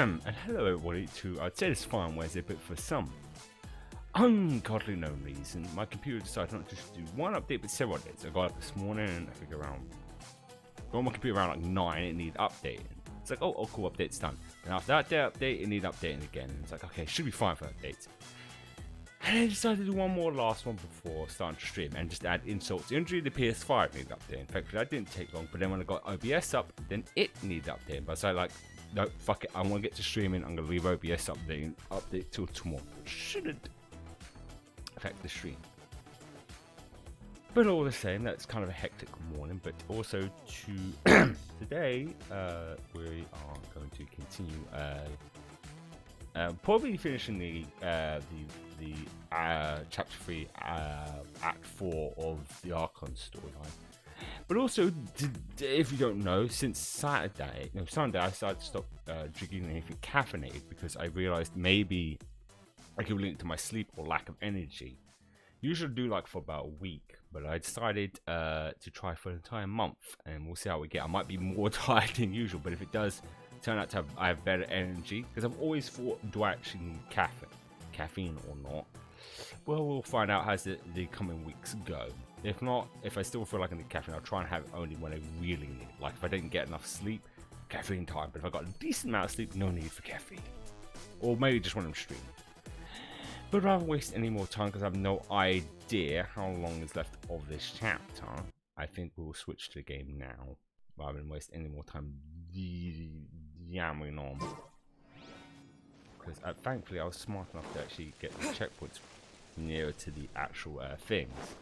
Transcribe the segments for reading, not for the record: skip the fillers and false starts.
And hello everybody to, I'd say this fine Wednesday, but for some ungodly known reason, my computer decided not to just do one update, but several updates. I got up this morning and I think got on my computer around like 9, it needed updating. It's like, oh cool, update's done. And after that day update, it needed updating again. And it's like, okay, should be fine for updates. And I decided to do one more last one before starting to stream and just add insult to injury. The PS5 needed updating. Thankfully, that didn't take long, but then when I got OBS up, then it needed updating. But I was like, no, fuck it, I want to get to streaming. I'm going to leave OBS update till tomorrow. Shouldn't affect the stream. But all the same, that's kind of a hectic morning. But also today, we are going to continue probably finishing the chapter 3, act 4 of the Archon storyline. But also, if you don't know, since Sunday, I started to stop drinking anything caffeinated because I realized maybe I could link to my sleep or lack of energy. Usually do like for about a week, but I decided to try for an entire month, and we'll see how we get. I might be more tired than usual, but if it does turn out to I have better energy, because I've always thought, do I actually need caffeine or not? Well, we'll find out as the coming weeks go. If not, if I still feel like I need caffeine, I'll try and have it only when I really need it. Like if I didn't get enough sleep, caffeine time. But if I got a decent amount of sleep, no need for caffeine. Or maybe just when I'm streaming. But rather than waste any more time, because I have no idea how long is left of this chapter, I think we'll switch to the game now, rather than waste any more time yammering on. Because thankfully I was smart enough to actually get the checkpoints nearer to the actual things.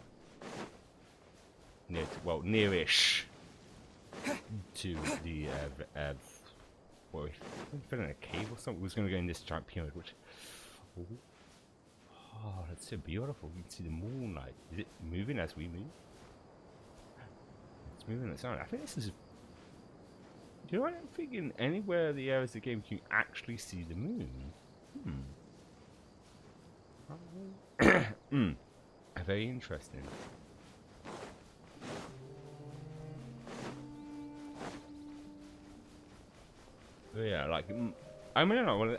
Nearish to the what we found in a cave or something. We was going to go in this giant pyramid, which oh, that's so beautiful. You can see the moonlight. Is it moving as we move? It's moving its own. I think this is. Do you know what I'm thinking? Anywhere the areas of the game you can actually see the moon. Very interesting. But yeah, like I mean, I don't know. Well,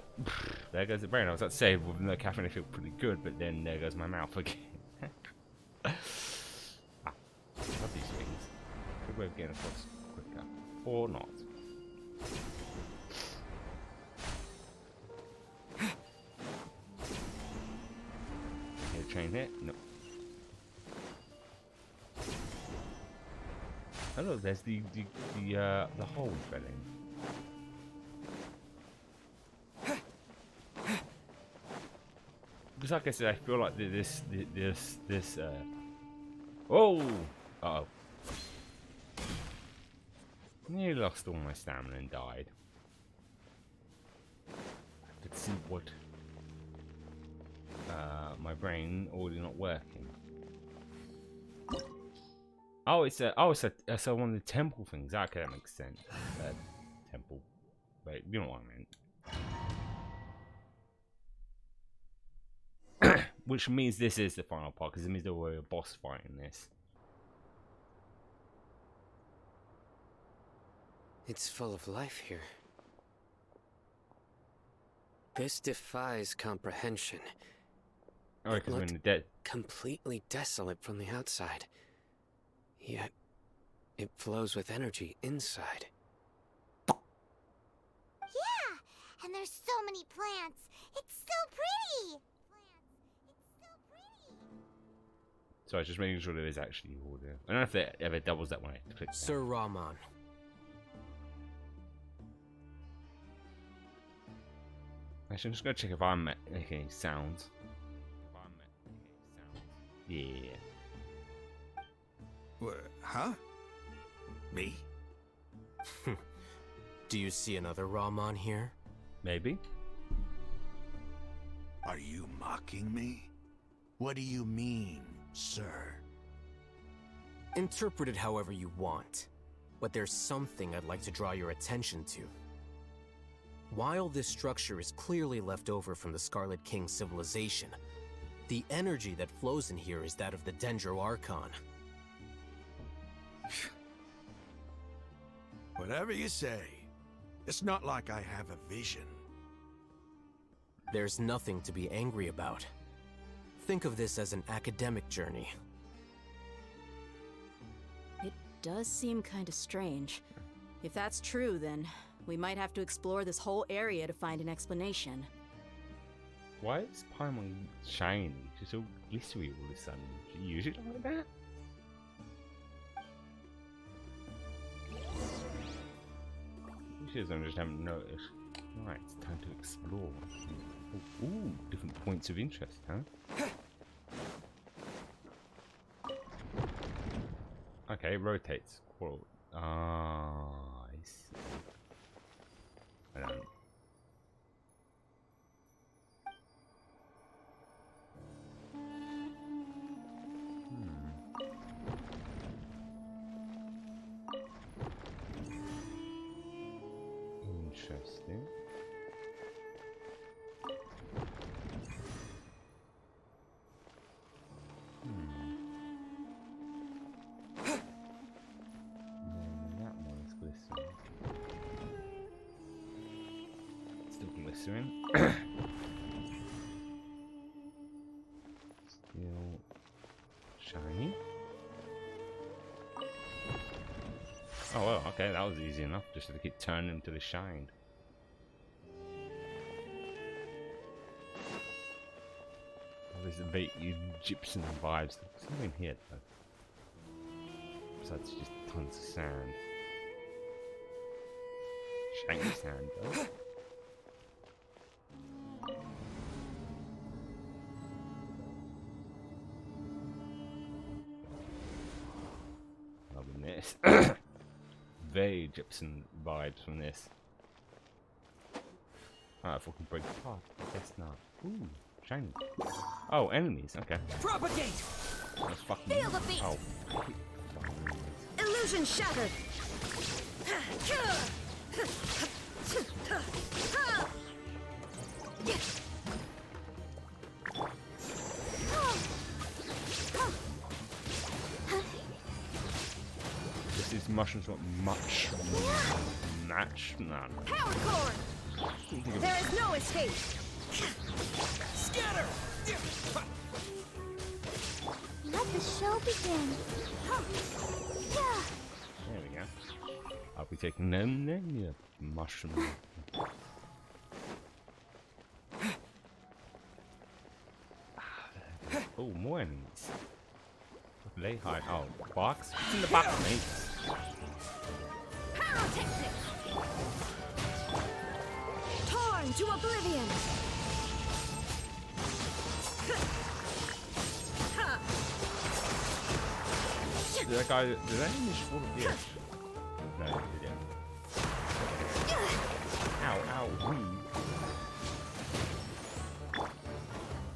there goes the brain. I was about to say with no caffeine, I feel pretty good, but then there goes my mouth again. I love these things. Good way of getting across quicker, or not. Train hit? No. Oh look, there's the hole fell in. Because like I said, I feel like this oh! Uh-oh. Nearly lost all my stamina and died. Let's see what my brain already not working. Oh, it's one of the temple things. Okay, that makes sense. Temple. Wait, you know what I meant. Which means this is the final part, because it means there were a boss fight in this. It's full of life here. This defies comprehension. Oh, because when the dead. Completely desolate from the outside. Yet, it flows with energy inside. Yeah! And there's so many plants! It's so pretty! So I was just making sure there is actually order. I don't know if it ever doubles that when I click. Sir Rahman. Actually, I'm just gonna check if I'm making any sounds. Yeah. Huh? Me? Do you see another Rahman here? Maybe. Are you mocking me? What do you mean, sir? Interpret it however you want, but there's something I'd like to draw your attention to. While this structure is clearly left over from the Scarlet King civilization, the energy that flows in here is that of the Dendro Archon. Whatever you say. It's not like I have a vision. There's nothing to be angry about. Think of this as an academic journey. It does seem kind of strange. If that's true, then we might have to explore this whole area to find an explanation. Why is Paimon shiny? She's so glittery all of a sudden. She usually like that? She doesn't just haven't noticed. Right, it's time to explore. Ooh, different points of interest, huh? Okay, it rotates. Cool. Ah, I see. I don't. Interesting. That one's glistening. Still glycerin. Still shiny. Oh well, okay, that was easy enough. Just to keep turning them to the shine. Oh, there's very Egyptian vibes. There's something here though. Besides just tons of sand. Shiny sand though. Loving this. Very Egyptian vibes from this. Alright, if we can break apart, I guess not. Ooh, shiny. Oh, enemies, okay. Propagate! Let's fucking Feel the beat! Oh, Illusion shattered! these mushrooms want much match. No. Power core! There is no escape! Scatter! Let the show begin. There we go. I'll be taking them then, yeah. Mushroom. Oh, more enemies. Lay high. Oh, box? What's in the box, mate? Pyrotechnic! Torn to oblivion! Did that guy? Did that even just fall the ditch? No, he didn't. Ow, ow, wee.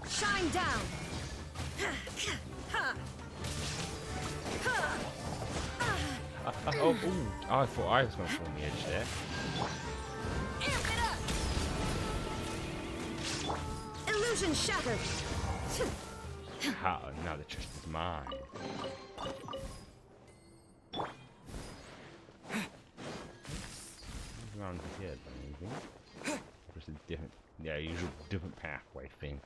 Shine down! Oh, ooh. I thought I was going to fall on the edge there. Amp it up! Illusion shattered! Ah, now the chest is mine. What's around here, then, anything? Just a different, yeah, usual different pathway thing.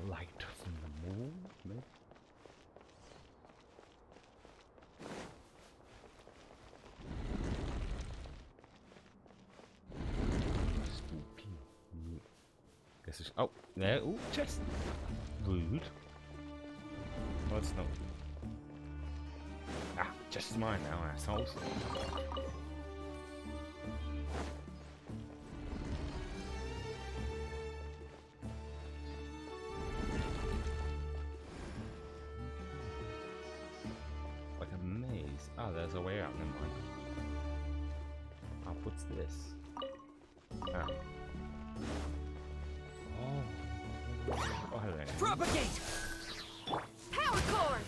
Light from the moon, maybe? Spooky. Guess it's, oh, there, ooh, chest. Rude. Well, that's not. Ah, chest is mine now, assholes. Oh, there's a way out, never mind. Oh, what's this? Ah. Oh, hello. Propagate! Power core!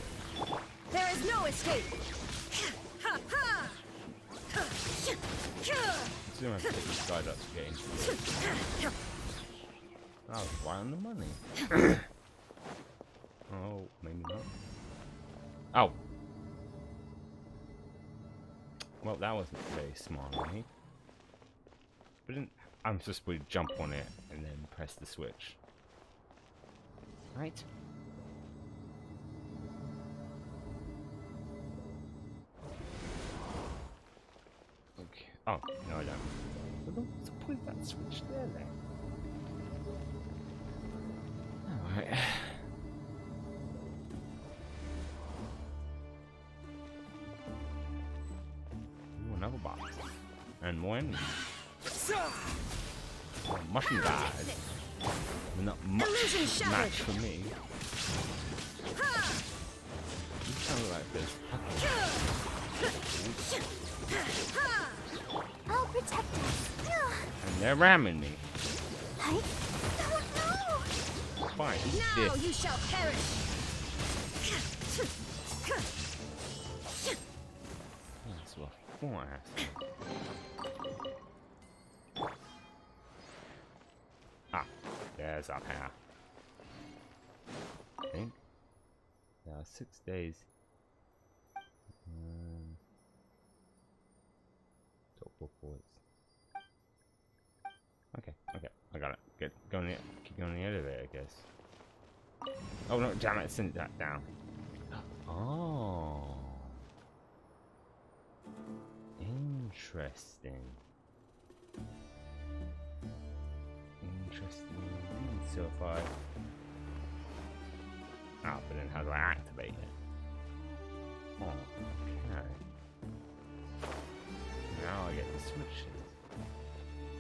There is no escape! Ha ha! Still have to take this guy up to get into it. Oh, right on the money. Oh, maybe not. Oh. Well, that wasn't very smart of me. But I'm supposed to jump on it and then press the switch. Right? Okay. Oh, no I don't. Well, what's the point of that switch there then? Alright. Ooh, another box. And more enemies. Oh, mushroom guys. They're not much match for me. You sound like this. I'll protect us. And they're ramming me. I don't know. Fine, eat Now this. you shall perish. That's what four ass. Ah, there's our path. I think. There are 6 days. Top 4 points. Okay, I got it. Keep going the elevator, I guess. Oh no, damn it, send that down. Oh. Interesting. Interesting indeed. So if I... Ah, but then how do I activate it? Oh, okay. Now I get the switches.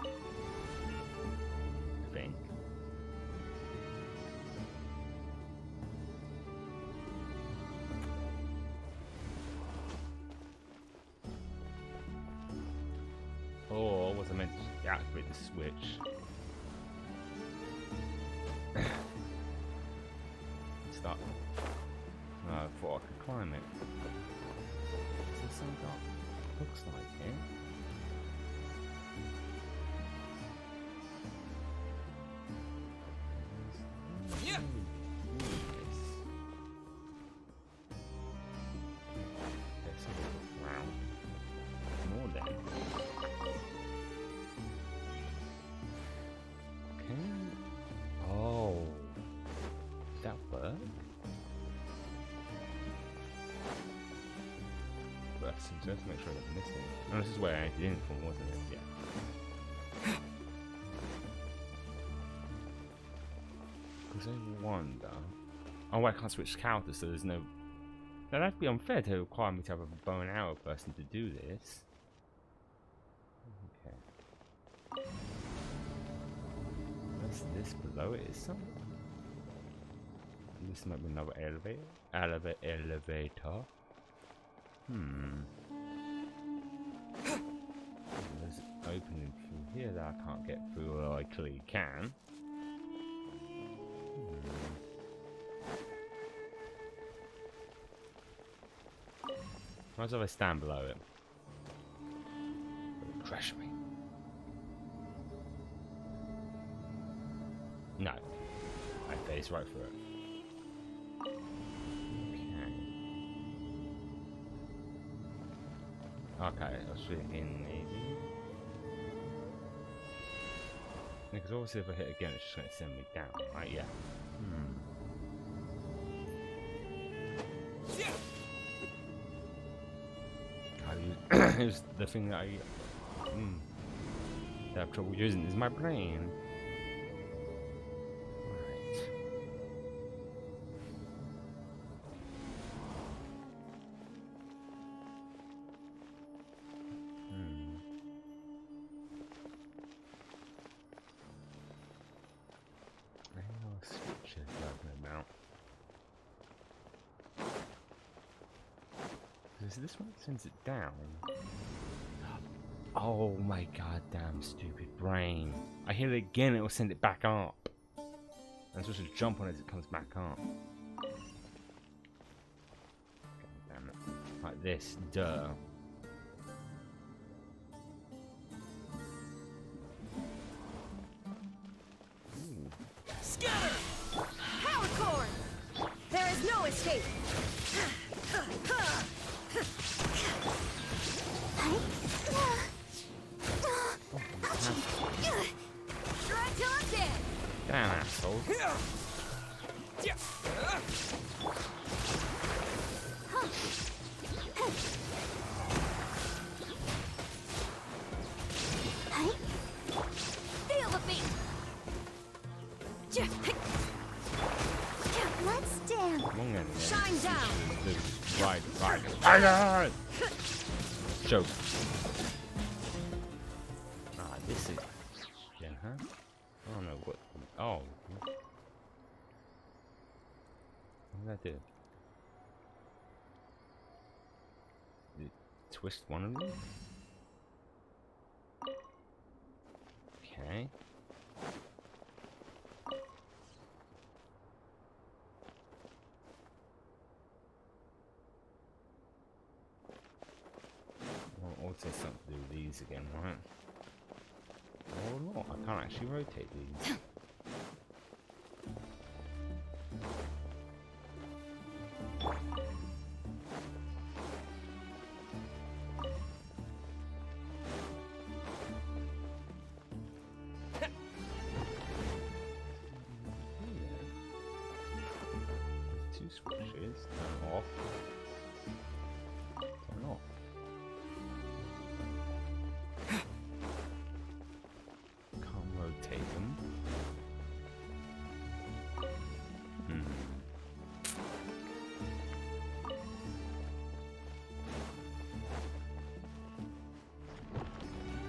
I think. Or was I meant to activate the switch? Start. No, I thought I could climb it. Is there some dark? Looks like it. Yeah. Let's have a look around. More then. Okay. Oh. Did that work? But so let's make sure I don't miss it. Oh, this is where I did from, wasn't it? Yeah. Because I wonder. Oh, I can't switch characters, so there's no. Now that'd be unfair to require me to have a bow and arrow person to do this. Okay. What's this below it? Is something. This might be another elevator. Elevator. There's an opening through here that I can't get through, or I clearly can. Might as well stand below it. It'll crush me. No. I face right through it. Okay, I was thinking maybe. Because obviously if I hit again, it's just going to send me down, right? Yeah. Here's the thing that I have trouble using is my brain. Right. Switches about. Is this one that sends it down? Oh my goddamn stupid brain. I hit it again, it will send it back up. I'm supposed to jump on it as it comes back up. God damn it. Like this, duh. Scatter! Power cord! There is no escape! Right? Ride. Choke. Ah, this is. Yeah, huh? I don't know what. Oh. What did that do? Did it twist one of these? Okay. Well, also something to do with these again, right? Oh no, I can't actually rotate these. Two switches, turn off, turn off. Can't rotate them.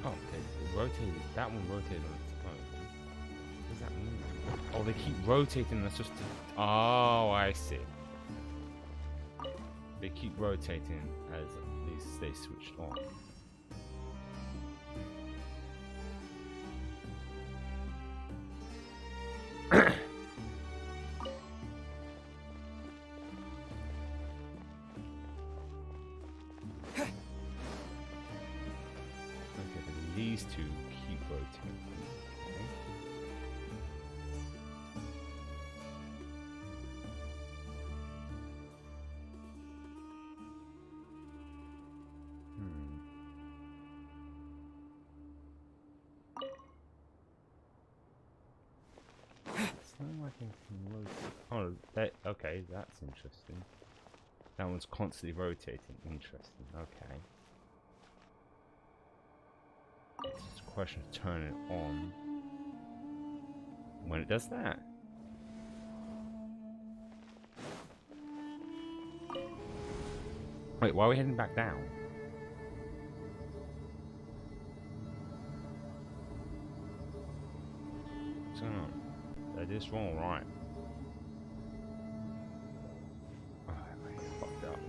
Oh, okay, it rotated. That one rotated on its own. What does that mean? Oh, they keep rotating. That's just. Oh, I see. They keep rotating as these stay switched on. Okay, but these two keep rotating. Okay. It's not like I can rotate. Oh, that, okay, that's interesting. That one's constantly rotating. Interesting. Okay. It's just a question of turning it on when it does that. Wait, why are we heading back down? What's going on? Did I do this wrong, right? Oh, I fucked up.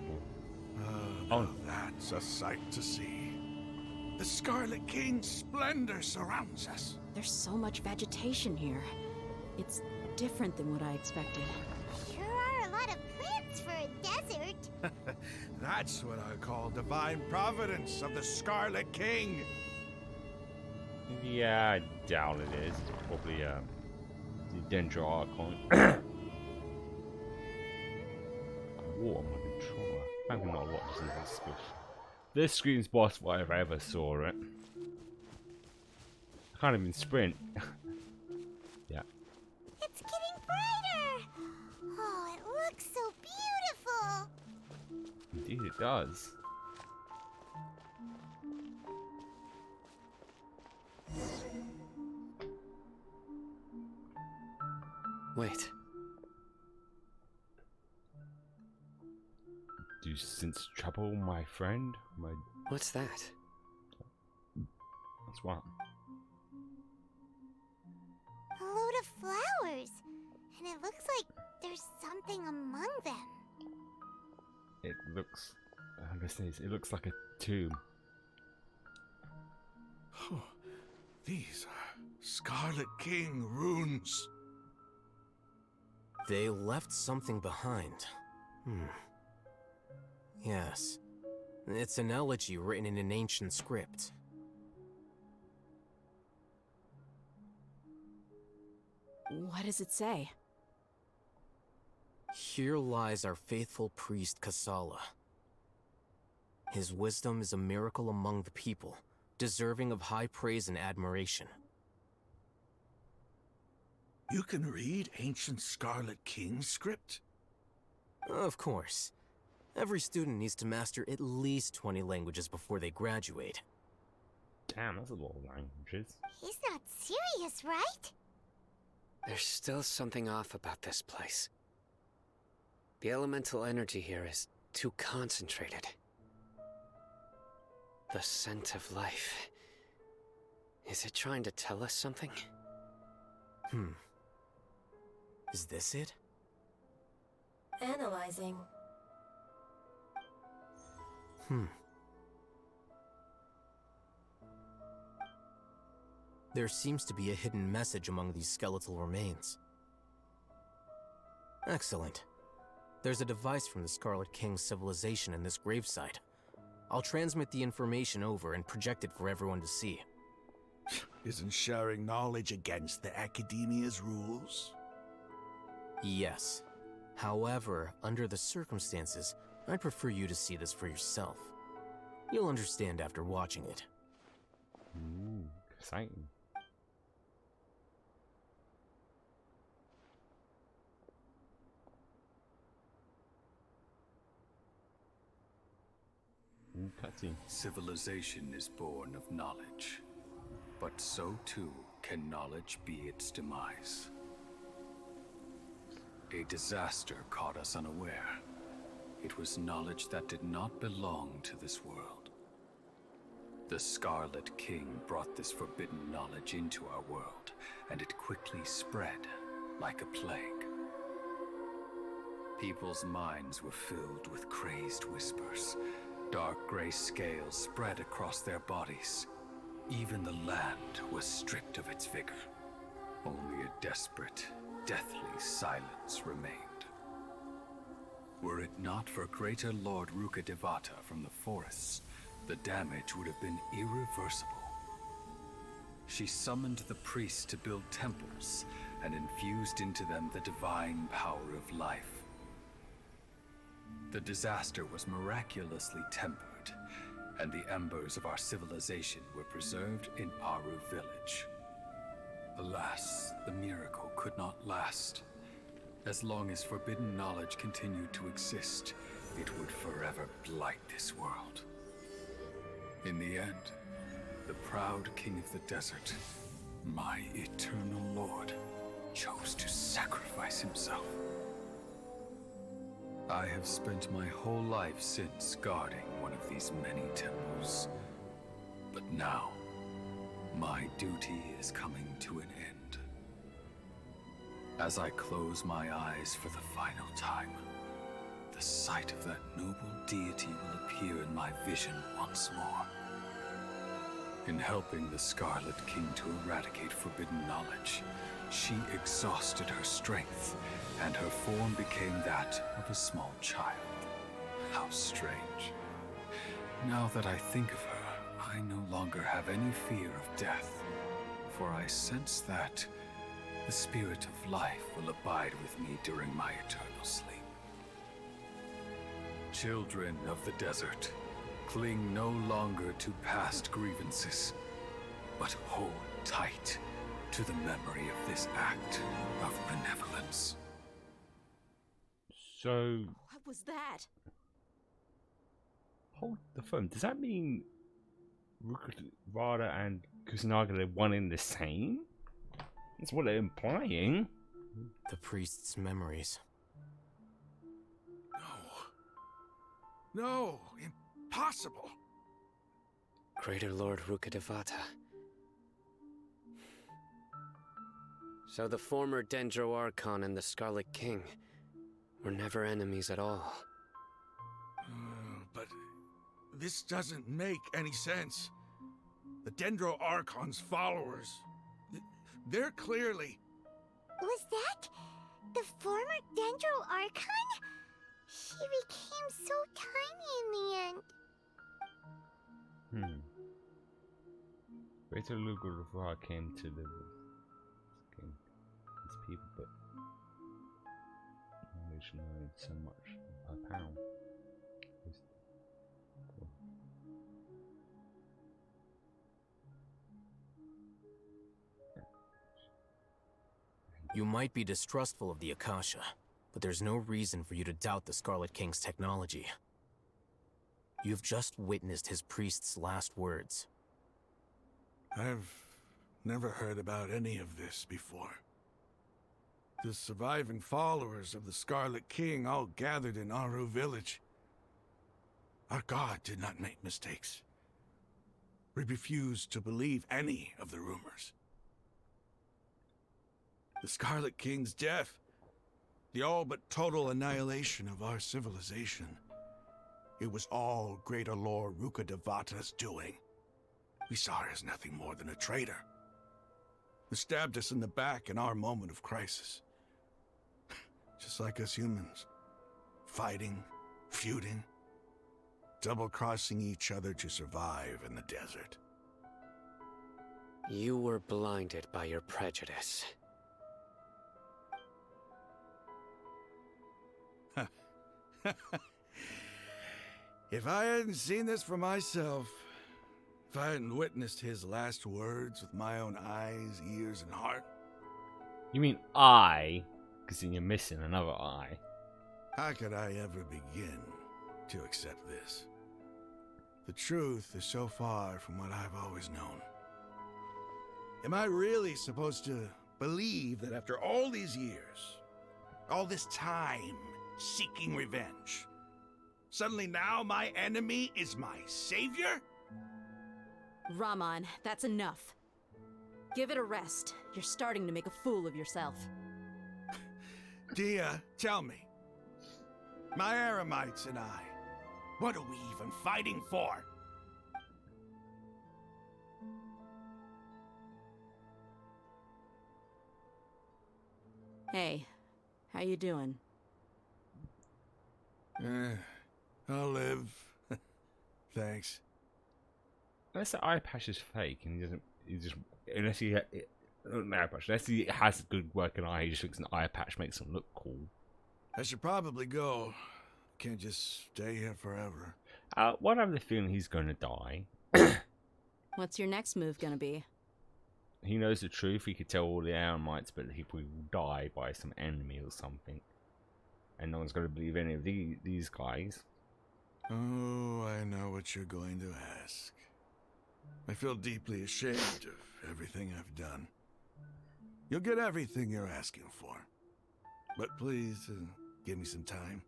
Oh, that's a sight to see. The Scarlet King's splendor surrounds us. There's so much vegetation here. It's different than what I expected. Sure are a lot of plants for a desert. That's what I call divine providence of the Scarlet King. Yeah, I doubt it is. It's probably the Dendroarchon. Water on my controller. Maybe not a lot to see this squish. This screen's boss if I ever saw it. I can't even sprint. Yeah. It's getting brighter. Oh, it looks so beautiful. Indeed it does. Wait, Do you sense trouble, my friend? what's that? What's wrong? A load of flowers. And it looks like there's something among them. It looks. I'm gonna say it looks like a tomb. Oh, these are Scarlet King runes. They left something behind. Yes. It's an elegy written in an ancient script. What does it say? Here lies our faithful priest Kasala. His wisdom is a miracle among the people, deserving of high praise and admiration. You can read ancient Scarlet King script? Of course. Every student needs to master at least 20 languages before they graduate. Damn, that's a lot of languages. He's not serious, right? There's still something off about this place. The elemental energy here is too concentrated. The scent of life. Is it trying to tell us something? Is this it? Analyzing. There seems to be a hidden message among these skeletal remains. Excellent. There's a device from the Scarlet King's civilization in this gravesite. I'll transmit the information over and project it for everyone to see. Isn't sharing knowledge against the Academia's rules? Yes. However, under the circumstances, I'd prefer you to see this for yourself. You'll understand after watching it. Ooh, exciting. Ooh, cutscene. Civilization is born of knowledge, but so too can knowledge be its demise. A disaster caught us unaware. It was knowledge that did not belong to this world. The Scarlet King brought this forbidden knowledge into our world, and it quickly spread like a plague. People's minds were filled with crazed whispers. Dark gray scales spread across their bodies. Even the land was stripped of its vigor. Only a desperate, deathly silence remained. Were it not for Greater Lord Rukkhadevata from the forests, the damage would have been irreversible. She summoned the priests to build temples and infused into them the divine power of life. The disaster was miraculously tempered, and the embers of our civilization were preserved in Aru village. Alas, the miracle could not last. As long as forbidden knowledge continued to exist, it would forever blight this world. In the end, the proud king of the desert, my eternal lord, chose to sacrifice himself. I have spent my whole life since guarding one of these many temples. But now, my duty is coming to an end. As I close my eyes for the final time, the sight of that noble deity will appear in my vision once more. In helping the Scarlet King to eradicate forbidden knowledge, she exhausted her strength, and her form became that of a small child. How strange. Now that I think of her, I no longer have any fear of death, for I sense that the spirit of life will abide with me during my eternal sleep. Children of the desert, cling no longer to past grievances, but hold tight to the memory of this act of benevolence. So, What was that? hold the phone. Does that mean Rukkhadevata and Kusanagi are one in the same? That's what they're implying. The priest's memories. No, impossible. Greater Lord Rukkhadevata. So the former Dendro Archon and the Scarlet King were never enemies at all. But this doesn't make any sense. The Dendro Archon's followers, they're clearly... Was that the former Dendro Archon? She became so tiny in the end. Greater Rukkhadevata came to live with his people, but knowledge knowing so much of her power. You might be distrustful of the Akasha, but there's no reason for you to doubt the Scarlet King's technology. You've just witnessed his priest's last words. I've never heard about any of this before. The surviving followers of the Scarlet King all gathered in Aru village. Our God did not make mistakes. We refuse to believe any of the rumors. The Scarlet King's death, the all but total annihilation of our civilization, it was all Greater Lord Rukkhadevata's doing. We saw her as nothing more than a traitor, who stabbed us in the back in our moment of crisis. Just like us humans. Fighting, feuding, double-crossing each other to survive in the desert. You were blinded by your prejudice. If I hadn't seen this for myself, if I hadn't witnessed his last words with my own eyes, ears, and heart... You mean eye? Because then you're missing another eye. How could I ever begin to accept this? The truth is so far from what I've always known. Am I really supposed to believe that after all these years, all this time seeking revenge, suddenly now my enemy is my savior? Raman, that's enough. Give it a rest. You're starting to make a fool of yourself. Dia, tell me. My Eremites and I, what are we even fighting for? Hey, how you doing? I'll live. Thanks. Unless the eye patch is fake and he just, unless he, not eye patch, unless he has a good working eye, he just thinks an eye patch makes him look cool. I should probably go. Can't just stay here forever. What I have the feeling he's going to die. What's your next move gonna be? He knows the truth. He could tell all the Eremites, but he will die by some enemy or something. And no one's going to believe any of these guys. Oh, I know what you're going to ask. I feel deeply ashamed of everything I've done. You'll get everything you're asking for. But please, give me some time.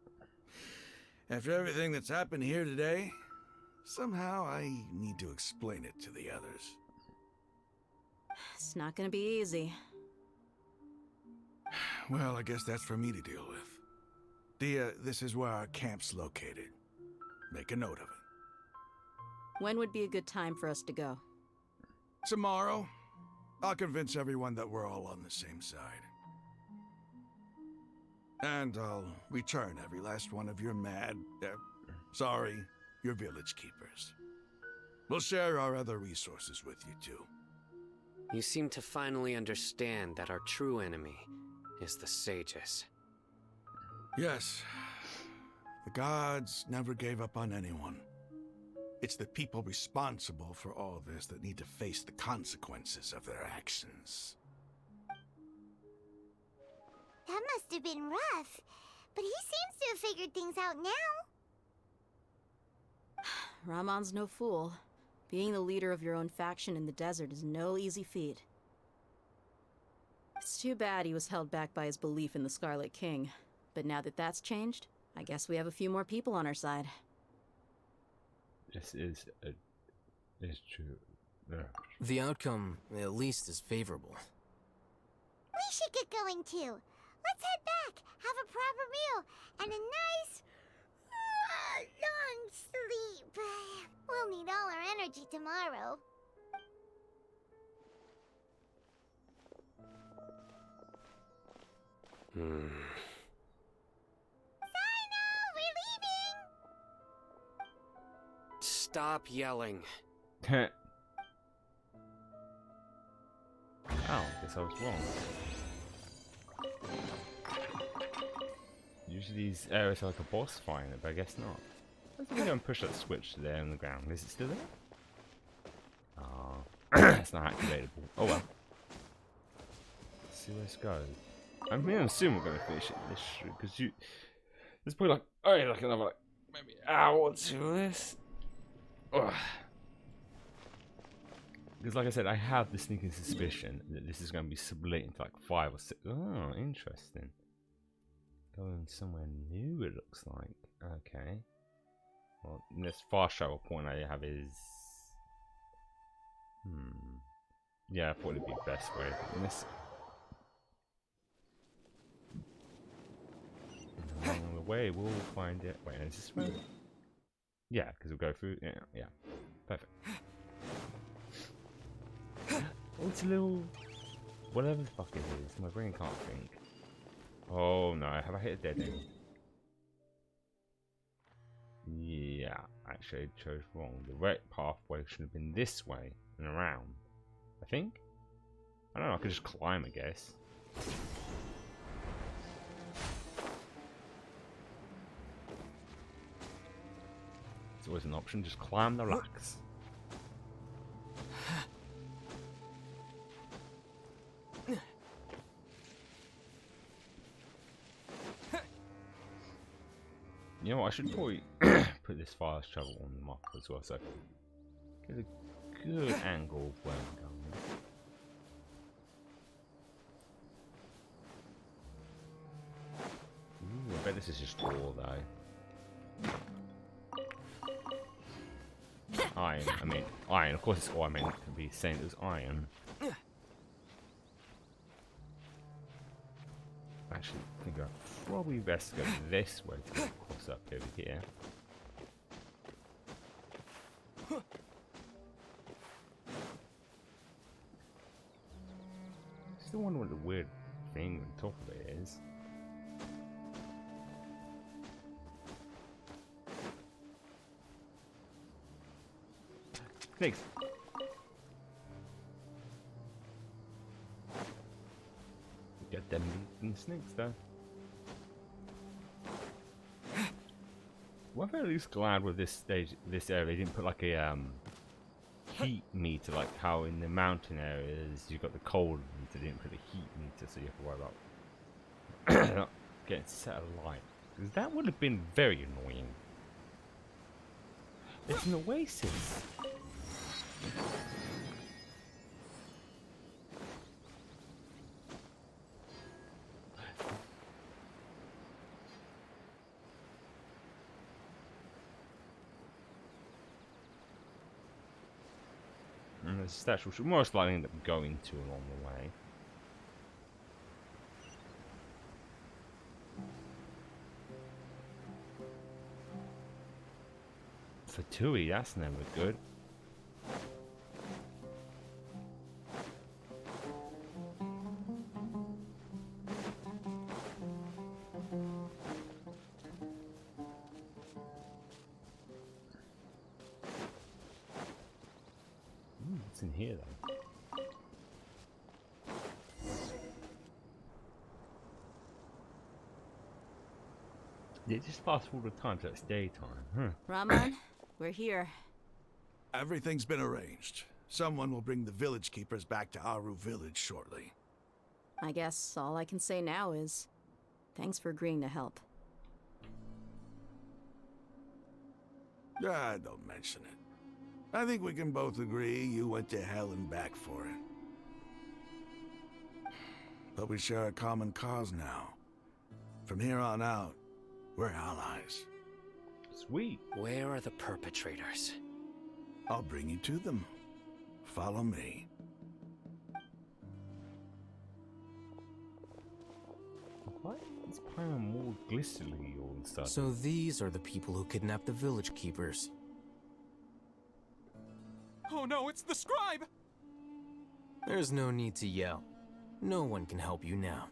After everything that's happened here today, somehow I need to explain it to the others. It's not gonna be easy. Well, I guess that's for me to deal with. Dia, this is where our camp's located. Make a note of it. When would be a good time for us to go? Tomorrow, I'll convince everyone that we're all on the same side. And I'll return every last one of your your village keepers. We'll share our other resources with you too. You seem to finally understand that our true enemy is the sages. Yes. The gods never gave up on anyone. It's the people responsible for all this that need to face the consequences of their actions. That must have been rough, but he seems to have figured things out now. Ramon's no fool. Being the leader of your own faction in the desert is no easy feat. It's too bad he was held back by his belief in the Scarlet King. But now that that's changed, I guess we have a few more people on our side. This is true. The outcome, at least, is favorable. We should get going too. Let's head back, have a proper meal, and a nice, long sleep. We'll need all our energy tomorrow. Sino, we're leaving! Stop yelling. Oh, guess I was wrong. Usually these areas are like a boss fight, but I guess not. Let's go and push that switch there on the ground. Is it still there? Ah, it's not activatable. Oh well. Let's see where this goes. I mean, I assume we're going to finish it this because there's probably like like another like maybe hour or two of this. Ugh. Because like I said, I have the sneaking suspicion that this is going to be split into like 5 or 6. Oh, interesting. Going somewhere new, it looks like. Okay. Well, this fast travel point I have is. Yeah, I thought it'd be the best way of doing this. Along the way, we'll find it. Wait, is this way? Yeah, because we'll go through. Yeah, perfect. Oh, it's a little. Whatever the fuck it is, my brain can't think. Oh no, have I hit a dead end? Yeah, actually I chose wrong. The right pathway should have been this way and around. I think? I don't know, I could just climb, I guess. It's always an option, just climb the rocks. You know what, I should probably put this fast travel on the map as well, so get a good angle of where I'm going. Ooh, I bet this is just ore though. Iron, of course it's ore, I meant to be saying it was iron. Actually, I think I probably best go this way to cross up over here. Still wonder what the weird thing on top of it is. Snakes. Get them eating snakes though. Well, I'm at least glad with this stage, this area, they didn't put like a heat meter like how in the mountain areas you got the cold meter. They didn't put a heat meter, so you have to worry about not getting set alight. Because that would have been very annoying. It's an oasis. And the statue should most likely end up going to along the way. For Tui, that's never good. What's in here then? They just fast forward the time so it's daytime, huh? Raman, we're here. Everything's been arranged. Someone will bring the village keepers back to Aru village shortly. I guess all I can say now is thanks for agreeing to help. Ah, don't mention it. I think we can both agree you went to hell and back for it. But we share a common cause now. From here on out, we're allies. Sweet. Where are the perpetrators? I'll bring you to them. Follow me. What? It's kind of more glistery all and stuff. So these are the people who kidnapped the village keepers. Oh no, it's the scribe! There's no need to yell. No one can help you now.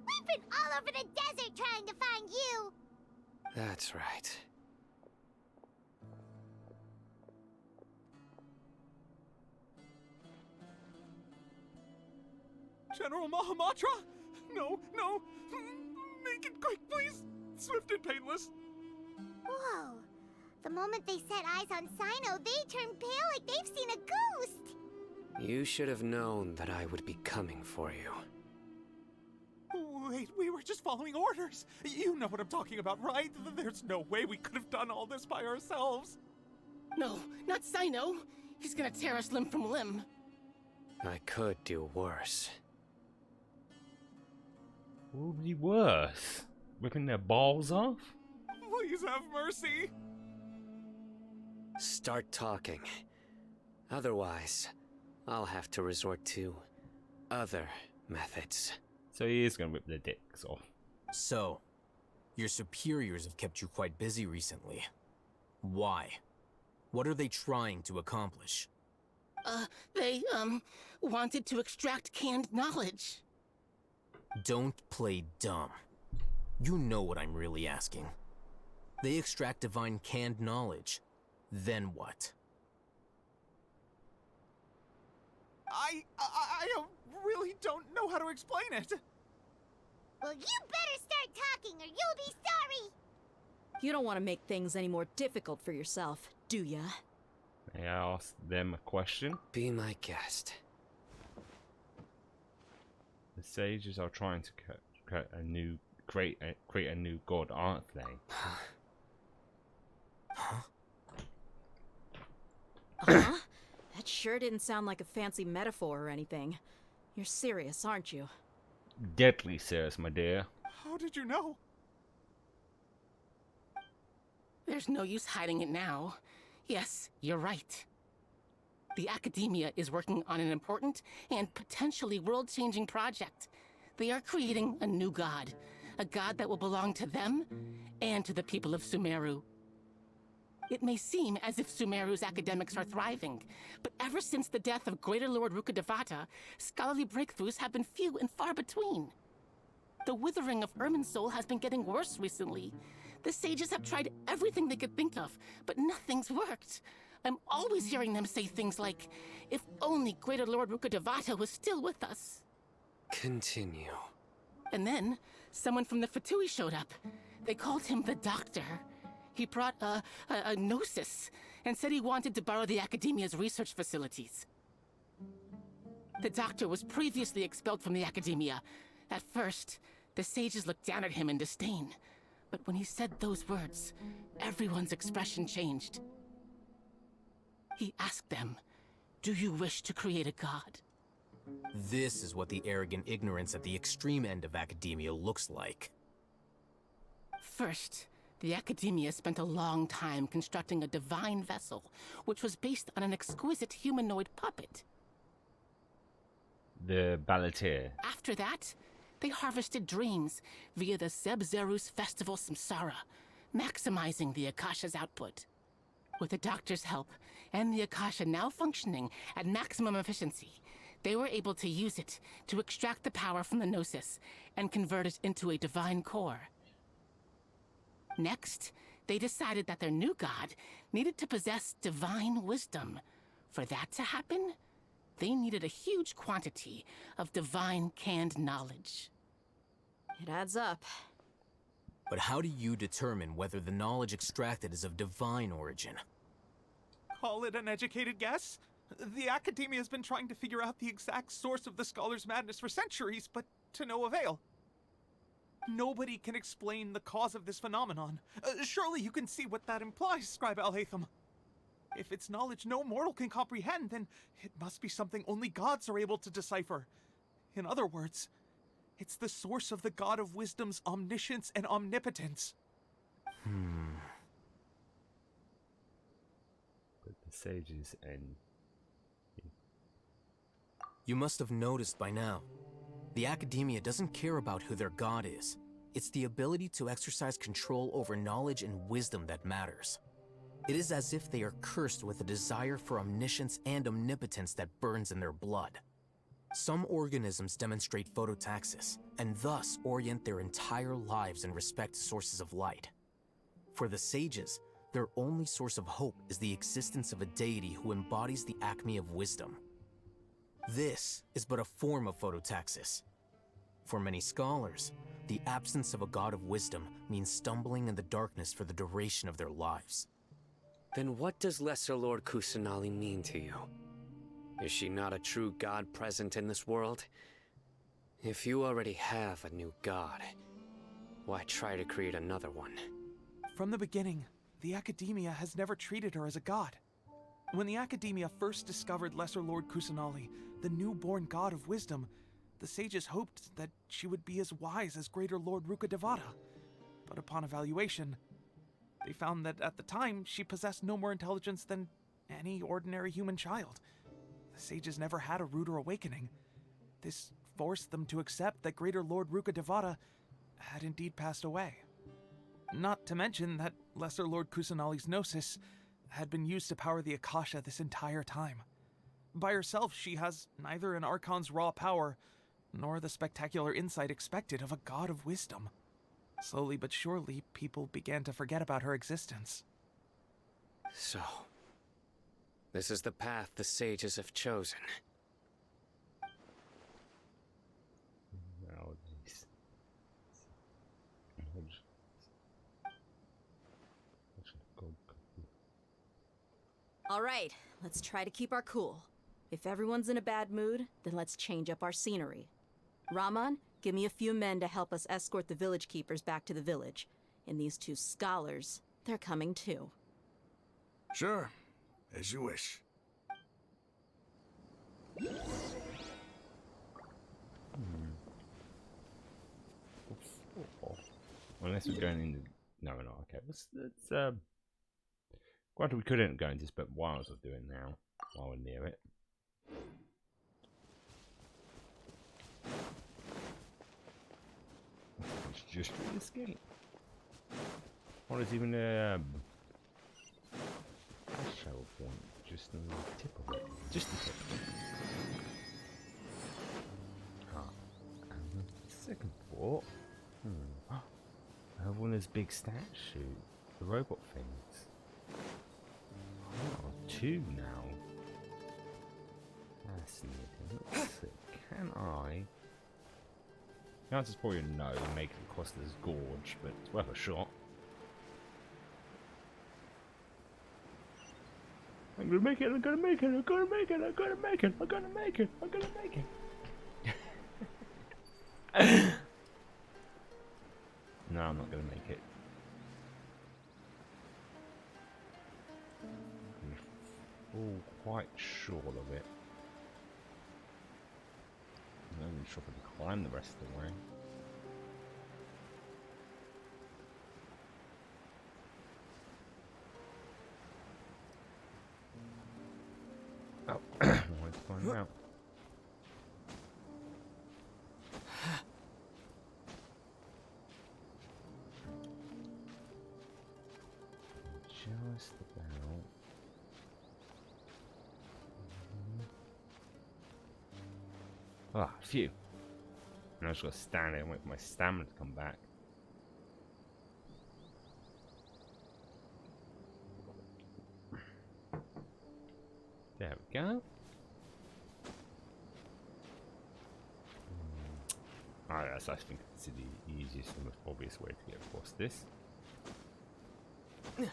We've been all over the desert trying to find you! That's right. General Mahamatra? No, no! Make it quick, please! Swift and painless! Whoa. The moment they set eyes on Sino, they turned pale like they've seen a ghost! You should have known that I would be coming for you. Wait, we were just following orders. You know what I'm talking about, right? There's no way we could have done all this by ourselves. No, not Sino. He's gonna tear us limb from limb. I could do worse. What would be worse? ripping their balls off? Please have mercy. Start talking. Otherwise, I'll have to resort to other methods. So he is going to rip their dicks off. So, your superiors have kept you quite busy recently. Why? What are they trying to accomplish? They, wanted to extract canned knowledge. Don't play dumb. You know what I'm really asking. They extract divine canned knowledge. Then what? I really don't know how to explain it. Well, you better start talking or you'll be sorry! You don't want to make things any more difficult for yourself, do ya? May I ask them a question? Be my guest. The sages are trying to create a new god, aren't they? Uh-huh. That sure didn't sound like a fancy metaphor or anything. You're serious, aren't you? Deadly serious, my dear. How did you know? There's no use hiding it now. Yes, you're right. The Academia is working on an important and potentially world-changing project. They are creating a new god. A god that will belong to them and to the people of Sumeru. It may seem as if Sumeru's academics are thriving, but ever since the death of Greater Lord Rukkhadevata, scholarly breakthroughs have been few and far between. The withering of Irminsul has been getting worse recently. The sages have tried everything they could think of, but nothing's worked. I'm always hearing them say things like, if only Greater Lord Rukkhadevata was still with us. Continue. And then, someone from the Fatui showed up. They called him the Doctor. He brought a gnosis and said he wanted to borrow the Academia's research facilities. The Doctor was previously expelled from the Academia. At first, the sages looked down at him in disdain. But when he said those words, everyone's expression changed. He asked them, "Do you wish to create a god?" This is what the arrogant ignorance at the extreme end of academia looks like. First, the Academia spent a long time constructing a divine vessel, which was based on an exquisite humanoid puppet. The Ballateer. After that, they harvested dreams via the Zeb-Zerus Festival Samsara, maximizing the Akasha's output. With the Doctor's help, and the Akasha now functioning at maximum efficiency, they were able to use it to extract the power from the Gnosis and convert it into a divine core. Next, they decided that their new god needed to possess divine wisdom. For that to happen, they needed a huge quantity of divine canned knowledge. It adds up. But how do you determine whether the knowledge extracted is of divine origin? Call it an educated guess? The Academia has been trying to figure out the exact source of the Scholar's madness for centuries, but to no avail. Nobody can explain the cause of this phenomenon. Surely you can see what that implies, Scribe Al-Haytham. If it's knowledge no mortal can comprehend, then it must be something only gods are able to decipher. In other words, it's the source of the God of Wisdom's omniscience and omnipotence. But the sages and... You must have noticed by now. The Academia doesn't care about who their god is. It's the ability to exercise control over knowledge and wisdom that matters. It is as if they are cursed with a desire for omniscience and omnipotence that burns in their blood. Some organisms demonstrate phototaxis, and thus orient their entire lives in respect to sources of light. For the sages, their only source of hope is the existence of a deity who embodies the acme of wisdom. This is but a form of phototaxis. For many scholars, the absence of a god of wisdom means stumbling in the darkness for the duration of their lives. Then what does Lesser Lord Kusanali mean to you? Is she not a true god present in this world? If you already have a new god, why try to create another one? From the beginning, the Academia has never treated her as a god. When the Academia first discovered Lesser Lord Kusanali, the newborn god of wisdom, the sages hoped that she would be as wise as Greater Lord Rukkhadevata. but upon evaluation, they found that at the time she possessed no more intelligence than any ordinary human child. The sages never had a ruder awakening. This forced them to accept that Greater Lord Ruka Devata had indeed passed away. Not to mention that Lesser Lord Kusanali's gnosis had been used to power the Akasha this entire time. By herself, she has neither an Archon's raw power, nor the spectacular insight expected of a god of wisdom. Slowly but surely, people began to forget about her existence. So, this is the path the sages have chosen. All right, let's try to keep our cool. If everyone's in a bad mood, then let's change up our scenery. Raman, give me a few men to help us escort the village keepers back to the village. And these two scholars, they're coming too. Sure, as you wish. Unless we're going into... No, we're not. Okay, let's granted, we couldn't go into this, but Wiles of doing now, while we're near it. It's just the escape. What is even a shell point? Just the tip of it. Just the tip. Ah, and the second thought. I have one of those big statue, the robot things. Oh, two now. Fascinating. Let's see. Can I? The answer's probably a no, make it cost us gorge, but it's worth a shot. I'm gonna make it, I'm gonna make it, I'm gonna make it, I'm gonna make it, I'm gonna make it, I'm gonna make it. No, I'm not gonna make it. I'm quite sure of it. I'm not even sure if I can climb the rest of the way. Oh, I wanted to find out. Just about. Ah, phew. Now I just gotta stand there and wait for my stamina to come back. There we go. Alright, that's I think it's the easiest and most obvious way to get across this. There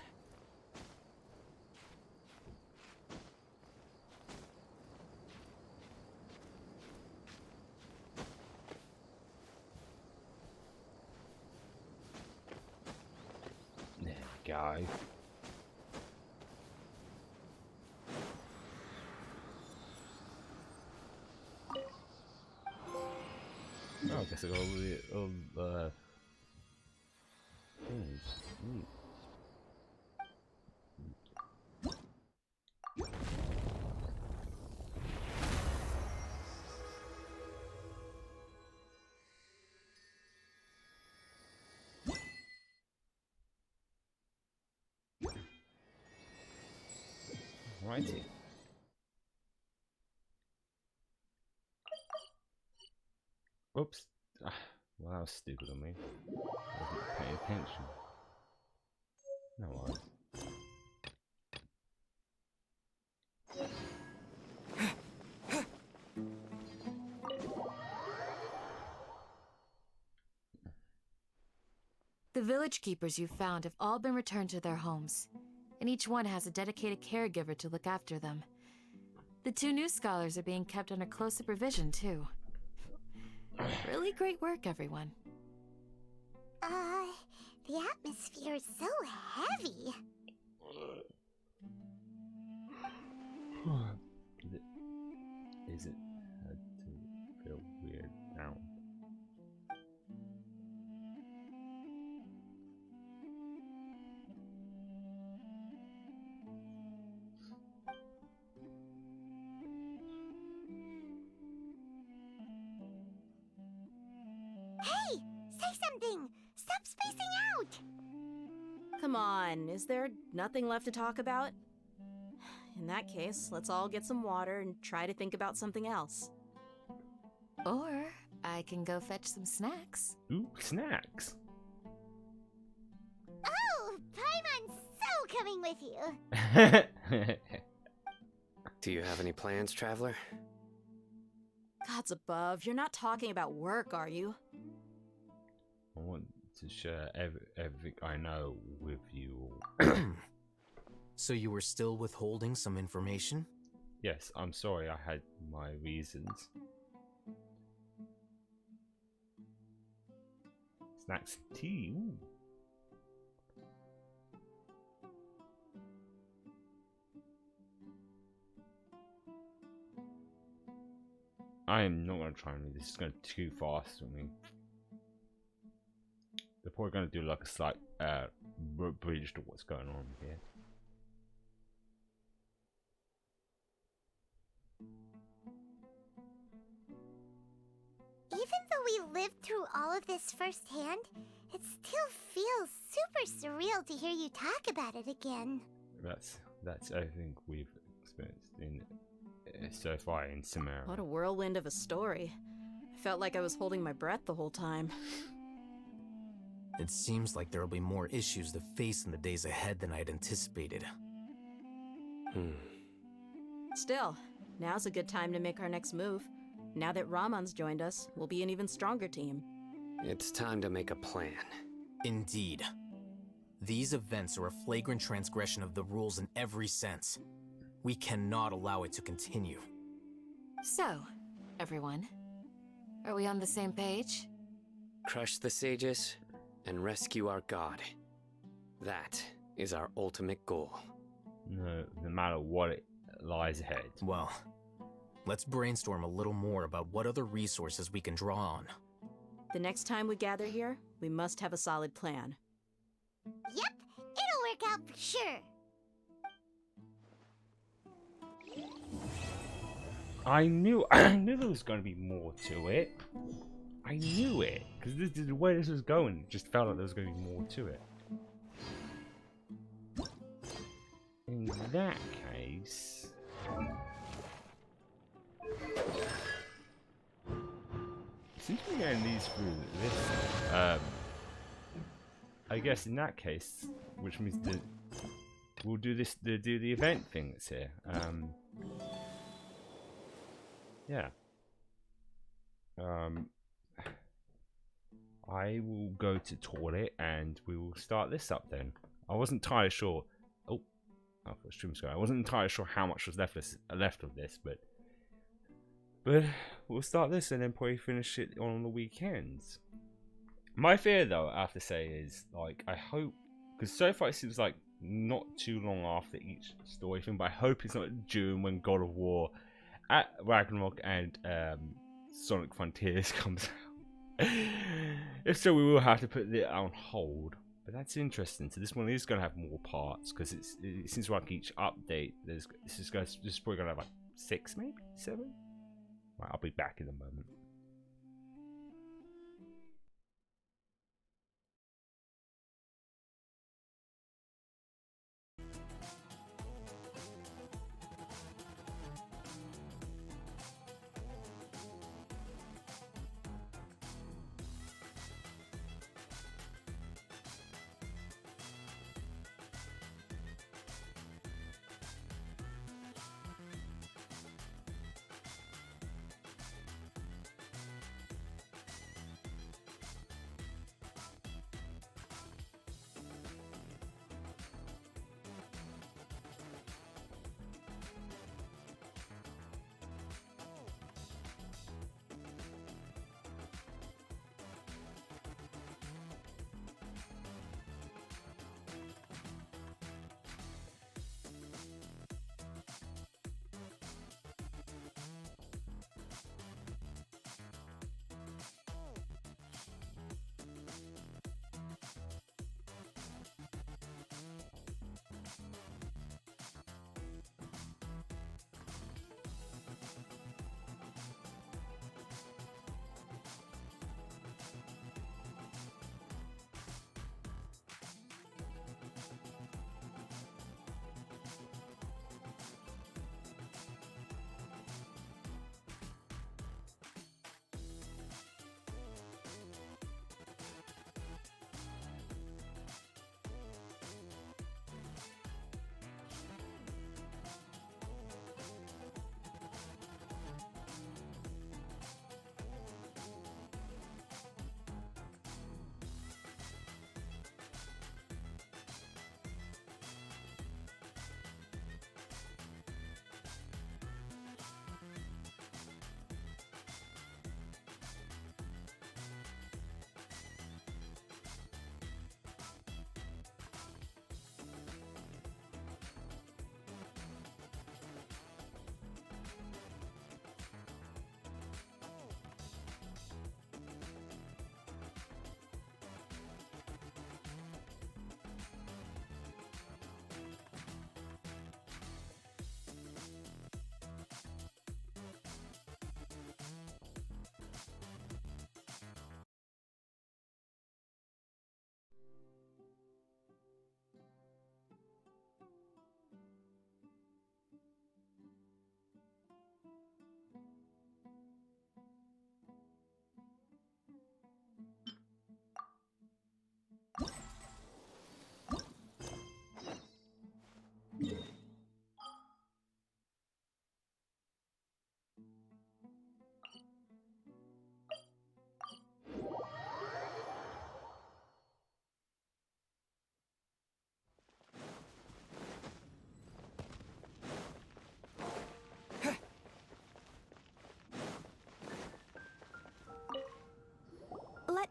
we go. Oh, I guess I got all the things. Righty. Oops. Well, that was stupid of me. I wasn't paying attention. No worries. The village keepers you've found have all been returned to their homes, and each one has a dedicated caregiver to look after them. The two new scholars are being kept under close supervision, too. Really great work, everyone. The atmosphere is so heavy. Is it hard to feel weird now? Hey! Say something! Stop spacing out! Come on, is there nothing left to talk about? In that case, let's all get some water and try to think about something else. Or I can go fetch some snacks. Ooh, snacks. Oh! Paimon's so coming with you! Do you have any plans, Traveler? Gods above, you're not talking about work, are you? I want to share everything I know with you. So you were still withholding some information? Yes, I'm sorry, I had my reasons. Snacks and tea, ooh. I am not going to try and read this. It's going too fast for me. They're probably going to do like a slight bridge to what's going on here. Even though we lived through all of this firsthand, it still feels super surreal to hear you talk about it again. That's everything we've experienced in so far in Samara. What a whirlwind of a story. I felt like I was holding my breath the whole time. It seems like there will be more issues to face in the days ahead than I had anticipated. Still, now's a good time to make our next move. Now that Ramon's joined us, we'll be an even stronger team. It's time to make a plan. Indeed. These events are a flagrant transgression of the rules in every sense. We cannot allow it to continue. So, everyone, are we on the same page? Crush the sages and rescue our god. That is our ultimate goal. No matter what it lies ahead. Well, let's brainstorm a little more about what other resources we can draw on. The next time we gather here, we must have a solid plan. Yep, it'll work out for sure. I knew there was going to be more to it. I knew it because the way this was going, it just felt like there was going to be more to it. In that case, since we're getting these through this, I guess in that case, which means that we'll do the event thing that's here. Yeah. I will go to toilet and we will start this up then. I wasn't entirely sure. Oh, stream's going. I wasn't entirely sure how much was left of this, but we'll start this and then probably finish it on the weekends. My fear, though, I have to say, is like I hope, because so far it seems like not too long after each story thing, but I hope it's not during when God of War at Ragnarok and Sonic Frontiers comes out. If so, we will have to put it on hold. But that's interesting. So this one is going to have more parts because it seems like each update this is probably going to have like 6, maybe 7. Right, I'll be back in a moment.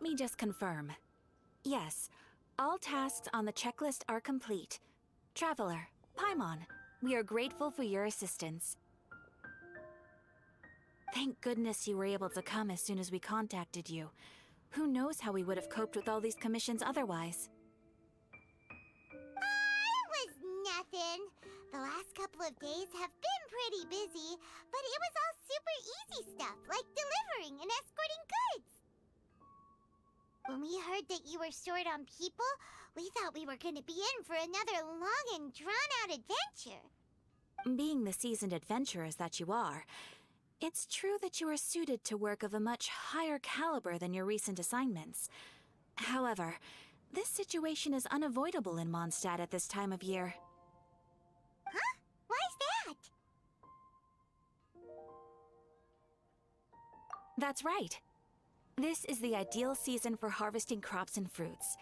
me just confirm. Yes, all tasks on the checklist are complete. Traveler, Paimon, we are grateful for your assistance. Thank goodness you were able to come as soon as we contacted you. Who knows how we would have coped with all these commissions otherwise? It was nothing. The last couple of days have been pretty busy, but it was all super easy stuff, like delivering and escorting goods. When we heard that you were short on people, we thought we were going to be in for another long and drawn-out adventure. Being the seasoned adventurers that you are, it's true that you are suited to work of a much higher caliber than your recent assignments. However, this situation is unavoidable in Mondstadt at this time of year. Huh? Why's that? That's right. This is the ideal season for harvesting crops and fruits.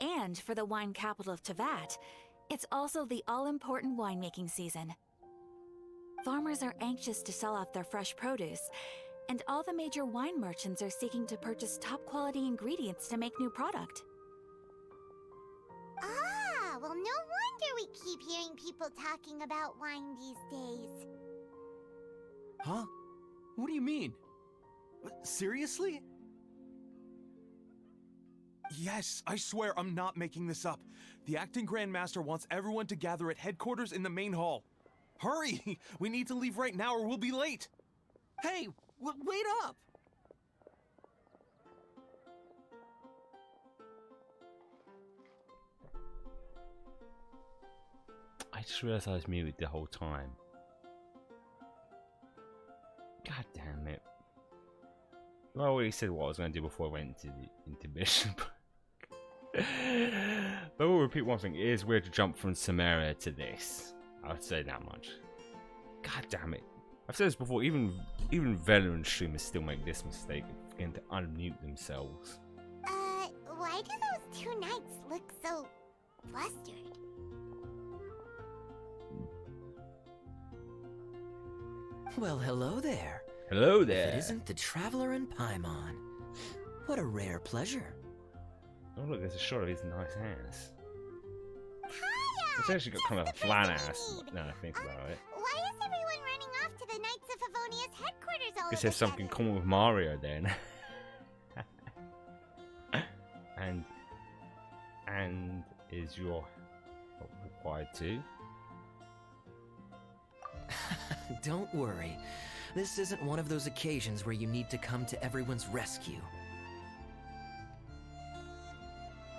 And for the wine capital of Teyvat, it's also the all-important winemaking season. Farmers are anxious to sell off their fresh produce, and all the major wine merchants are seeking to purchase top-quality ingredients to make new product. Ah, well, no wonder we keep hearing people talking about wine these days. Huh? What do you mean? Seriously? Yes, I swear I'm not making this up. The acting Grand Master wants everyone to gather at headquarters in the main hall. Hurry! We need to leave right now or we'll be late! Hey, wait up! I just realized I was muted the whole time. God damn it. Well, I already said what I was going to do before I went into the intermission. But we'll repeat one thing. It is weird to jump from Samaria to this. I would say that much. God damn it. I've said this before, even veteran streamers still make this mistake of forgetting to unmute themselves. Why do those two knights look so flustered? Well, hello there. Hello there. If it isn't the Traveler and Paimon. What a rare pleasure. Oh look, there's a shot of his nice hands. Hiya! It's actually got kind of a flat ass. Now I think about it. Why is everyone running off to the Knights of Favonia's headquarters all Guess of a there's something sudden? common with Mario then. and is your help required too? Don't worry. This isn't one of those occasions where you need to come to everyone's rescue.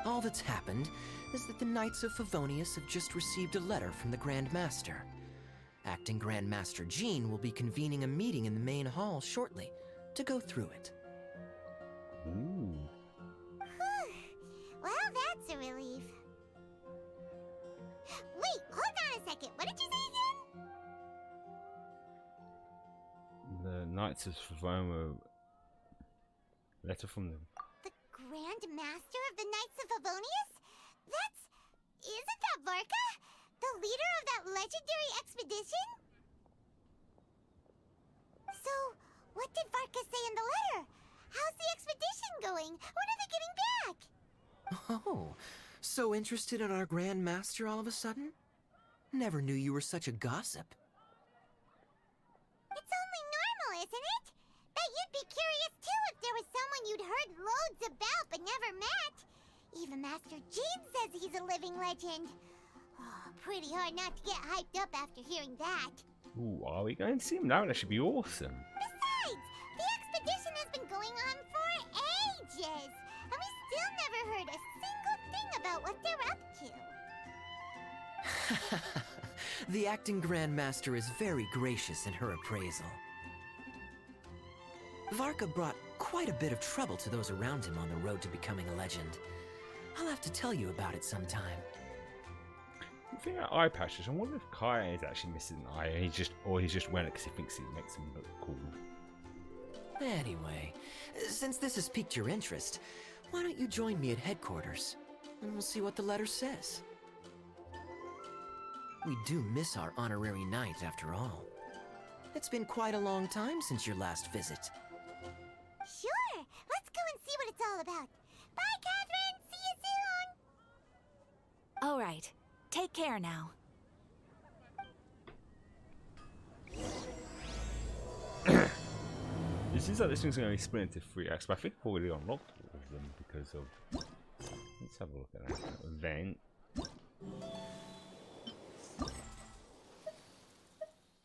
All that's happened is that the Knights of Favonius have just received a letter from the Grand Master. Acting Grand Master Jean will be convening a meeting in the main hall shortly to go through it. Ooh. Well, that's a relief. Wait, hold on a second. What did you say again? The Knights of Favonia. Letter from them. The Grand Master of the Knights of Favonius? Isn't that Varka? The leader of that legendary expedition? So, what did Varka say in the letter? How's the expedition going? When are they getting back? Oh, so interested in our Grand Master all of a sudden? Never knew you were such a gossip. It's only normal, isn't it? Bet you'd be curious too if there was someone you'd heard loads about but never met. Even Master Jean says he's a living legend. Oh, pretty hard not to get hyped up after hearing that. Ooh, are we going to see him now? That should be awesome. Besides, the expedition has been going on for ages, and we still never heard a single thing about what they're up to. The acting Grand Master is very gracious in her appraisal. Varka brought quite a bit of trouble to those around him on the road to becoming a legend. I'll have to tell you about it sometime. The thing about eye patches, I wonder if Kai is actually missing an eye, and he's just wearing it because he thinks it makes him look cool. Anyway, since this has piqued your interest, why don't you join me at headquarters, and we'll see what the letter says. We do miss our honorary knight, after all. It's been quite a long time since your last visit. Sure, let's go and see what it's all about. Bye, Catherine! See you soon! All right. Take care now. It seems like this thing's going to be split into 3 acts, but I think I've already unlocked all of them because of... Let's have a look at that. Event.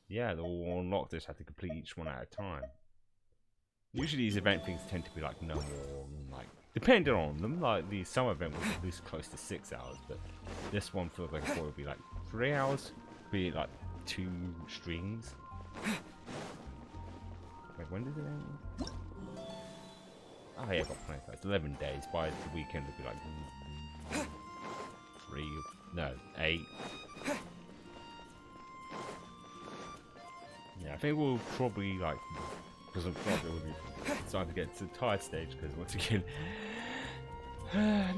Yeah, they're all unlocked. I just have to complete each one at a time. Usually these event things tend to be like no more than like... Depending on them, like the summer event was at least close to 6 hours, but this one feels like it would be like 3 hours, be like 2 streams. Wait, when does it end? Oh yeah, I got plenty of time. It's 11 days. By the weekend it'll be like 3, no, 8. Yeah, I think we'll probably like, because I'm probably already starting to get to the tired stage, because once again,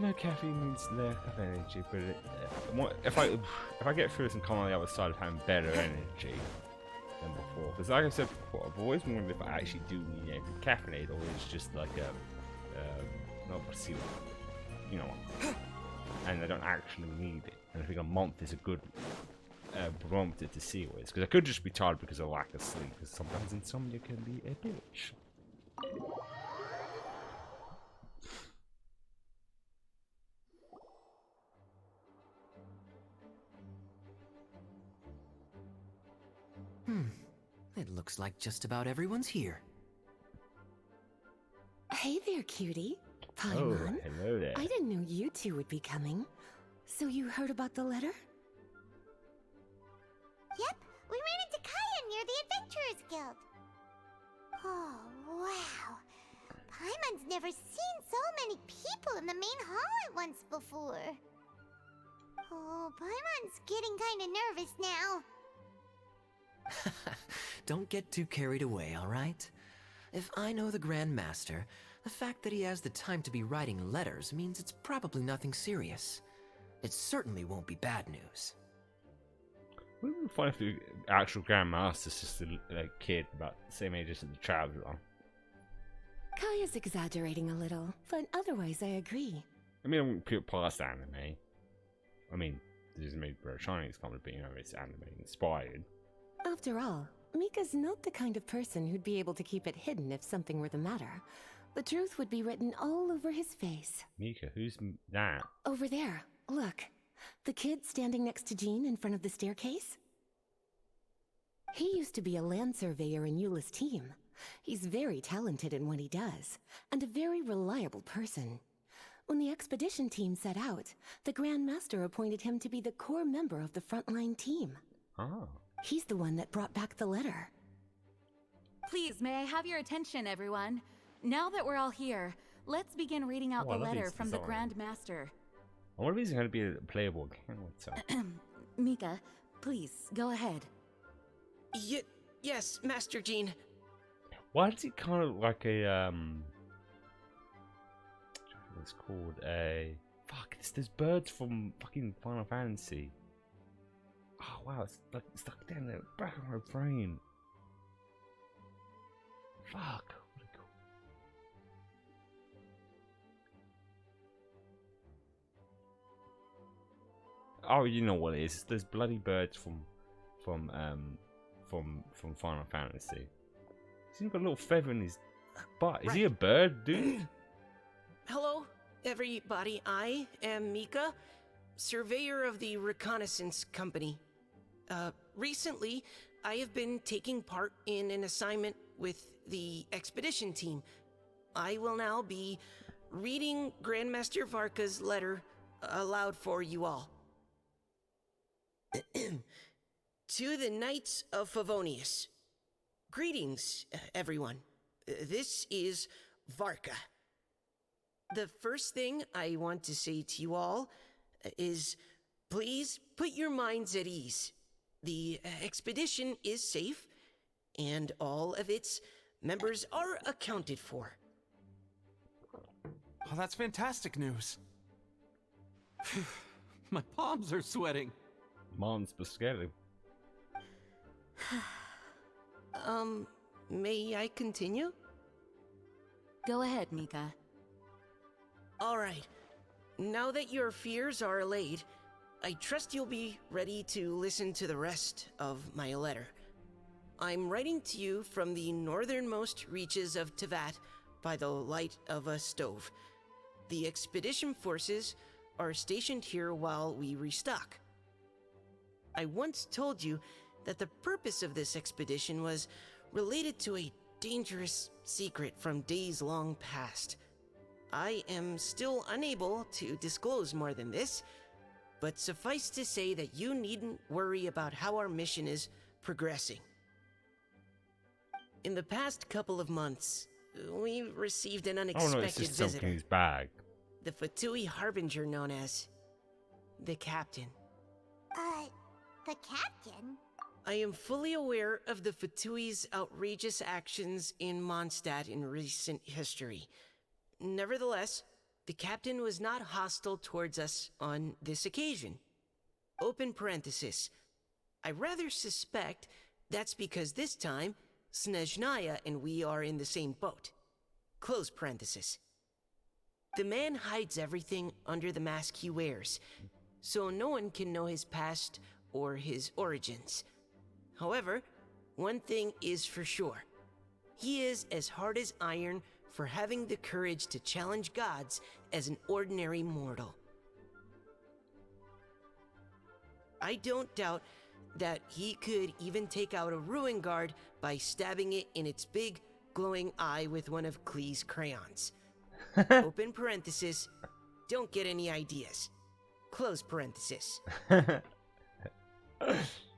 no caffeine means lack of energy. But if I get through this and come on the other side of having better energy than before, because like I said before, I've always wondered if I actually do need anything caffeinated, or it's just like a not placebo, you know, and I don't actually need it. And I think a month is a good barometer to see what it is, because I could just be tired because of lack of sleep, because sometimes insomnia can be a bitch. It looks like just about everyone's here. Hey there, cutie. Oh, Paimon. hello there. I didn't know you two would be coming. So you heard about the letter? Yep, we ran into Kaya near the Adventurers Guild. Oh, wow. Paimon's never seen so many people in the main hall at once before. Oh, Paimon's getting kinda nervous now. Don't get too carried away, alright? If I know the Grand Master, the fact that he has the time to be writing letters means it's probably nothing serious. It certainly won't be bad news. Wouldn't it be funny if the actual Grandmaster's just a kid about the same age as the Traveler? Kaya's exaggerating a little, but otherwise I agree. I mean, I wouldn't put it past anime. I mean, this is maybe for a Chinese comic, but you know, it's anime inspired. After all, Mika's not the kind of person who'd be able to keep it hidden if something were the matter. The truth would be written all over his face. Mika, who's that? Over there, look. The kid standing next to Jean in front of the staircase? He used to be a land surveyor in Eula's team. He's very talented in what he does, and a very reliable person. When the expedition team set out, the Grand Master appointed him to be the core member of the frontline team. Oh. He's the one that brought back the letter. Please, may I have your attention, everyone? Now that we're all here, let's begin reading out the letter from the Grand Master. I wonder if he's going to be a playable character. Mika, please, go ahead. Yes, Master Jean. Why is it kind of like a, it's called a... Fuck, there's birds from fucking Final Fantasy. Oh wow, it's like stuck down the back of my brain. Fuck. What are they called? Oh, you know what it is. It's those bloody birds from Final Fantasy. He's got a little feather in his butt. Is he a bird, dude? Hello, everybody. I am Mika, surveyor of the Reconnaissance Company. Recently, I have been taking part in an assignment with the expedition team. I will now be reading Grandmaster Varka's letter aloud for you all. To the Knights of Favonius. Greetings, everyone. This is Varka. The first thing I want to say to you all is, please put your minds at ease. The expedition is safe, and all of its members are accounted for. Oh, that's fantastic news. My palms are sweating. Mom's biscotti. May I continue? Go ahead, Mika. All right. Now that your fears are allayed, I trust you'll be ready to listen to the rest of my letter. I'm writing to you from the northernmost reaches of Tevat by the light of a stove. The expedition forces are stationed here while we restock. I once told you that the purpose of this expedition was related to a dangerous secret from days long past. I am still unable to disclose more than this, but suffice to say that you needn't worry about how our mission is progressing. In the past couple of months, we received an unexpected Oh no, it's just something visitor. in his bag. The Fatui Harbinger known as the Captain. The captain? I am fully aware of the Fatui's outrageous actions in Mondstadt in recent history. Nevertheless, the Captain was not hostile towards us on this occasion. Open parenthesis. I rather suspect that's because this time, Snezhnaya and we are in the same boat. Close parenthesis. The man hides everything under the mask he wears, so no one can know his past or his origins. However, one thing is for sure. He is as hard as iron for having the courage to challenge gods as an ordinary mortal. I don't doubt that he could even take out a ruin guard by stabbing it in its big, glowing eye with one of Klee's crayons. Open parenthesis, don't get any ideas. Close parenthesis.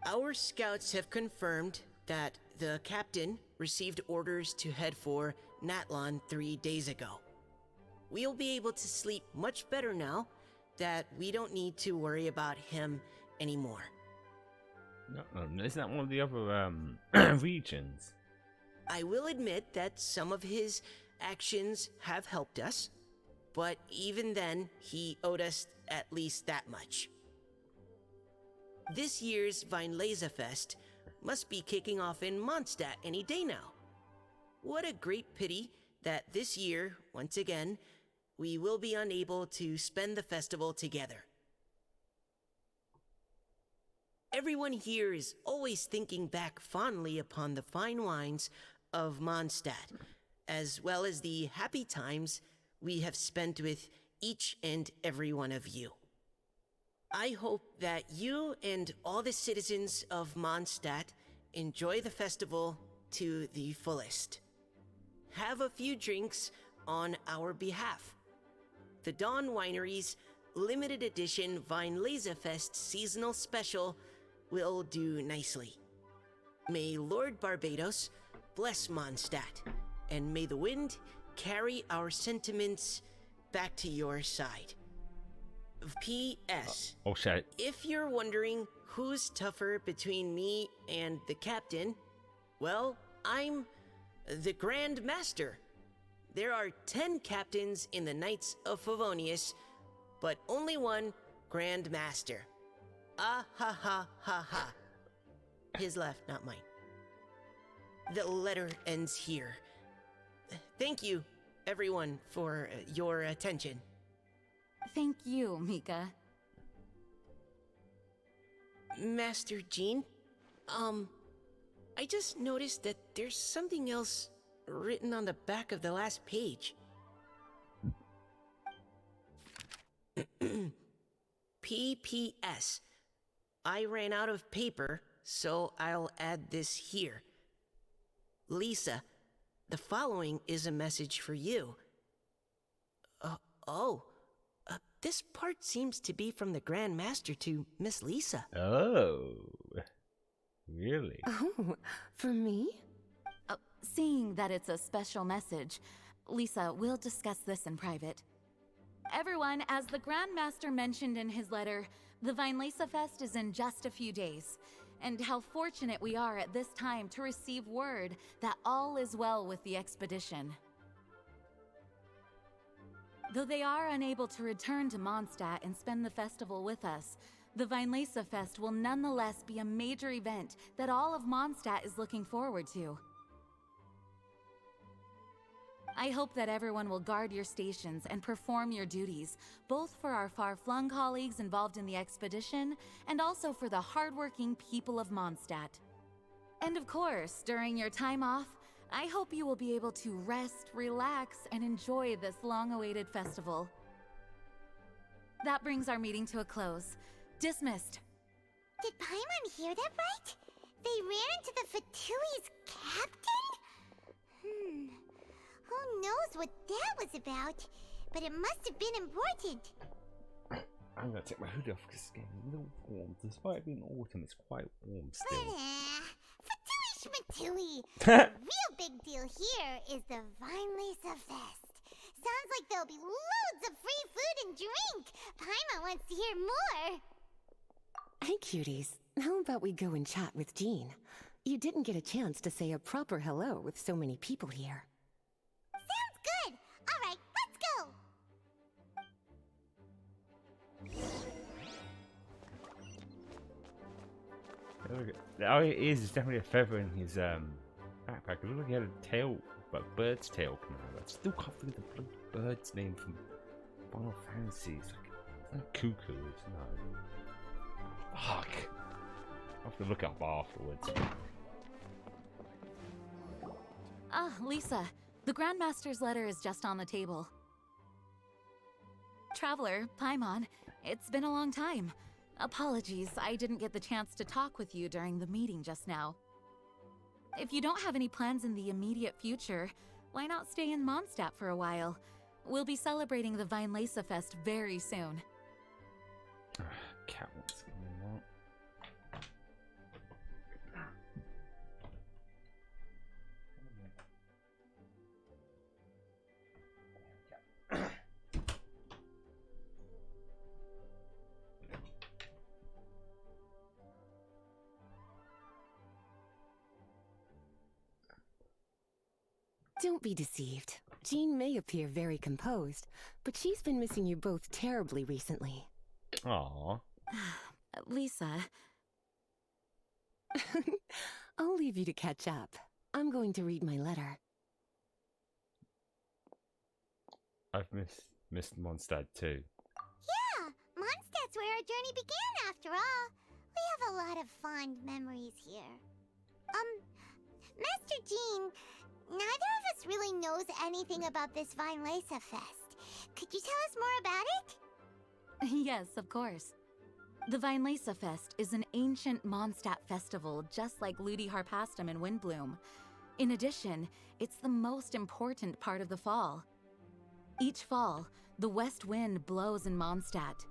Our scouts have confirmed that the captain received orders to head for Natlan 3 days ago. We'll be able to sleep much better now that we don't need to worry about him anymore. No, isn't that one of the other regions? I will admit that some of his actions have helped us, but even then, he owed us at least that much. This year's Vineleza Fest must be kicking off in Mondstadt any day now. What a great pity that this year, once again, we will be unable to spend the festival together. Everyone here is always thinking back fondly upon the fine wines of Mondstadt, as well as the happy times we have spent with each and every one of you. I hope that you and all the citizens of Mondstadt enjoy the festival to the fullest. Have a few drinks on our behalf. The Dawn Winery's limited edition Vineleza Fest seasonal special will do nicely. May Lord Barbados bless Mondstadt, and may the wind carry our sentiments back to your side. P.S. Oh shit. If you're wondering who's tougher between me and the captain, well, I'm the Grand Master. There are 10 captains in the Knights of Favonius, but only one Grand Master. Ah ha ha ha ha. His left, not mine. The letter ends here. Thank you, everyone, for your attention. Thank you, Mika. Master Jean, I just noticed that there's something else written on the back of the last page. P.P.S. I ran out of paper, so I'll add this here. Lisa, the following is a message for you. This part seems to be from the Grand Master to Miss Lisa. Oh, really? Oh, for me? Seeing that it's a special message, Lisa, we'll discuss this in private. Everyone, as the Grand Master mentioned in his letter, the Vineleza Fest is in just a few days. And how fortunate we are at this time to receive word that all is well with the expedition. Though they are unable to return to Mondstadt and spend the festival with us, the Vineleza Fest will nonetheless be a major event that all of Mondstadt is looking forward to. I hope that everyone will guard your stations and perform your duties, both for our far-flung colleagues involved in the expedition, and also for the hardworking people of Mondstadt. And of course, during your time off, I hope you will be able to rest, relax, and enjoy this long-awaited festival. That brings our meeting to a close. Dismissed. Did Paimon hear that right? They ran into the Fatui's captain? Who knows what that was about? But it must have been important. I'm gonna take my hood off because it's getting a little warm. Despite it being autumn, it's quite warm still. Fatui Schmatui! The real big deal here is the Vinelesa Fest. Sounds like there'll be loads of free food and drink. Paimon wants to hear more. Hey, cuties. How about we go and chat with Jean? You didn't get a chance to say a proper hello with so many people here. Sounds good. All right, let's go. Oh, it is. It's definitely a feather in his backpack. It looked like he had a tail, but a bird's tail coming out. I still can't think of the bloody bird's name from Final Fantasy. It's like cuckoo. It's no. Fuck. I'll have to look up afterwards. Ah, Lisa. The Grandmaster's letter is just on the table. Traveler, Paimon, it's been a long time. Apologies, I didn't get the chance to talk with you during the meeting just now. If you don't have any plans in the immediate future, why not stay in Mondstadt for a while? We'll be celebrating the Vinelesa Fest very soon. Cat wants to give me that. Don't be deceived. Jean may appear very composed, but she's been missing you both terribly recently. Aww. Lisa. I'll leave you to catch up. I'm going to read my letter. I've missed Mondstadt too. Yeah, Mondstadt's where our journey began after all. We have a lot of fond memories here. Master Jean, neither of us really knows anything about this Vinelesa Fest. Could you tell us more about it? Yes, of course. The Vinelesa Fest is an ancient Mondstadt festival just like Ludi Harpastum and Windbloom. In addition, it's the most important part of the fall. Each fall, the west wind blows in Mondstadt.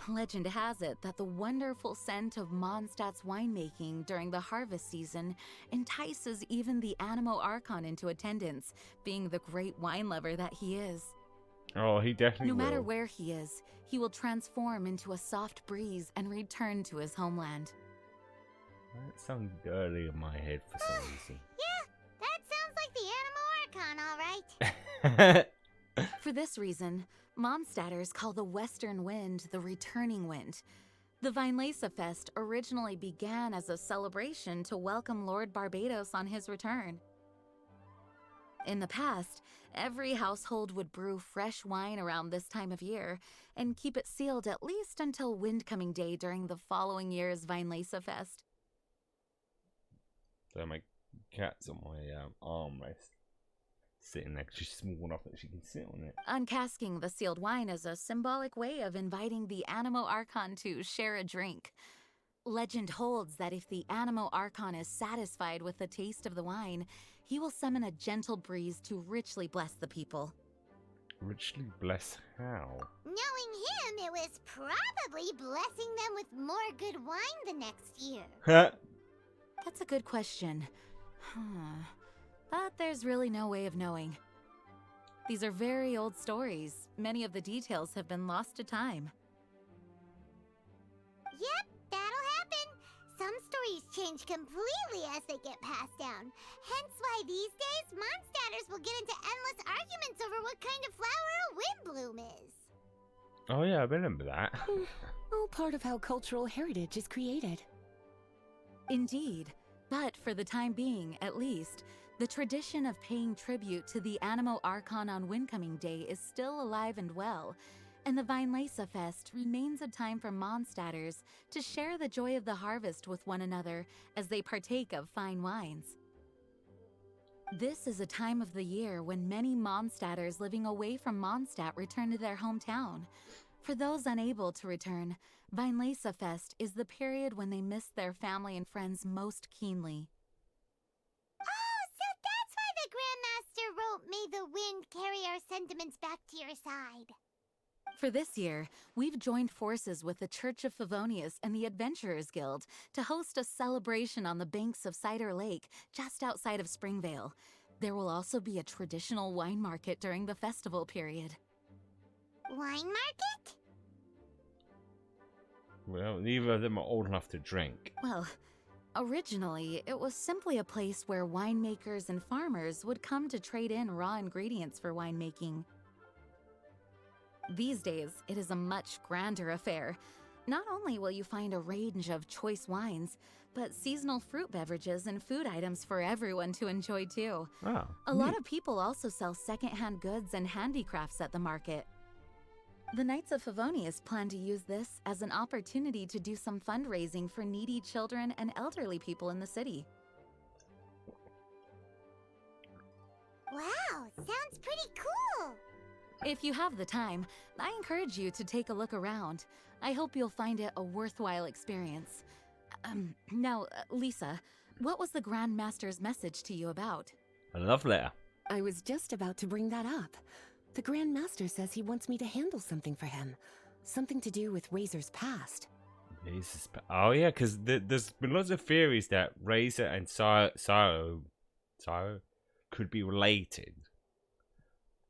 Legend has it that the wonderful scent of Mondstadt's winemaking during the harvest season entices even the Animo Archon into attendance, being the great wine lover that he is. Oh, he definitely will. No matter will. where he is, he will transform into a soft breeze and return to his homeland. That sounded dirty in my head for some reason. Yeah, that sounds like the Animo Archon, alright. For this reason, Mondstadters call the western wind the returning wind. The Vinelesa Fest originally began as a celebration to welcome Lord Barbados on his return. In the past, every household would brew fresh wine around this time of year and keep it sealed at least until Windcoming Day during the following year's Vinelesa Fest. So my cat's on my armrest, sitting there 'cause she's small enough that she can sit on it. Uncasking the sealed wine is a symbolic way of inviting the Animo Archon to share a drink. Legend holds that if the Animo Archon is satisfied with the taste of the wine, he will summon a gentle breeze to richly bless the people. Richly bless how? Knowing him, it was probably blessing them with more good wine the next year. That's a good question. But there's really no way of knowing. These are very old stories. Many of the details have been lost to time. Yep, that'll happen. Some stories change completely as they get passed down. Hence why these days, Mondstadters will get into endless arguments over what kind of flower a windbloom is. Oh yeah, I remember that. All part of how cultural heritage is created. Indeed. But for the time being, at least, The tradition of paying tribute to the Animo Archon on Windcoming Day is still alive and well, and the Weinlese Fest remains a time for Mondstadters to share the joy of the harvest with one another as they partake of fine wines. This is a time of the year when many Mondstadters living away from Mondstadt return to their hometown. For those unable to return, Weinlese Fest is the period when they miss their family and friends most keenly. Oh, so that's why the Grandmaster wrote, "May the wind carry our sentiments back to your side." For this year, we've joined forces with the Church of Favonius and the Adventurers Guild to host a celebration on the banks of Cider Lake, just outside of Springvale. There will also be a traditional wine market during the festival period. Wine market? Well, neither of them are old enough to drink. Well, originally, it was simply a place where winemakers and farmers would come to trade in raw ingredients for winemaking. These days, it is a much grander affair. Not only will you find a range of choice wines, but seasonal fruit beverages and food items for everyone to enjoy too. Oh, A lot of people also sell secondhand goods and handicrafts at the market. The Knights of Favonius plan to use this as an opportunity to do some fundraising for needy children and elderly people in the city. Wow, sounds pretty cool. If you have the time, I encourage you to take a look around. I hope you'll find it a worthwhile experience. Now, Lisa, what was the Grand Master's message to you about? A love letter. I was just about to bring that up. The Grand Master says he wants me to handle something for him. Something to do with Razor's past. Oh yeah, because there's been lots of theories that Razor and Saro could be related.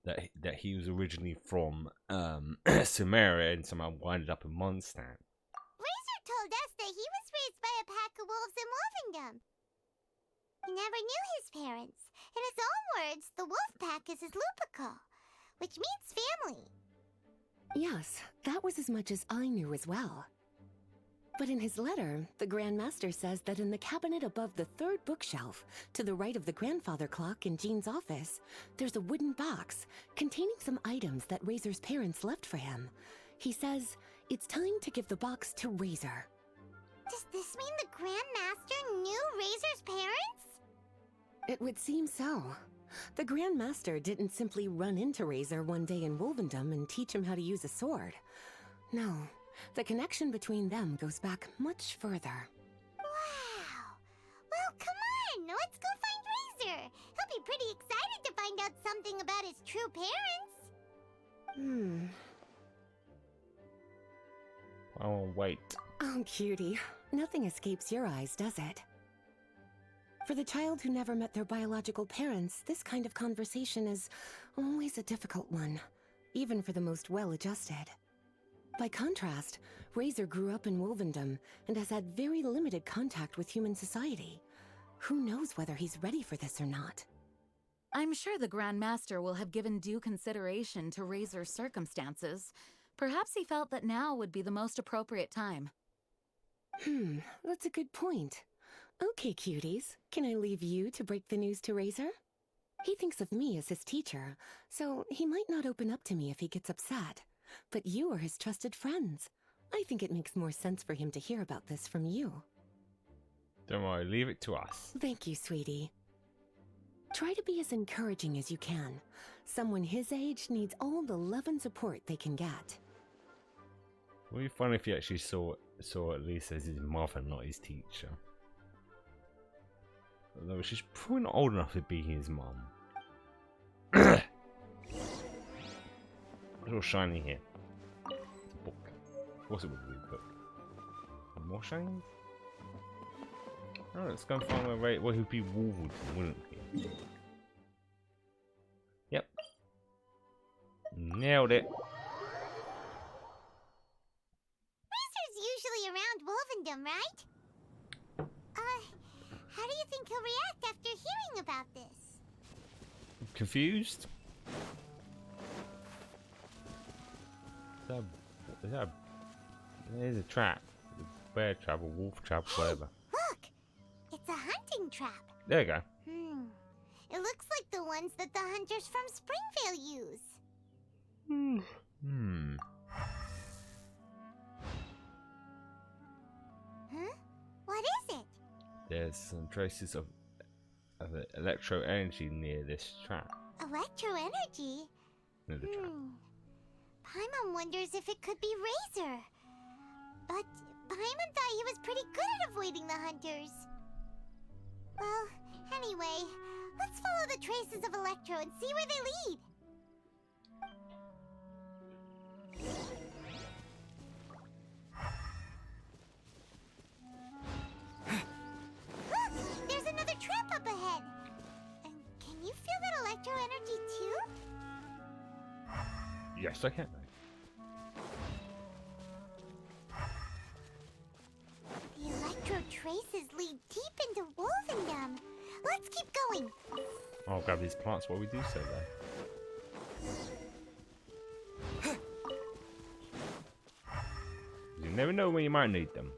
That he was originally from Sumeria and somehow winded up in Mondstadt. Razor told us that he was raised by a pack of wolves in Wolvendom. He never knew his parents. In his own words, the wolf pack is his lupical, which means family. Yes, that was as much as I knew as well. But in his letter, the Grand Master says that in the cabinet above the third bookshelf, to the right of the grandfather clock in Jean's office, there's a wooden box containing some items that Razor's parents left for him. He says it's time to give the box to Razor. Does this mean the Grand Master knew Razor's parents? It would seem so. The Grand Master didn't simply run into Razor one day in Wolvendom and teach him how to use a sword. No. The connection between them goes back much further. Wow! Well, come on! Let's go find Razor! He'll be pretty excited to find out something about his true parents. Oh, wait. Oh, cutie. Nothing escapes your eyes, does it? For the child who never met their biological parents, this kind of conversation is always a difficult one, even for the most well-adjusted. By contrast, Razor grew up in Wolvendom and has had very limited contact with human society. Who knows whether he's ready for this or not? I'm sure the Grand Master will have given due consideration to Razor's circumstances. Perhaps he felt that now would be the most appropriate time. That's a good point. Okay, cuties, can I leave you to break the news to Razor? He thinks of me as his teacher, so he might not open up to me if he gets upset. But you are his trusted friends. I think it makes more sense for him to hear about this from you. Don't worry, leave it to us. Thank you, sweetie. Try to be as encouraging as you can. Someone his age needs all the love and support they can get. It would be fun if he actually saw at least as his mother, not his teacher. Although she's probably not old enough to be his mum. A little shiny here. It's a book. Of course it would be a book. More shiny? Oh, let's go and find where he would be Wolverton, wouldn't he? Yep. Nailed it. Razor's usually around Wolvendom, right? How do you think he'll react after hearing about this? Confused? There's a trap. A bear trap, a wolf trap, whatever. Look! It's a hunting trap. There you go. It looks like the ones that the hunters from Springvale use. Huh? What is it? There's some traces of electro energy near this trap. Electro energy? Near the trap. Paimon wonders if it could be Razor. But Paimon thought he was pretty good at avoiding the hunters. Well, anyway, let's follow the traces of Electro and see where they lead. Look! There's another trap up ahead! And can you feel that Electro energy too? Yes, I can. The Electro traces lead deep into Wolvendom. Let's keep going. I'll grab these plants while we do so then. You never know when you might need them.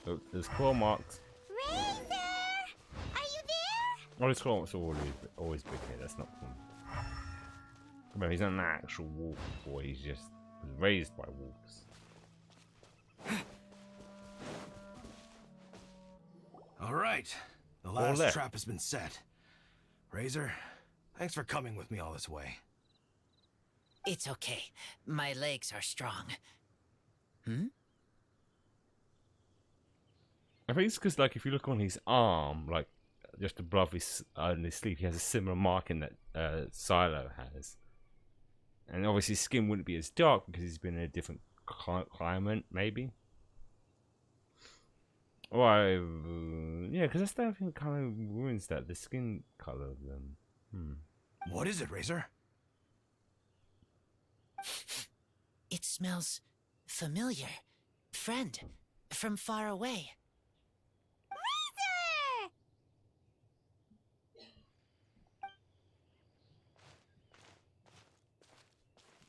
Look, there's claw marks. Razor! Are you there? Oh, his claw marks are always big here, that's not fun. Remember, he's not an actual wolf boy, he's just raised by wolves. Alright, the last trap has been set. Razor, thanks for coming with me all this way. It's okay. My legs are strong. I think it's because, like, if you look on his arm, like, just above his sleeve, he has a similar marking that Silo has. And obviously his skin wouldn't be as dark because he's been in a different climate, maybe. Or, yeah, because that's the thing kind of ruins that, the skin color of them. What is it, Razor? It smells familiar. Friend, from far away. Razor!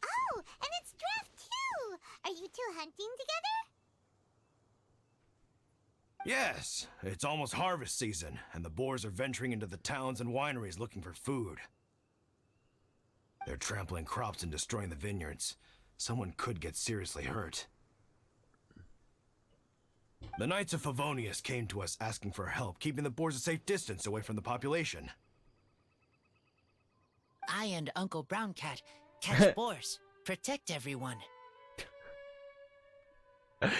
Oh, and it's Draft too! Are you two hunting together? Yes, it's almost harvest season, and the boars are venturing into the towns and wineries looking for food. They're trampling crops and destroying the vineyards. Someone could get seriously hurt. The Knights of Favonius came to us asking for help, keeping the boars a safe distance away from the population. I and Uncle Brown Cat catch boars, protect everyone. Wow,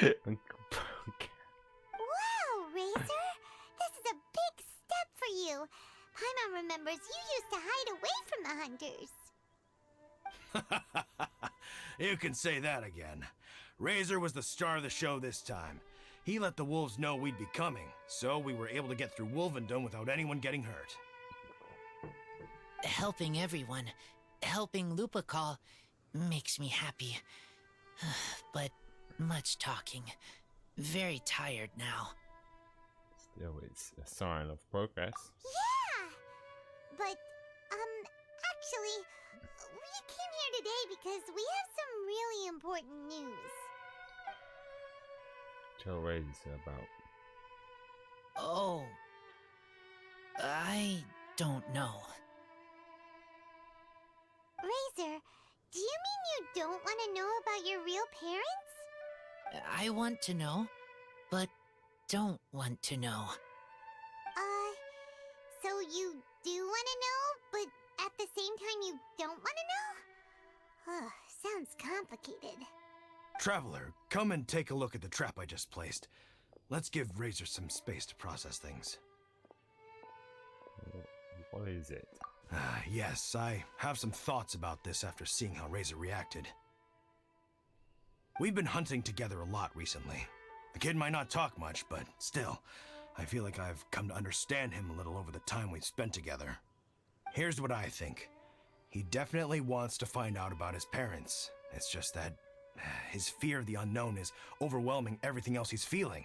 Razor! This is a big step for you. Paimon remembers you used to hide away from the hunters. You can say that again. Razor was the star of the show this time. He let the wolves know we'd be coming, so we were able to get through Wolvendom without anyone getting hurt. Helping everyone, helping Lupercal, makes me happy. But much talking. Very tired now. Still, it's a sign of progress. Yeah! But, actually, we came here today because we have some really important news. Tell Razor about. Oh. I don't know. Razor, do you mean you don't want to know about your real parents? I want to know, but don't want to know. So you do want to know, but at the same time you don't want to know? Ugh, sounds complicated. Traveler, come and take a look at the trap I just placed. Let's give Razor some space to process things. What is it? Yes, I have some thoughts about this after seeing how Razor reacted. We've been hunting together a lot recently. The kid might not talk much, but still, I feel like I've come to understand him a little over the time we've spent together. Here's what I think. He definitely wants to find out about his parents. It's just that his fear of the unknown is overwhelming everything else he's feeling.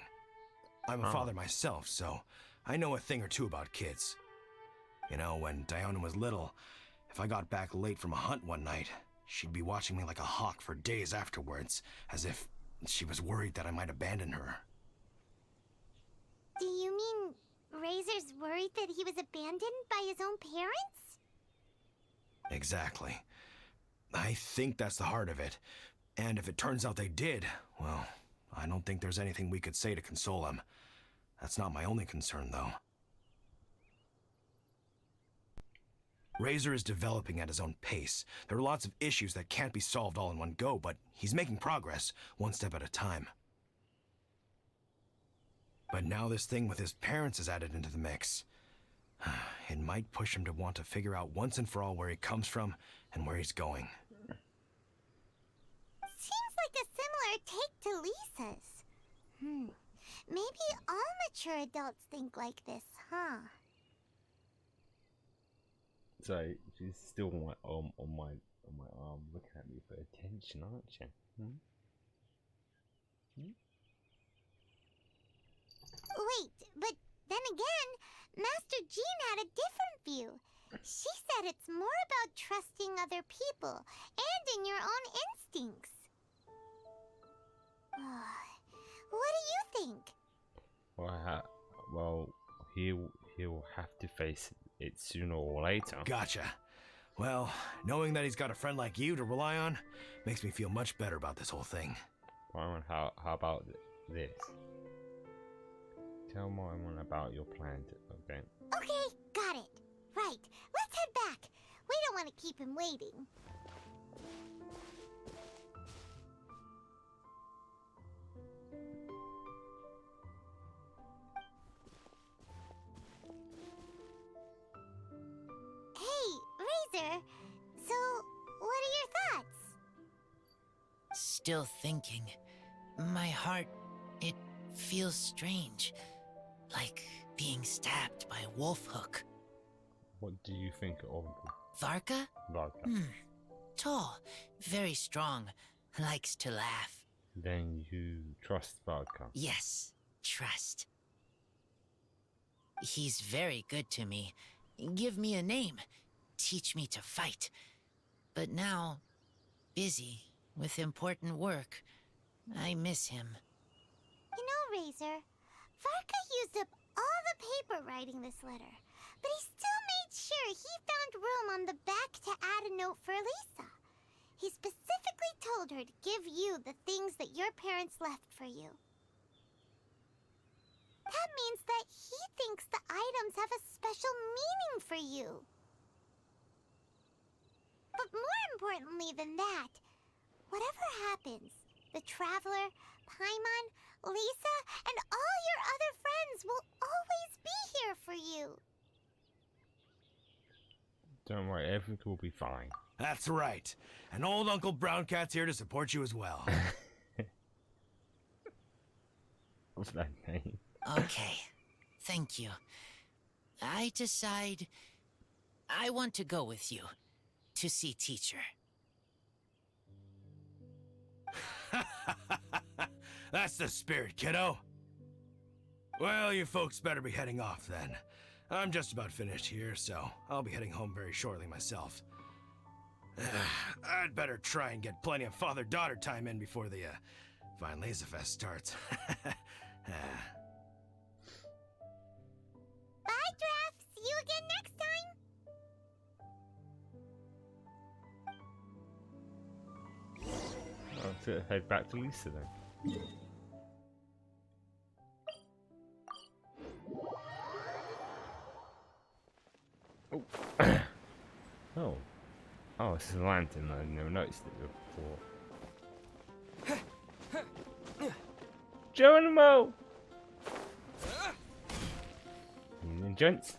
I'm a father myself, so I know a thing or two about kids. You know, when Diana was little, if I got back late from a hunt one night, she'd be watching me like a hawk for days afterwards, as if she was worried that I might abandon her. Do you mean Razor's worried that he was abandoned by his own parents? Exactly. I think that's the heart of it. And if it turns out they did, well, I don't think there's anything we could say to console him. That's not my only concern, though. Razor is developing at his own pace. There are lots of issues that can't be solved all in one go, but he's making progress, one step at a time. But now this thing with his parents is added into the mix. It might push him to want to figure out once and for all where he comes from and where he's going. Seems like a similar take to Lisa's. Maybe all mature adults think like this, huh? So she's still on my arm, looking at me for attention, aren't you? Wait, but then again, Master Jean had a different view. She said it's more about trusting other people and in your own instincts. What do you think? Well, he'll have to face it sooner or later. Gotcha. Well, knowing that he's got a friend like you to rely on makes me feel much better about this whole thing. Paimon, how about this? Tell Paimon about your plans, okay? Okay, got it. Right, let's head back. We don't want to keep him waiting. Hey, Razor. So, what are your thoughts? Still thinking. My heart, it feels strange. Like being stabbed by a wolf hook. What do you think of Varka? Varka? Tall, very strong, likes to laugh. Then you trust Varka? Yes, trust. He's very good to me. Give me a name. Teach me to fight. But now, busy with important work. I miss him. You know, Razor, Varka used up all the paper writing this letter, but he still made sure he found room on the back to add a note for Lisa. He specifically told her to give you the things that your parents left for you. That means that he thinks the items have a special meaning for you. But more importantly than that, whatever happens, the Traveler, Paimon, Lisa, and all your other friends will always be here for you. Don't worry, everything will be fine. That's right. And old Uncle Brown Cat's here to support you as well. What's that name? Okay, thank you. I decide I want to go with you to see teacher. That's the spirit, kiddo. Well, you folks better be heading off then. I'm just about finished here, so I'll be heading home very shortly myself. I'd better try and get plenty of father-daughter time in before the Vine Laser Fest starts. Bye, Draf. See you again next time. I'll have to head back to Lisa then. Oh. Oh. Oh, it's a lantern. I never noticed it before. Geronimo! Evening, gents.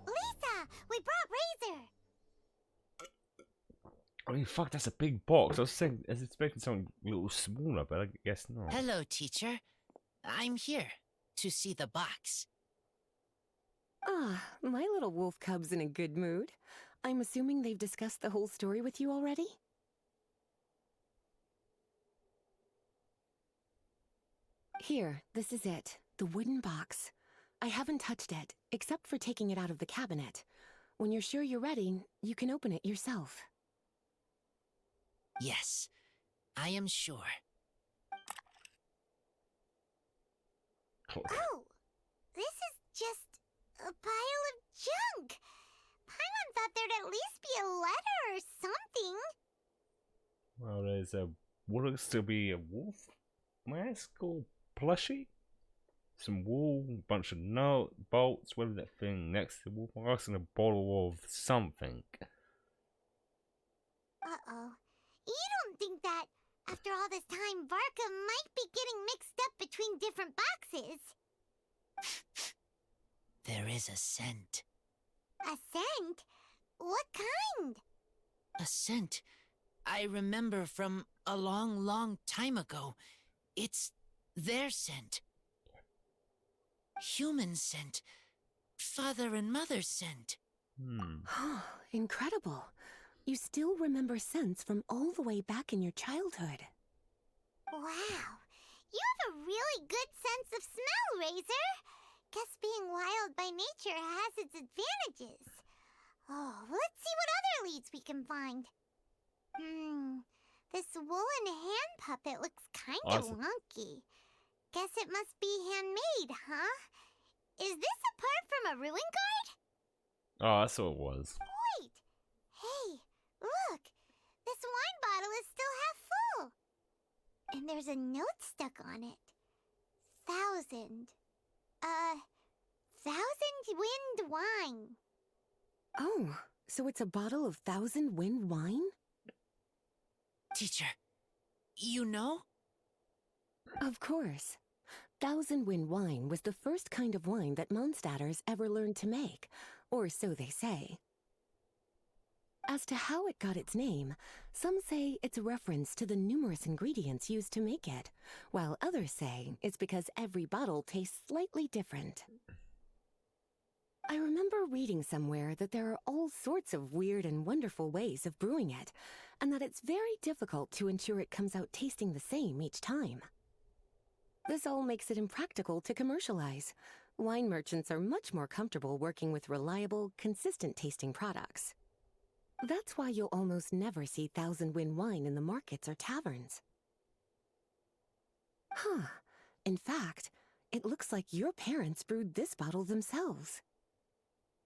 Lisa, we brought Razor. I mean, fuck, that's a big box. I was expecting something a little smaller, but I guess not. Hello, teacher. I'm here to see the box. Ah, my little wolf cub's in a good mood. I'm assuming they've discussed the whole story with you already? Here, this is it. The wooden box. I haven't touched it, except for taking it out of the cabinet. When you're sure you're ready, you can open it yourself. Yes, I am sure. Oh, this is just a pile of junk. Paimon thought there'd at least be a letter or something. Well, there's a what looks to be a wolf mask or plushie. Some wool, a bunch of bolts, whatever that thing next to the wolf mask, and a bottle of something. Uh-oh. You don't think that, after all this time, Varka might be getting mixed up between different boxes? There is a scent. A scent? What kind? A scent I remember from a long, long time ago. It's their scent. Human scent. Father and mother scent. Incredible. You still remember scents from all the way back in your childhood. Wow. You have a really good sense of smell, Razor. Guess being wild by nature has its advantages. Oh, let's see what other leads we can find. This woolen hand puppet looks kinda wonky. Guess it must be handmade, huh? Is this a part from a ruin guard? Oh, that's what it was. Wait! Hey, look! This wine bottle is still half full. And there's a note stuck on it. 1,000. 1,000 wind wine. Oh, so it's a bottle of 1,000 wind wine? Teacher, you know? Of course. 1,000 wind wine was the first kind of wine that Mondstadters ever learned to make, or so they say. As to how it got its name, some say it's a reference to the numerous ingredients used to make it, while others say it's because every bottle tastes slightly different. I remember reading somewhere that there are all sorts of weird and wonderful ways of brewing it, and that it's very difficult to ensure it comes out tasting the same each time. This all makes it impractical to commercialize. Wine merchants are much more comfortable working with reliable, consistent tasting products. That's why you'll almost never see 1,000 wind wine in the markets or taverns. Huh. In fact, it looks like your parents brewed this bottle themselves.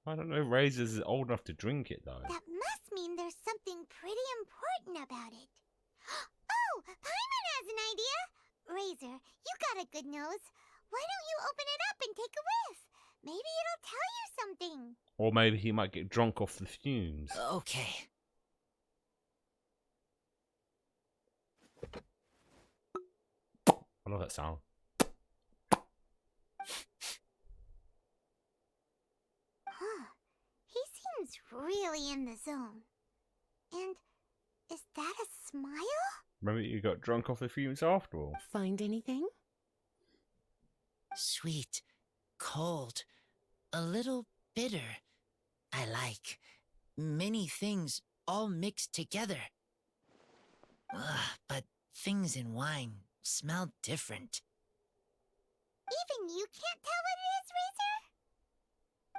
I don't know if Razor's old enough to drink it, though. That must mean there's something pretty important about it. Oh, Paimon has an idea! Razor, you got a good nose. Why don't you open it up and take a whiff? Maybe it'll tell you something. Or maybe he might get drunk off the fumes. Okay. I love that sound. Huh. He seems really in the zone. And is that a smile? Remember you got drunk off the fumes after all? Find anything? Sweet, cold, a little bitter. I like many things all mixed together. But things in wine smell different. Even you can't tell what it is,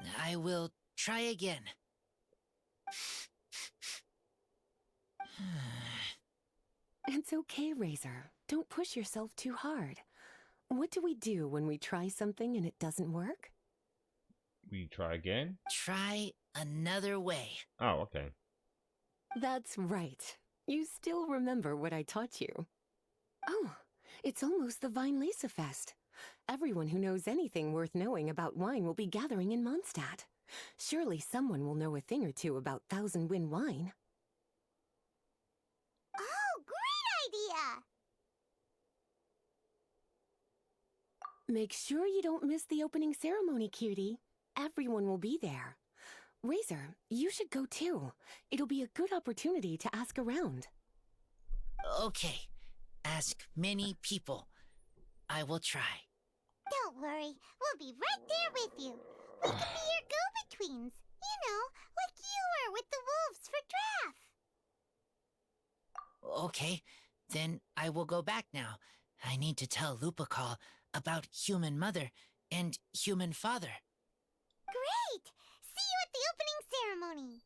Razor? I will try again. It's okay, Razor. Don't push yourself too hard. What do we do when we try something and it doesn't work? We try again? Try another way. Oh, okay. That's right. You still remember what I taught you. Oh, it's almost the Weinlese Fest. Everyone who knows anything worth knowing about wine will be gathering in Mondstadt. Surely someone will know a thing or two about 1,000 wind wine. Oh, great idea! Make sure you don't miss the opening ceremony, cutie. Everyone will be there. Razor, you should go too. It'll be a good opportunity to ask around. Okay. Ask many people. I will try. Don't worry, we'll be right there with you. We can be your go-betweens. You know, like you were with the wolves for Draff. Okay, then I will go back now. I need to tell Lupacall about human mother and human father. Great! See you at the opening ceremony.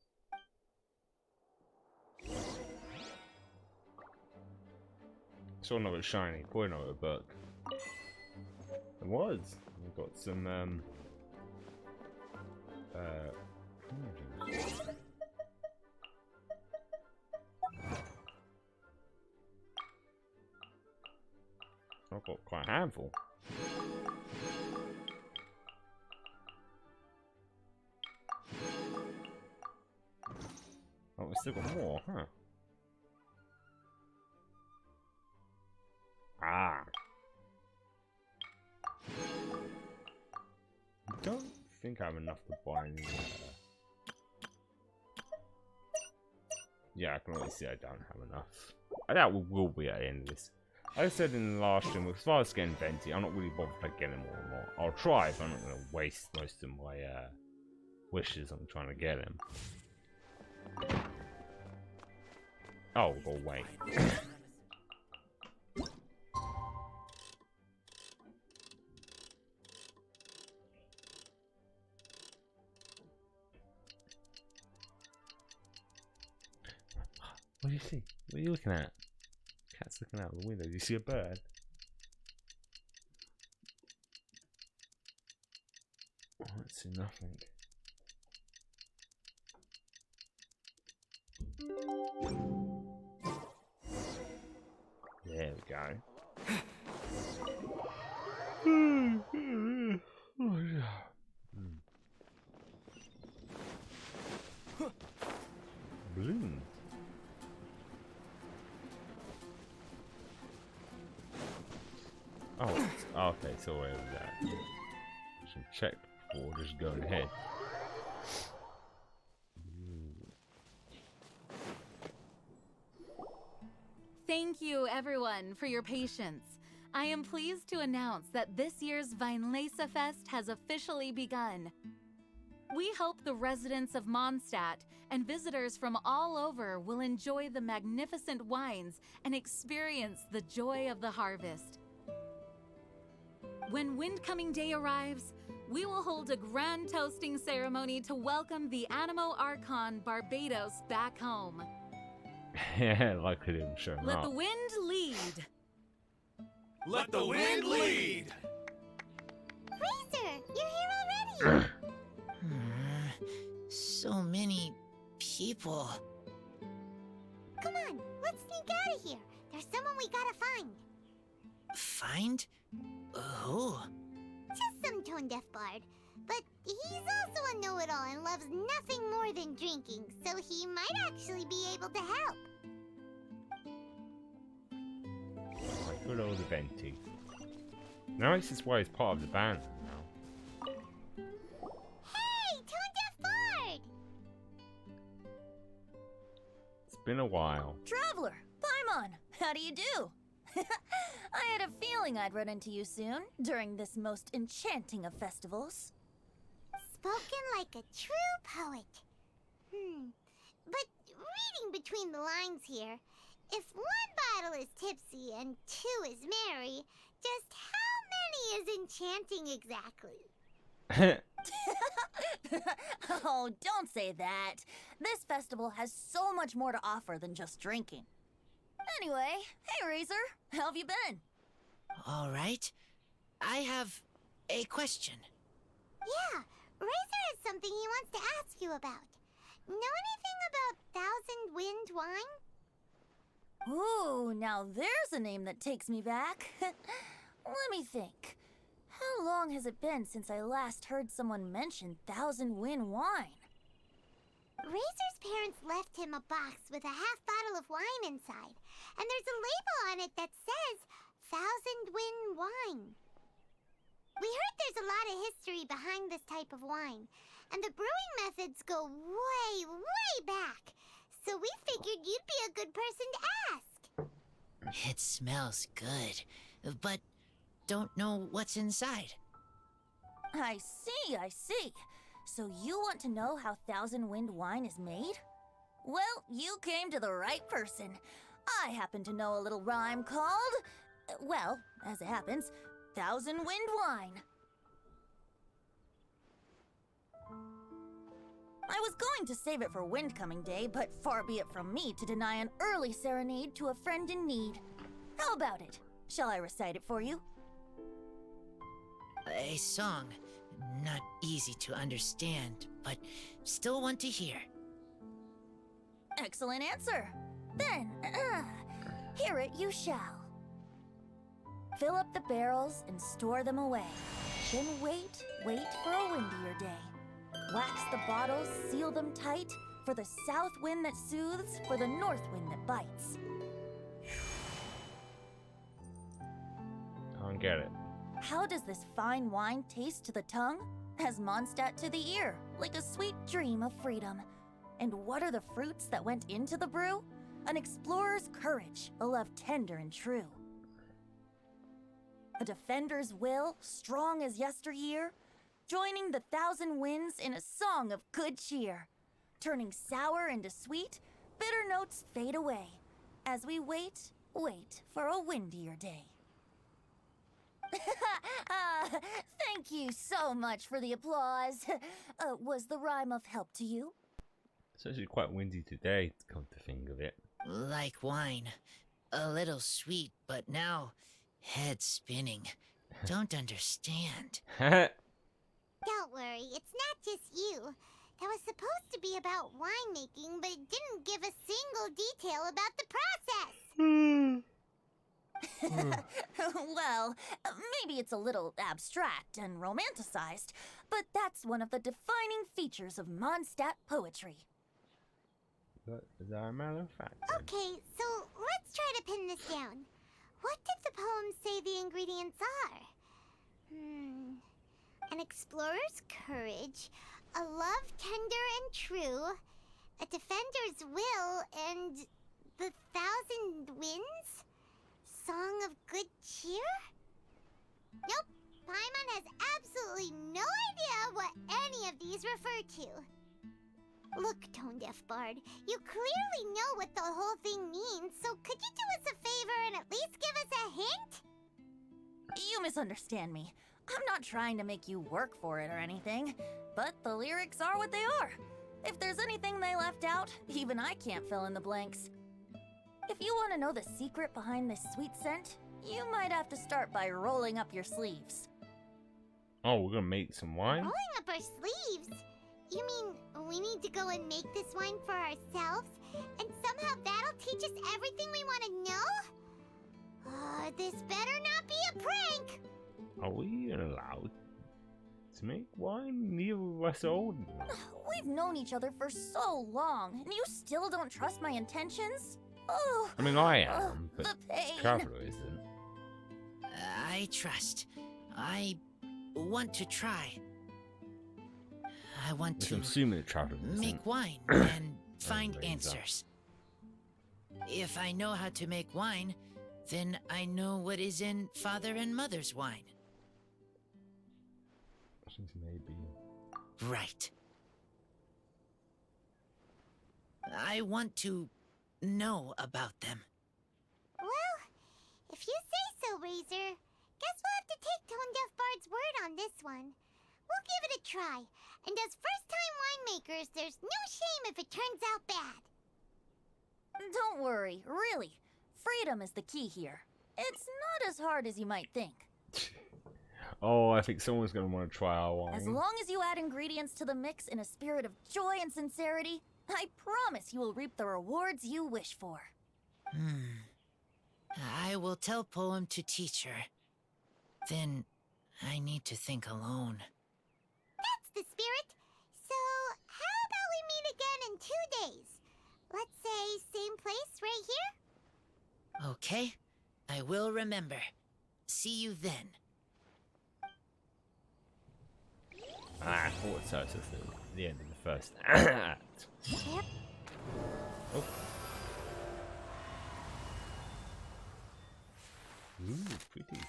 Saw another shiny, boy, another book. It was. We got some I've got quite a handful. Oh, we still got more, huh? Ah. I don't think I have enough to buy any. Yeah, I can already see I don't have enough. I doubt we will be at the end of this. Like I said in the last stream, as far as getting Venti, I'm not really bothered if I get him or not. I'll try, but I'm not going to waste most of my wishes on trying to get him. Oh, go away. What do you see? What are you looking at? Cat's looking out the window. Do you see a bird? Oh, I see nothing. There we go. Oh, yeah. Balloons. Oh, okay, so where was that? Some check before just going ahead. Thank you, everyone, for your patience. I am pleased to announce that this year's Weinlese Fest has officially begun. We hope the residents of Mondstadt and visitors from all over will enjoy the magnificent wines and experience the joy of the harvest. When Windcoming Day arrives, we will hold a grand toasting ceremony to welcome the Animo Archon Barbados back home. Yeah, like I didn't show Let up. the wind lead. Let the wind lead! Razor, you're here already! So many people. Come on, let's sneak out of here. There's someone we gotta find. Find? Who? Just some tone-deaf bard. But he's also a know-it-all and loves nothing more than drinking, so he might actually be able to help. My good old Venti. Now this is why he's part of the band now. Hey, tone-deaf bard! It's been a while. Traveler, Paimon, how do you do? I had a feeling I'd run into you soon, during this most enchanting of festivals. Spoken like a true poet. But reading between the lines here, if one bottle is tipsy and two is merry, just how many is enchanting exactly? Oh, don't say that. This festival has so much more to offer than just drinking. Anyway, hey Razor, how have you been? All right. I have a question. Yeah, Razor has something he wants to ask you about. Know anything about Thousand Wind wine? Ooh, now there's a name that takes me back. Let me think. How long has it been since I last heard someone mention Thousand Wind wine? Razor's parents left him a box with a half bottle of wine inside, and there's a label on it that says Thousand Wind wine. We heard there's a lot of history behind this type of wine, and the brewing methods go way, way back. So we figured you'd be a good person to ask. It smells good, but don't know what's inside. I see. So you want to know how Thousand Wind wine is made? Well, you came to the right person. I happen to know a little rhyme called, well, as it happens, Thousand Wind wine. I was going to save it for Windcoming Day, but far be it from me to deny an early serenade to a friend in need. How about it? Shall I recite it for you? A song. Not easy to understand, but still one to hear. Excellent answer. Then, hear it you shall. Fill up the barrels and store them away. Then wait for a windier day. Wax the bottles, seal them tight, for the south wind that soothes, for the north wind that bites. I don't get it. How does this fine wine taste to the tongue? As Mondstadt to the ear, like a sweet dream of freedom. And what are the fruits that went into the brew? An explorer's courage, a love tender and true. A defender's will, strong as yesteryear, joining the thousand winds in a song of good cheer. Turning sour into sweet, bitter notes fade away, as we wait for a windier day. Thank you so much for the applause. Was the rhyme of help to you? It's actually quite windy today, come to think of it. Like wine. A little sweet, but now head spinning. Don't understand. Don't worry, it's not just you. That was supposed to be about winemaking, but it didn't give a single detail about the process. Well, maybe it's a little abstract and romanticized, but that's one of the defining features of Mondstadt poetry. But is that a matter of fact? Okay, so let's try to pin this down. What did the poem say the ingredients are? An explorer's courage, a love tender and true, a defender's will, and the thousand winds? Song of good cheer? Nope, Paimon has absolutely no idea what any of these refer to. Look, Tone Deaf Bard, you clearly know what the whole thing means, so could you do us a favor and at least give us a hint? You misunderstand me. I'm not trying to make you work for it or anything, but the lyrics are what they are. If there's anything they left out, even I can't fill in the blanks. If you want to know the secret behind this sweet scent, you might have to start by rolling up your sleeves. Oh, we're gonna make some wine? Rolling up our sleeves? You mean we need to go and make this wine for ourselves, and somehow that'll teach us everything we want to know? This better not be a prank! Are we allowed to make wine? Neither of us are old enough. We've known each other for so long, and you still don't trust my intentions? Oh, I mean, I am, but the pain. Traveler isn't. I trust. I want to try. I want to I'm assuming the Traveler isn't. make wine and find answers. If I know how to make wine, then I know what is in Father and Mother's wine. Maybe. Right. I want to know about them. Well, if you say so, Razor, guess we'll have to take Tone Deaf Bard's word on this one. We'll give it a try, and as first-time winemakers, there's no shame if it turns out bad. Don't worry, really. Freedom is the key here. It's not as hard as you might think. Oh, I think someone's gonna want to try our wine. As long as you add ingredients to the mix in a spirit of joy and sincerity, I promise you will reap the rewards you wish for. I will tell Poem to teach her. Then I need to think alone. That's the spirit. So, how about we meet again in 2 days? Let's say same place right here? Okay, I will remember. See you then. I thought so. It's just the end of the first act. Yep. Oh. Ooh, pretty.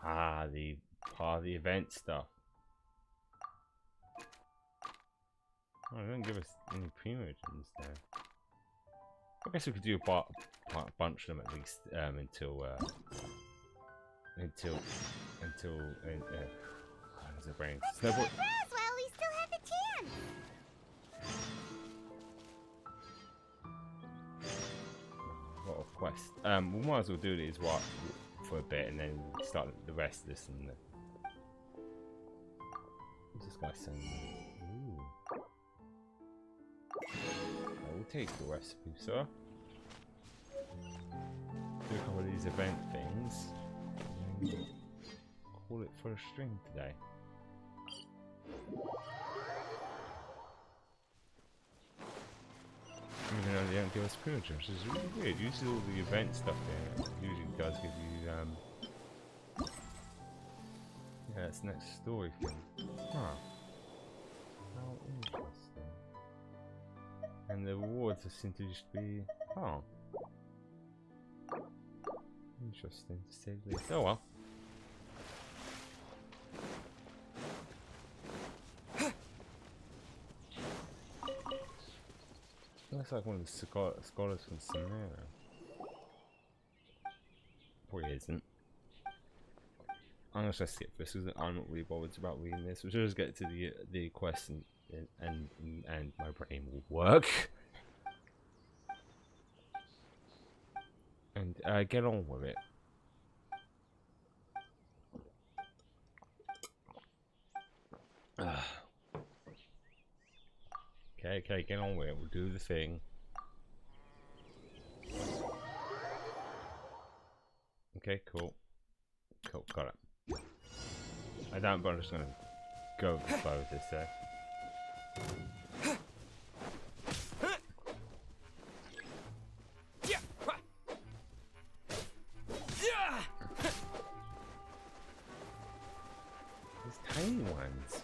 Ah, the part of the event stuff. Oh, they don't give us any primogens there. I guess we could do a bunch of them at least until has a brain. Let's go browse while we still have the chance. What a quest. We might as well do these for a bit and then start the rest of this. And what's this guy saying? Ooh. I will take the recipe, sir. Do a couple of these event things. And then call it for a stream today. Even though they don't give us privileges, which is really weird. Usually all the event stuff there usually does give you yeah, that's next story thing. Huh. How interesting. And the rewards seem to just be interesting to say the least. Oh well. Looks like one of the scholars from Samara. Probably isn't. I'm gonna try to skip this because I'm not really bothered about reading this. We'll just get to the quest and my brain will work. And get on with it. Okay, get on with it. We'll do the thing. Okay, cool. Cool, got it. I don't, but I'm just gonna go with the flow with this there. These tiny ones.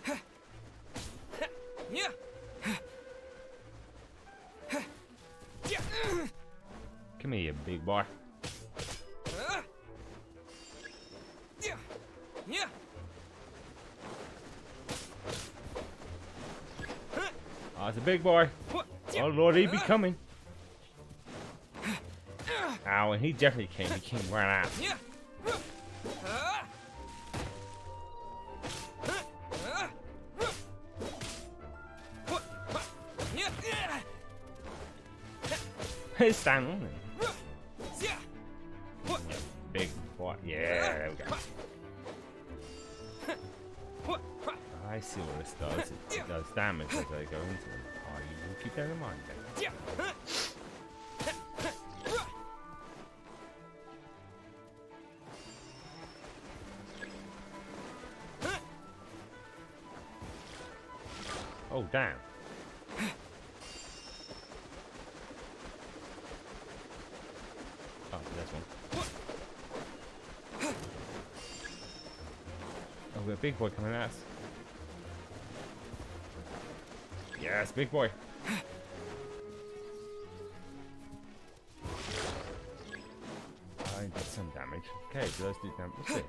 Come here, you big boy. Oh, it's a big boy. Oh Lord, he be coming. Ow, and he definitely came. He came right out. He's standing on him. Big boy. Yeah, there we go. I see what this does. It does damage as they go into them. Oh, you will keep that in mind then. Oh, damn. Oh, there's one. Oh, we got a big boy coming at us. Yes, big boy. I did some damage. Okay, so let's do damage. What's this?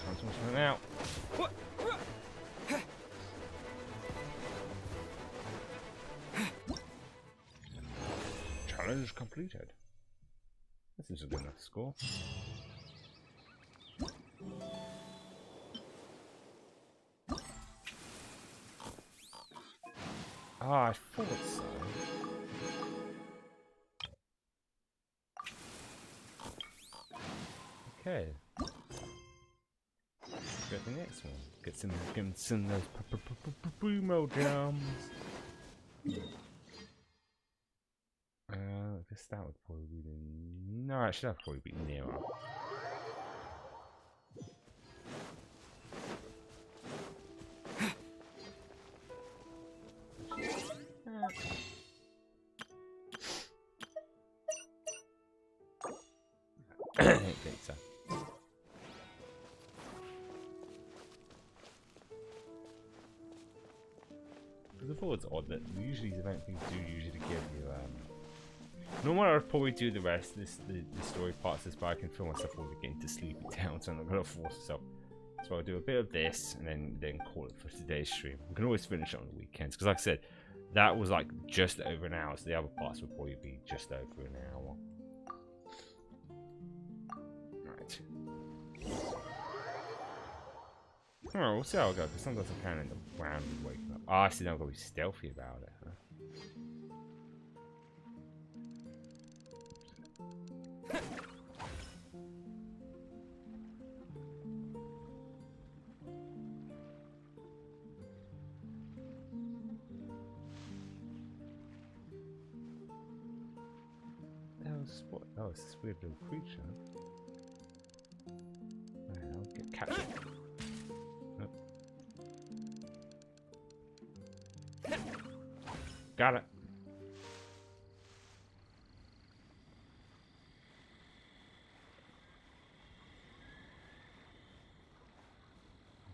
Time's almost running out. Challenge completed. This is a good enough score. Ah, I thought so. Okay. Get the next one. Get some those Primo jams. I guess that would probably be the... No, actually that would probably be nearer. I don't think so. I thought it's odd that usually these event things do usually give you normally I would probably do the rest of the story parts of this, but I can feel myself already getting to sleepy down, so I'm not gonna force myself. So I'll do a bit of this and then call it for today's stream. We can always finish it on the weekends, because like I said, That was like just over an hour, so the other parts would probably be just over an hour. Right. Alright, we'll see how it goes, because sometimes I can end up randomly waking up. Oh, I see, now I've got to be stealthy about it, huh? That was this weird little creature. I'll get captured. Oh. Got it.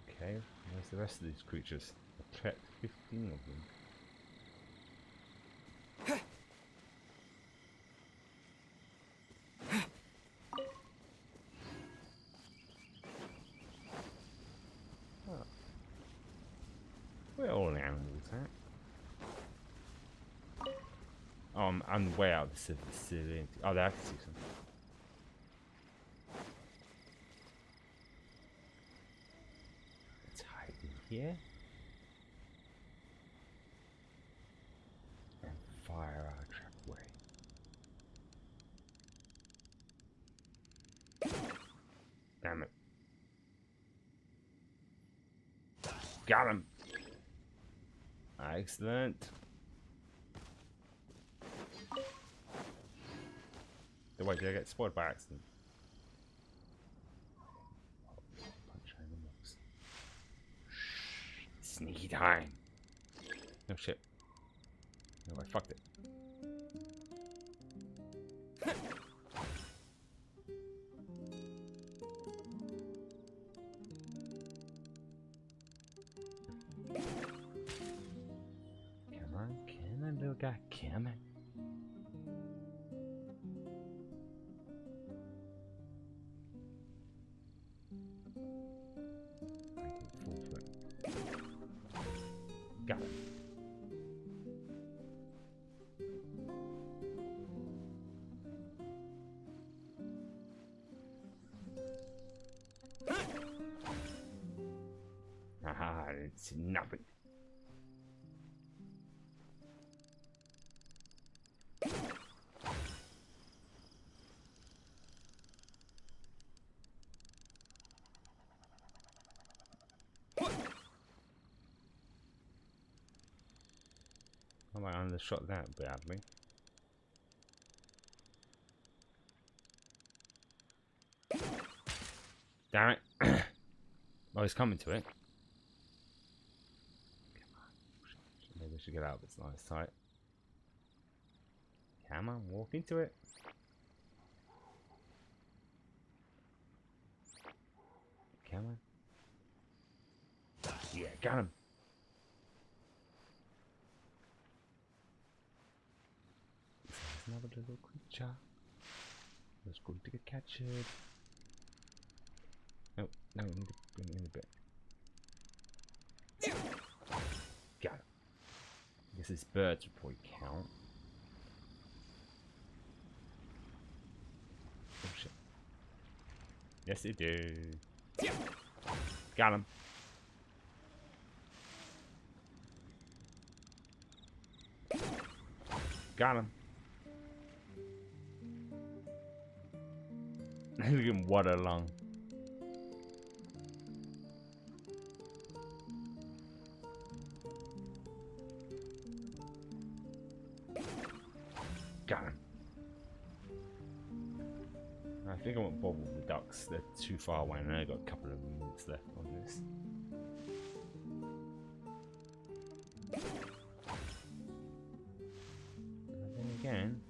Okay, where's the rest of these creatures? I checked 15 of them. Where are all the animals at? Oh, I'm way out of the civilian. Oh, there I can see some. Let's hide in here. And fire our trap away. Damn it. Got him. Excellent. Wait, did I get spoiled by accident? Punch animals. Sneaky time. No shit. No, I fucked it. Come on, little guy, come on. Got it. Haha, it's nothing. I might undershot that badly. Damn it. Oh, he's coming to it. Maybe we should get out of its nice sight. Come on, walk into it. Come on. Yeah, got him. Another little creature. Let's go to get captured. No, no, we need to bring in a bit. Got it. This is birds would probably count. Oh shit. Yes, they do. Got him. Got him. Look at him water along. Got him. I think I won't bother with the ducks. They're too far away and I only got a couple of minutes left on this. And then again,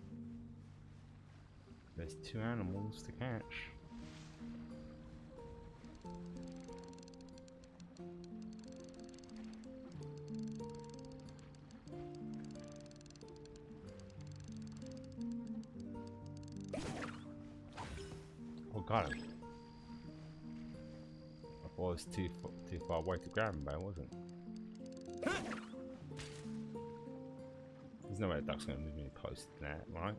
there's 2 animals to catch. Oh, got him. I thought it was too far away to grab him, but it wasn't. There's no way a duck's going to move any closer to that, right?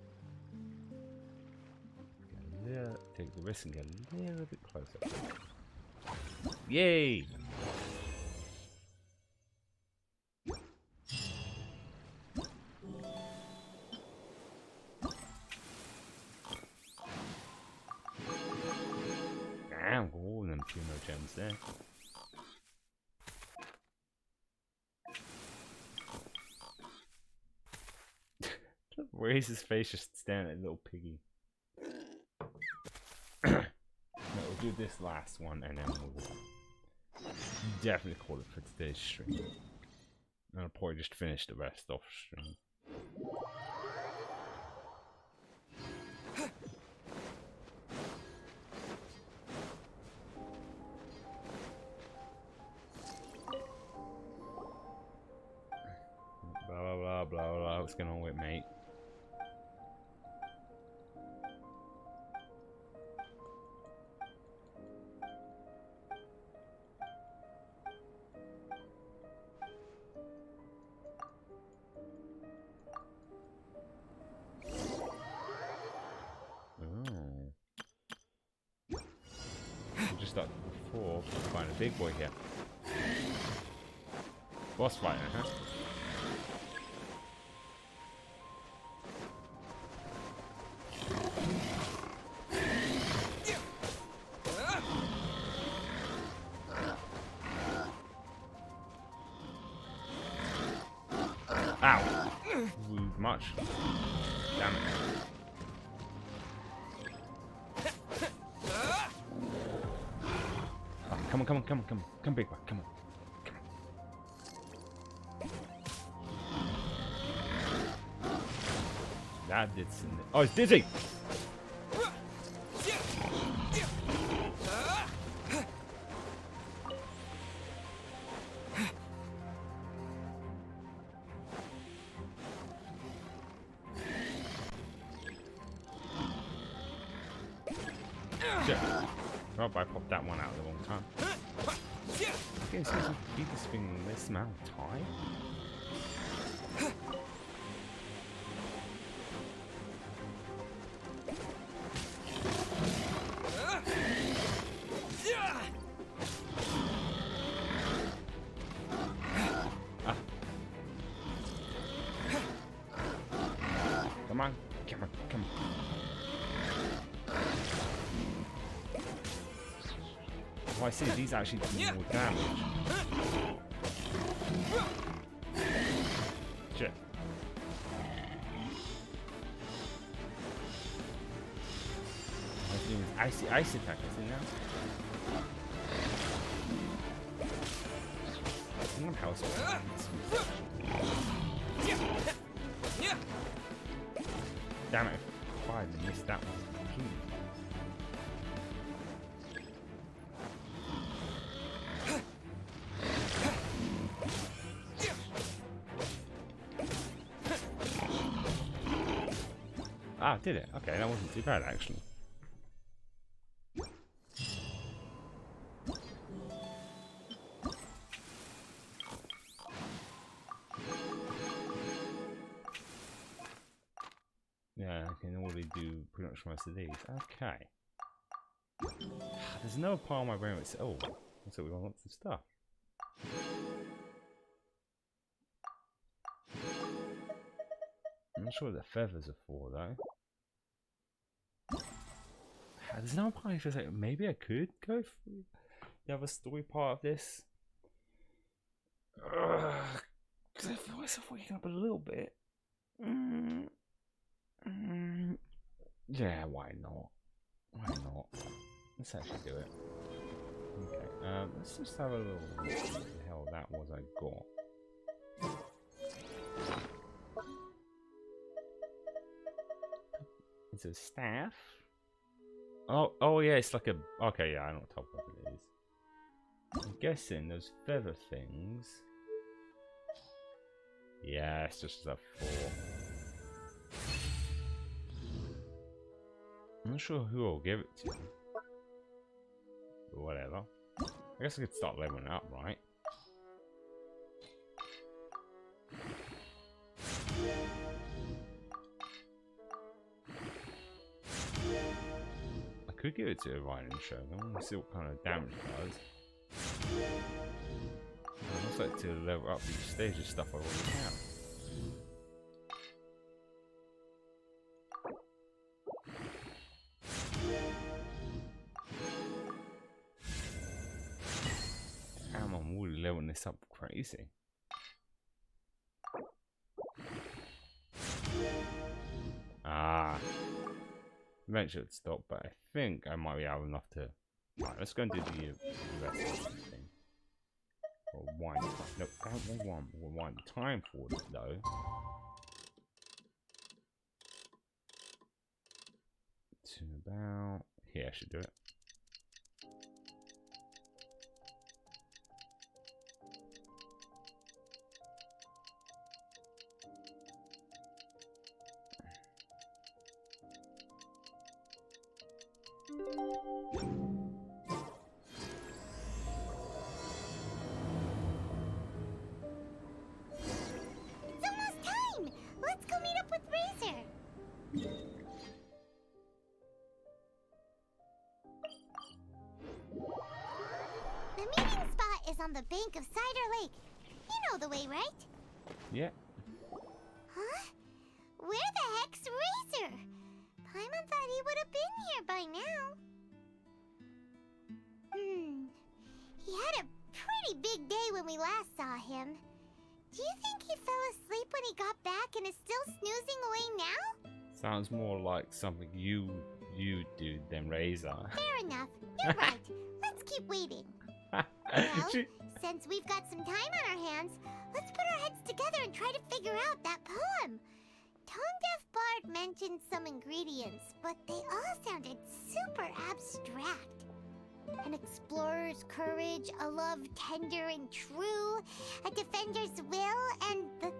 Take the risk and get a little bit closer. Yay! Damn, all of them Pumo gems there. Where's his face just staring at little piggy? No, we'll do this last one and then we'll definitely call it for today's stream. And I'll probably just finish the rest off stream. Blah blah blah blah blah. What's going on with mate? Just like before, find a big boy here. Boss fighter, huh? Ow! Ooh, much. Damn it. Come on, come big one, come on. That did some. Oh, it's dizzy! Shit. Oh, I popped that one out at the wrong time. Okay, so to keep this thing this amount of time. Come on, come on, come on. Oh, I see, these actually do more damage. Shit. Ice attack, I see now. Someone house. Damn it, why did I miss that one? Ah, did it? Okay, that wasn't too bad actually. Yeah, I can already do pretty much most of these. Okay. There's no part of my brain that's so we want some stuff. I'm not sure what the feathers are for though. There's no part that feels like maybe I could go for the other story part of this. Because I feel myself waking up a little bit. Yeah, why not? Why not? Let's actually do it. Okay, let's just have a little look at what the hell that was I got. It's a staff. Oh yeah, it's like a. Okay, yeah, I know what type of it is. I'm guessing those feather things. Yeah, it's just a 4. I'm not sure who I'll give it to. But whatever. I guess I could start leveling up, right? could give it to a Vine and Shogun. We'll see what kind of damage it does. I'd also like to level up each stage of stuff I already have. Damn, I'm really leveling this up crazy. Ah. Eventually it'd stop, but I think I might be able enough to... Right, let's go and do the rest of the thing. Or wind time. Nope, I don't want one. We'll wind the time for it though. To about... Here, I should do it. It's almost time! Let's go meet up with Razor! The meeting spot is on the bank of Cider Lake. You know the way, right? Yeah. Huh? Where the heck's Razor? Paimon thought he would have been here by now. He had a pretty big day when we last saw him. Do you think he fell asleep when he got back and is still snoozing away now? Sounds more like something you do than Razor. Fair enough. You're right. Let's keep waiting. Well, since we've got some time on our hands, let's put our heads together and try to figure out that poem. Tone Deaf Bard mentioned some ingredients, but they all sounded super abstract. An explorer's courage, a love tender and true, a defender's will, and the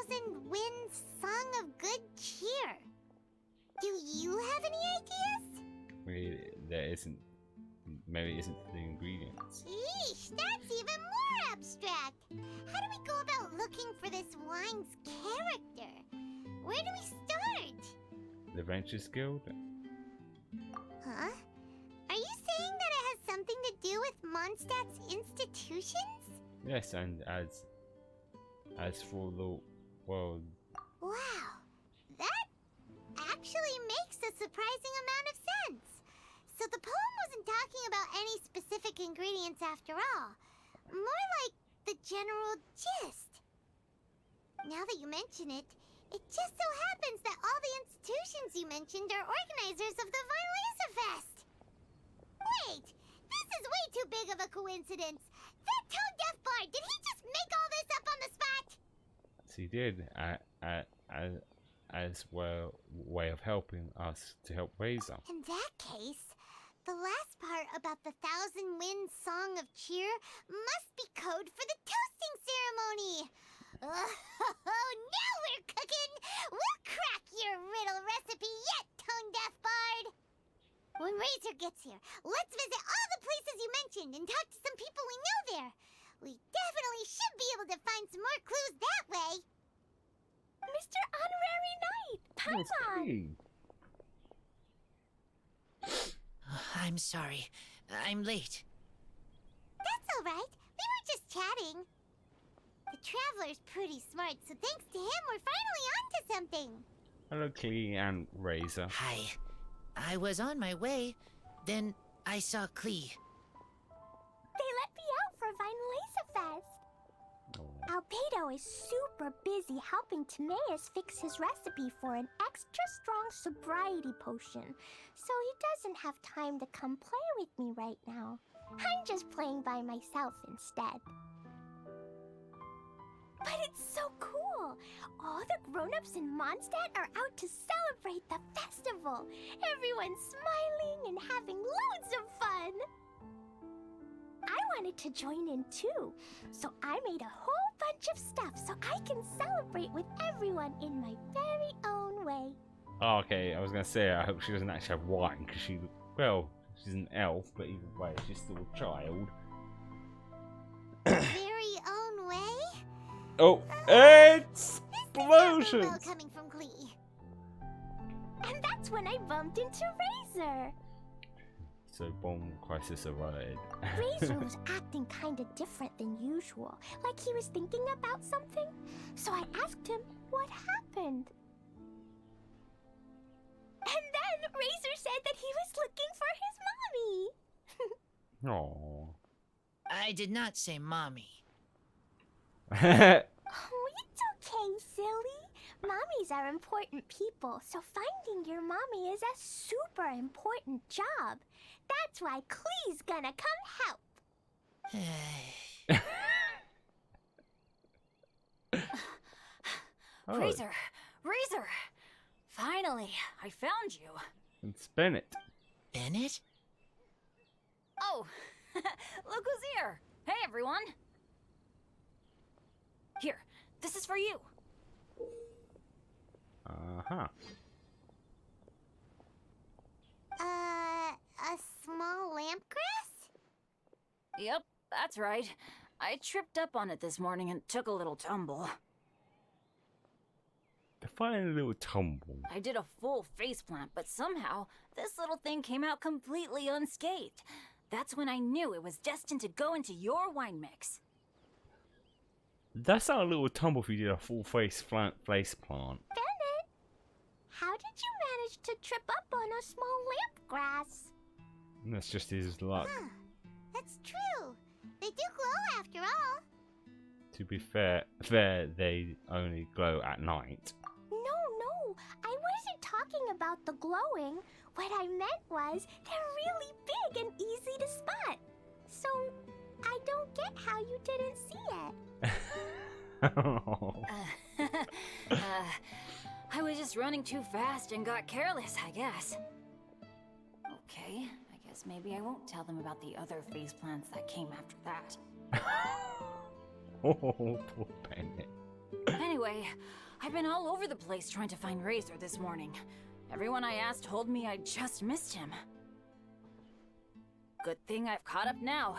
1,000 winds song of good cheer. Do you have any ideas? Maybe there isn't. Maybe it isn't the ingredients. Eesh, that's even more abstract. How do we go about looking for this wine's character? Where do we start? The Adventures Guild? Huh? Are you saying that it has something to do with Mondstadt's institutions? Yes, and as for the world. Wow, that actually makes a surprising amount of sense. So the poem wasn't talking about any specific ingredients after all. More like the general gist. Now that you mention it, it just so happens that all the institutions you mentioned are organizers of the Vine Laser Fest. Wait, this is way too big of a coincidence. That Tone Deaf Bard, did he just make all this up on the spot? Yes, he did. As well, way of helping us to help Razor. In that case, the last part about the 1,000 winds song of cheer must be code for the toasting ceremony. Oh, now we're cooking! We'll crack your riddle recipe yet, Tone Deaf Bard! When Razor gets here, let's visit all the places you mentioned and talk to some people we know there. We definitely should be able to find some more clues that way. Mr. Honorary Knight, Paimon! I'm sorry. I'm late. That's all right. We were just chatting. The Traveler's pretty smart, so thanks to him, we're finally onto something. Hello, Klee and Razor. Hi. I was on my way, then I saw Klee. They let me out for Vine Laser Fest. Albedo is super busy helping Timaeus fix his recipe for an extra strong sobriety potion, so he doesn't have time to come play with me right now. I'm just playing by myself instead. But it's so cool! All the grown-ups in Mondstadt are out to celebrate the festival! Everyone's smiling and having loads of fun! I wanted to join in too, so I made a whole bunch of stuff so I can celebrate with everyone in my very own way. Oh, okay, I was gonna say I hope she doesn't actually have wine because she's an elf, but either way, she's still a child. Very own way? Oh, explosions! Coming from Klee. And that's when I bumped into Razor. So bomb crisis averted. Razor was acting kinda different than usual, like he was thinking about something. So I asked him what happened. And then Razor said that he was looking for his mommy. Oh. I did not say mommy. Oh, it's okay, silly. Mommies are important people, so finding your mommy is a super important job. That's why Klee's gonna come help. Oh, Razor! Razor! Finally, I found you. it's Bennett. Bennett? Oh, look who's here. Hey, everyone. Here, this is for you. Uh-huh. A small lampgrass? Yep, that's right. I tripped up on it this morning and took a little tumble. Define a little tumble. I did a full faceplant, but somehow this little thing came out completely unscathed. That's when I knew it was destined to go into your wine mix. That's not a little tumble if you did a full face plant. Bennett, how did you manage to trip up on a small lampgrass? That's just his luck. Huh, that's true. They do glow after all. To be fair, they only glow at night. No, I wasn't talking about the glowing. What I meant was they're really big and easy to spot. So I don't get how you didn't see it. I was just running too fast and got careless, I guess. Okay, I guess maybe I won't tell them about the other faceplants that came after that. Oh, poor Bennett. Anyway, I've been all over the place trying to find Razor this morning. Everyone I asked told me I just missed him. Good thing I've caught up now.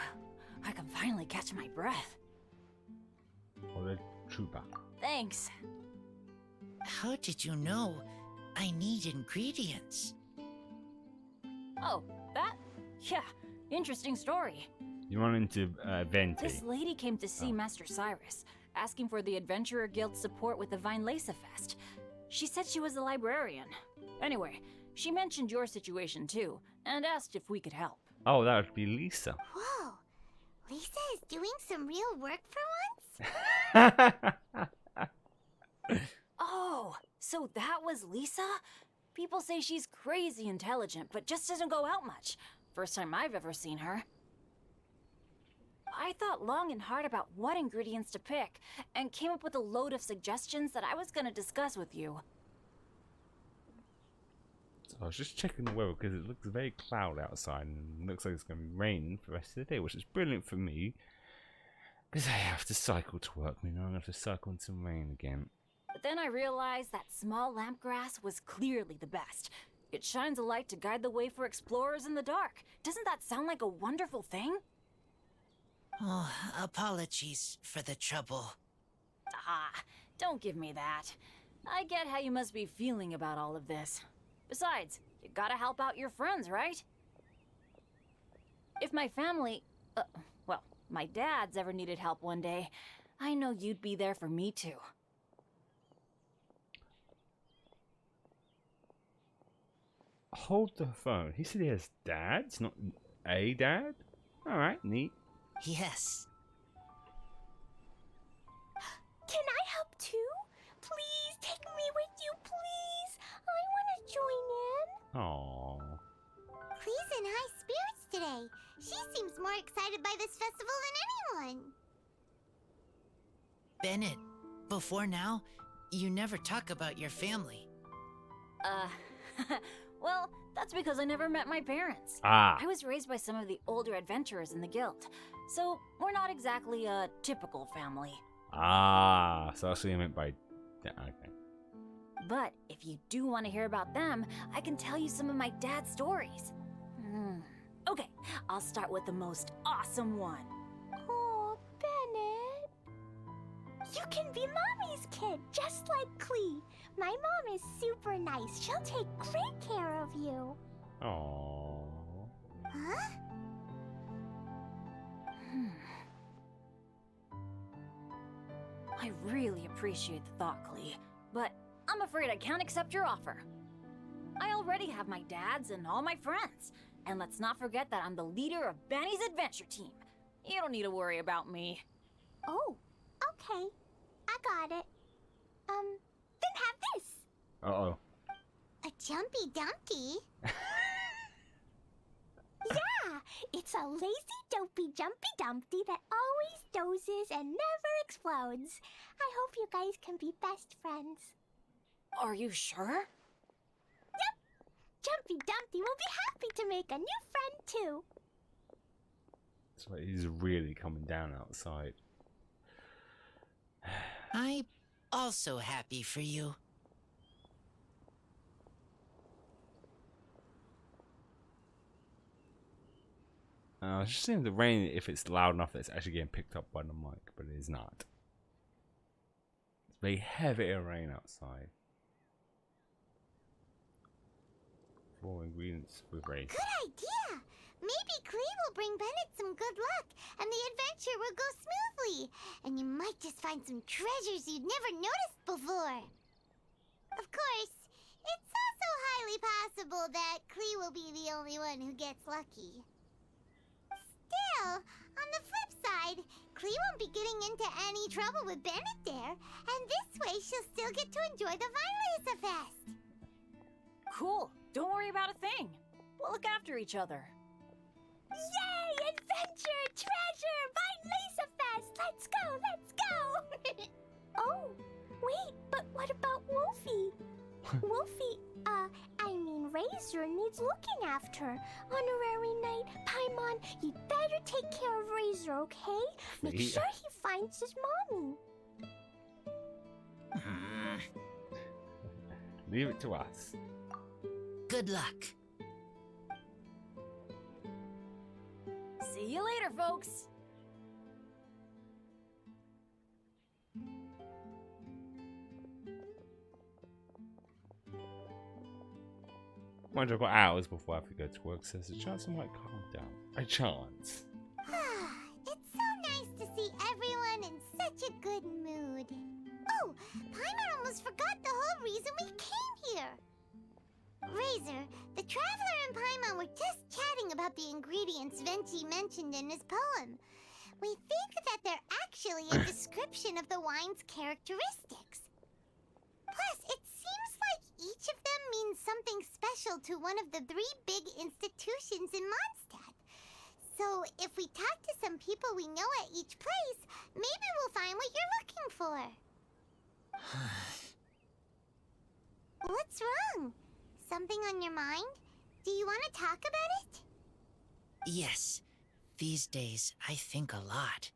I can finally catch my breath. Or the trooper. Thanks. How did you know I need ingredients? Oh, that? Yeah, interesting story. You run into Venti. This lady came to see Master Cyrus, asking for the Adventurer Guild's support with the Vinelesa Fest. She said she was a librarian. Anyway, she mentioned your situation too, and asked if we could help. Oh, that would be Lisa. Whoa, Lisa is doing some real work for once? Oh, so that was Lisa? People say she's crazy intelligent, but just doesn't go out much. First time I've ever seen her. I thought long and hard about what ingredients to pick, and came up with a load of suggestions that I was going to discuss with you. So I was just checking the weather because it looks very cloudy outside and looks like it's going to be raining for the rest of the day, which is brilliant for me because I have to cycle to work. You know, I'm going to have to cycle in some rain again. But then I realized that small lampgrass was clearly the best. It shines a light to guide the way for explorers in the dark. Doesn't that sound like a wonderful thing? Oh, apologies for the trouble. Ah, don't give me that. I get how you must be feeling about all of this. Besides, you gotta help out your friends, right? If my family, well, my dad's ever needed help one day, I know you'd be there for me too. Hold the phone. He said he has dads, not a dad? Alright, neat. Yes. Can I help too? Please take me with you, please. I want to join in. Aww. Klee's in high spirits today. She seems more excited by this festival than anyone. Bennett, before now, you never talk about your family. Well, that's because I never met my parents. Ah. I was raised by some of the older adventurers in the guild, so we're not exactly a typical family. Ah, so that's what you meant by... Okay. But if you do want to hear about them, I can tell you some of my dad's stories. Okay, I'll start with the most awesome one. Oh, Bennett. You can be Mommy's kid, just like Klee. My mom is super nice. She'll take great care of you. Aww. Huh? I really appreciate the thought, Klee, but I'm afraid I can't accept your offer. I already have my dads and all my friends, and let's not forget that I'm the leader of Benny's adventure team. You don't need to worry about me. Oh, okay. I got it. Then have this. Uh-oh. A Jumpy Dumpty? Yeah, it's a lazy, dopey Jumpy Dumpty that always dozes and never explodes. I hope you guys can be best friends. Are you sure? Yep. Jumpy Dumpty will be happy to make a new friend too. So he's really coming down outside. I'm also happy for you. I was just seeing the rain, if it's loud enough that it's actually getting picked up by the mic, but it is not. It's very heavy rain outside. 4 ingredients with rain. Good idea! Maybe Klee will bring Bennett some good luck, and the adventure will go smoothly. And you might just find some treasures you'd never noticed before. Of course, it's also highly possible that Klee will be the only one who gets lucky. Still, on the flip side, Klee won't be getting into any trouble with Bennett there, and this way she'll still get to enjoy the Vinelaser Fest. Cool. Don't worry about a thing. We'll look after each other. Yay! Adventure! Treasure! Vinelaser Fest! Let's go! Let's go! Oh, wait, but what about Wolfie? Wolfie, Razor needs looking after. Honorary Knight, Paimon, you'd better take care of Razor, okay? Make sure he finds his mommy. Leave it to us. Good luck. See you later, folks. Mind you, I've got hours before I have to go to work, so there's a chance I might calm down. A chance. It's so nice to see everyone in such a good mood. Oh, Paimon almost forgot the whole reason we came here. Razor, the Traveler and Paimon were just chatting about the ingredients Venti mentioned in his poem. We think that they're actually a description of the wine's characteristics. Plus, it seems like each of them means something special to one of the 3 big institutions in Mondstadt. So, if we talk to some people we know at each place, maybe we'll find what you're looking for. What's wrong? Something on your mind? Do you want to talk about it? Yes. These days, I think a lot.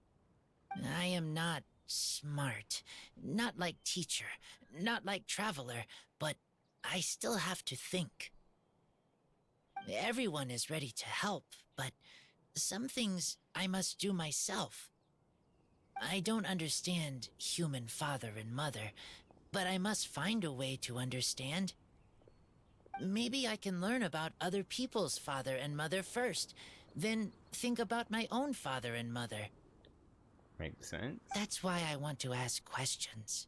I am not smart. Not like teacher. Not like traveler. But I still have to think. Everyone is ready to help, but some things I must do myself. I don't understand human father and mother, but I must find a way to understand. Maybe I can learn about other people's father and mother first, then think about my own father and mother. Makes sense. That's why I want to ask questions.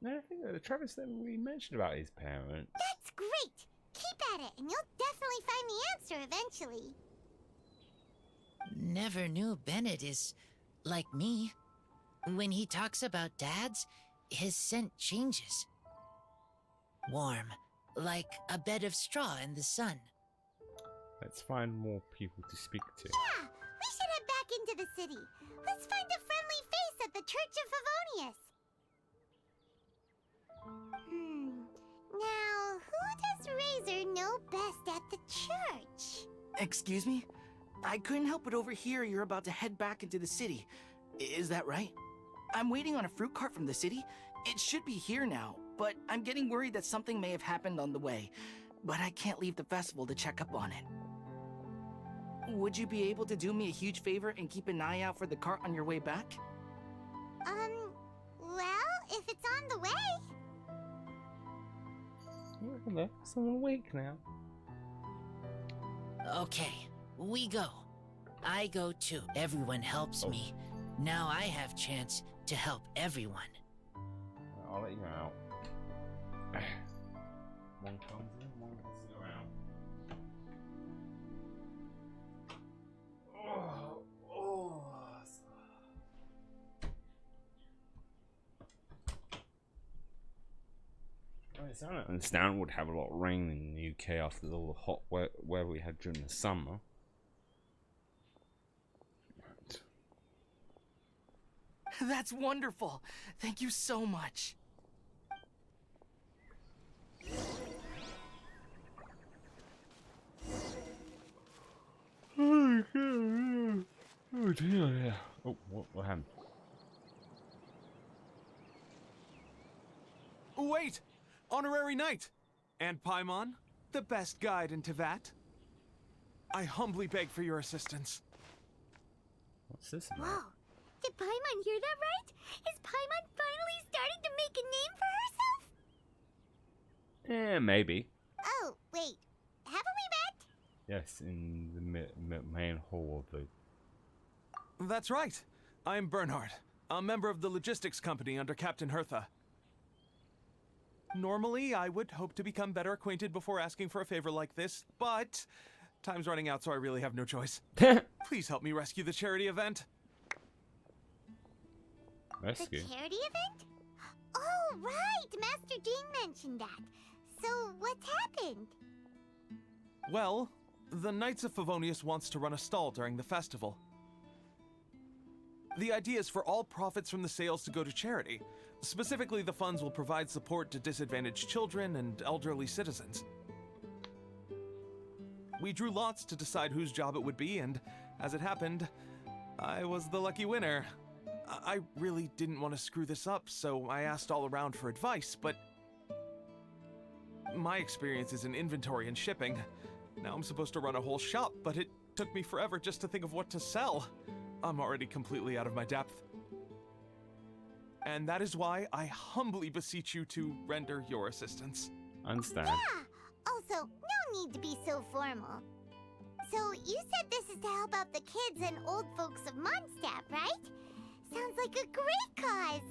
No, I think that Travis never really mentioned about his parents. That's great! Keep at it, and you'll definitely find the answer eventually. Never knew Bennett is like me. When he talks about dads, his scent changes. Warm, like a bed of straw in the sun. Let's find more people to speak to. Yeah, we should head back into the city. Let's find a friendly face at the Church of Favonius. Now, who does Razor know best at the church? Excuse me? I couldn't help but overhear you're about to head back into the city. Is that right? I'm waiting on a fruit cart from the city. It should be here now, but I'm getting worried that something may have happened on the way. But I can't leave the festival to check up on it. Would you be able to do me a huge favor and keep an eye out for the cart on your way back? Well, if it's on the way. Someone awake now. Okay, we go. I go too. Everyone helps me. Now I have chance to help everyone. I'll let you out. One comes in, one comes around. I don't understand. Would have a lot of rain in the UK after all the hot weather we had during the summer. That's wonderful. Thank you so much. Oh dear. Oh, what happened? Wait! Honorary Knight! And Paimon, the best guide in Tevat. I humbly beg for your assistance. What's this about? Whoa. Did Paimon hear that right? Is Paimon finally starting to make a name for herself? Yeah, maybe. Oh, wait. Haven't we met? Yes, in the main hall of the... That's right. I'm Bernhard, a member of the logistics company under Captain Hertha. Normally, I would hope to become better acquainted before asking for a favor like this, but time's running out, so I really have no choice. Please help me rescue the charity event. Rescue? The charity event? Oh, right! Master Jean mentioned that. So, what's happened? Well, the Knights of Favonius wants to run a stall during the festival. The idea is for all profits from the sales to go to charity. Specifically, the funds will provide support to disadvantaged children and elderly citizens. We drew lots to decide whose job it would be, and as it happened, I was the lucky winner. I really didn't want to screw this up, so I asked all around for advice, but my experience is in inventory and shipping. Now I'm supposed to run a whole shop, but it took me forever just to think of what to sell. I'm already completely out of my depth. And that is why I humbly beseech you to render your assistance. Understand. Yeah! Also, no need to be so formal. So, you said this is to help out the kids and old folks of Mondstadt, right? Sounds like a great cause!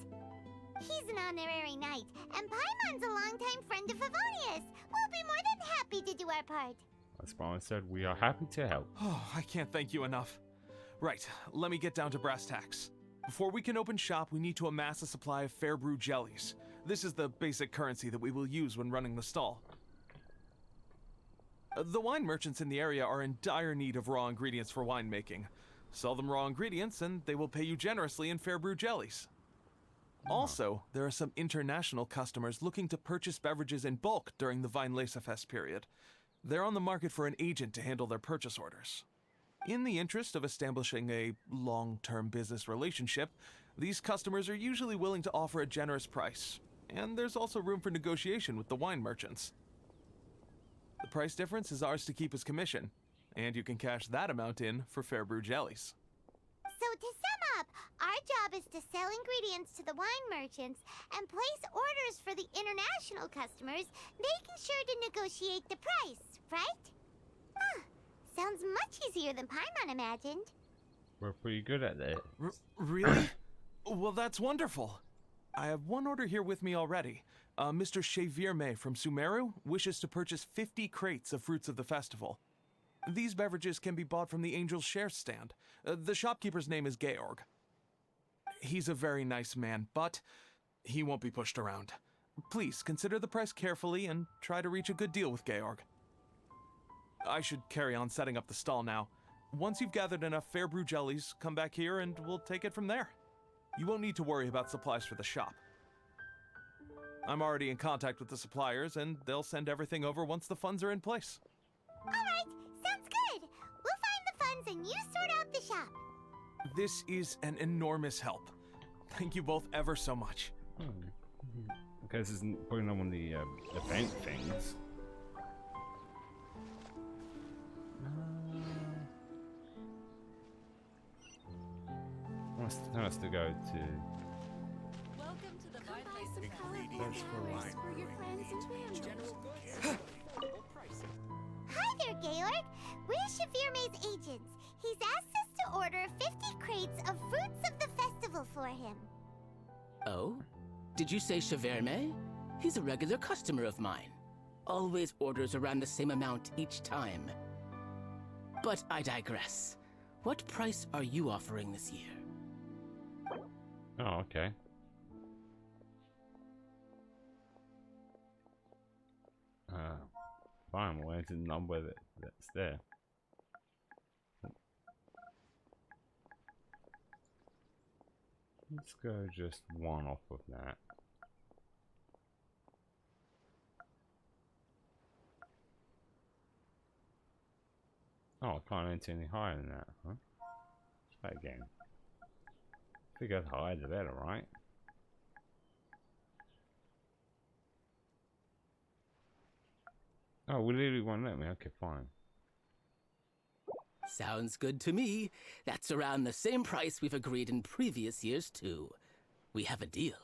He's an honorary knight, and Paimon's a longtime friend of Favonius. We'll be more than happy to do our part. As Paimon said, we are happy to help. Oh, I can't thank you enough. Right, let me get down to brass tacks. Before we can open shop, we need to amass a supply of fair brew jellies. This is the basic currency that we will use when running the stall. The wine merchants in the area are in dire need of raw ingredients for winemaking. Sell them raw ingredients and they will pay you generously in fair brew jellies. Also, there are some international customers looking to purchase beverages in bulk during the Weinlesefest period. They're on the market for an agent to handle their purchase orders. In the interest of establishing a long-term business relationship, these customers are usually willing to offer a generous price, and there's also room for negotiation with the wine merchants. The price difference is ours to keep as commission, and you can cash that amount in for fair brew jellies. So to sum up, our job is to sell ingredients to the wine merchants and place orders for the international customers, making sure to negotiate the price, right? Huh. Sounds much easier than Paimon imagined. We're pretty good at that. Really? Well, that's wonderful. I have one order here with me already. Mr. Chevirme from Sumeru wishes to purchase 50 crates of fruits of the festival. These beverages can be bought from the Angel's Share stand. The shopkeeper's name is Georg. He's a very nice man, but he won't be pushed around. Please consider the price carefully and try to reach a good deal with Georg. I should carry on setting up the stall now. Once you've gathered enough fair brew jellies, come back here and we'll take it from there. You won't need to worry about supplies for the shop. I'm already in contact with the suppliers and they'll send everything over once the funds are in place. Alright, sounds good. We'll find the funds and you sort out the shop. This is an enormous help. Thank you both ever so much. Okay, this isn't putting on one of the event things. Wants to go to. Welcome to the Thanks for your friends and family. Hi there, Georg. We're Shavirme's agents. He's asked us to order 50 crates of fruits of the festival for him. Oh? Did you say Shavirme? He's a regular customer of mine. Always orders around the same amount each time. But I digress. What price are you offering this year? Oh, okay. Fine, we'll enter the number that's there. Let's go just one off of that. Oh, I can't enter any higher than that, huh? Try again. I think the higher the better, right? Oh, we literally won't let me. Okay, fine. Sounds good to me. That's around the same price we've agreed in previous years, too. We have a deal.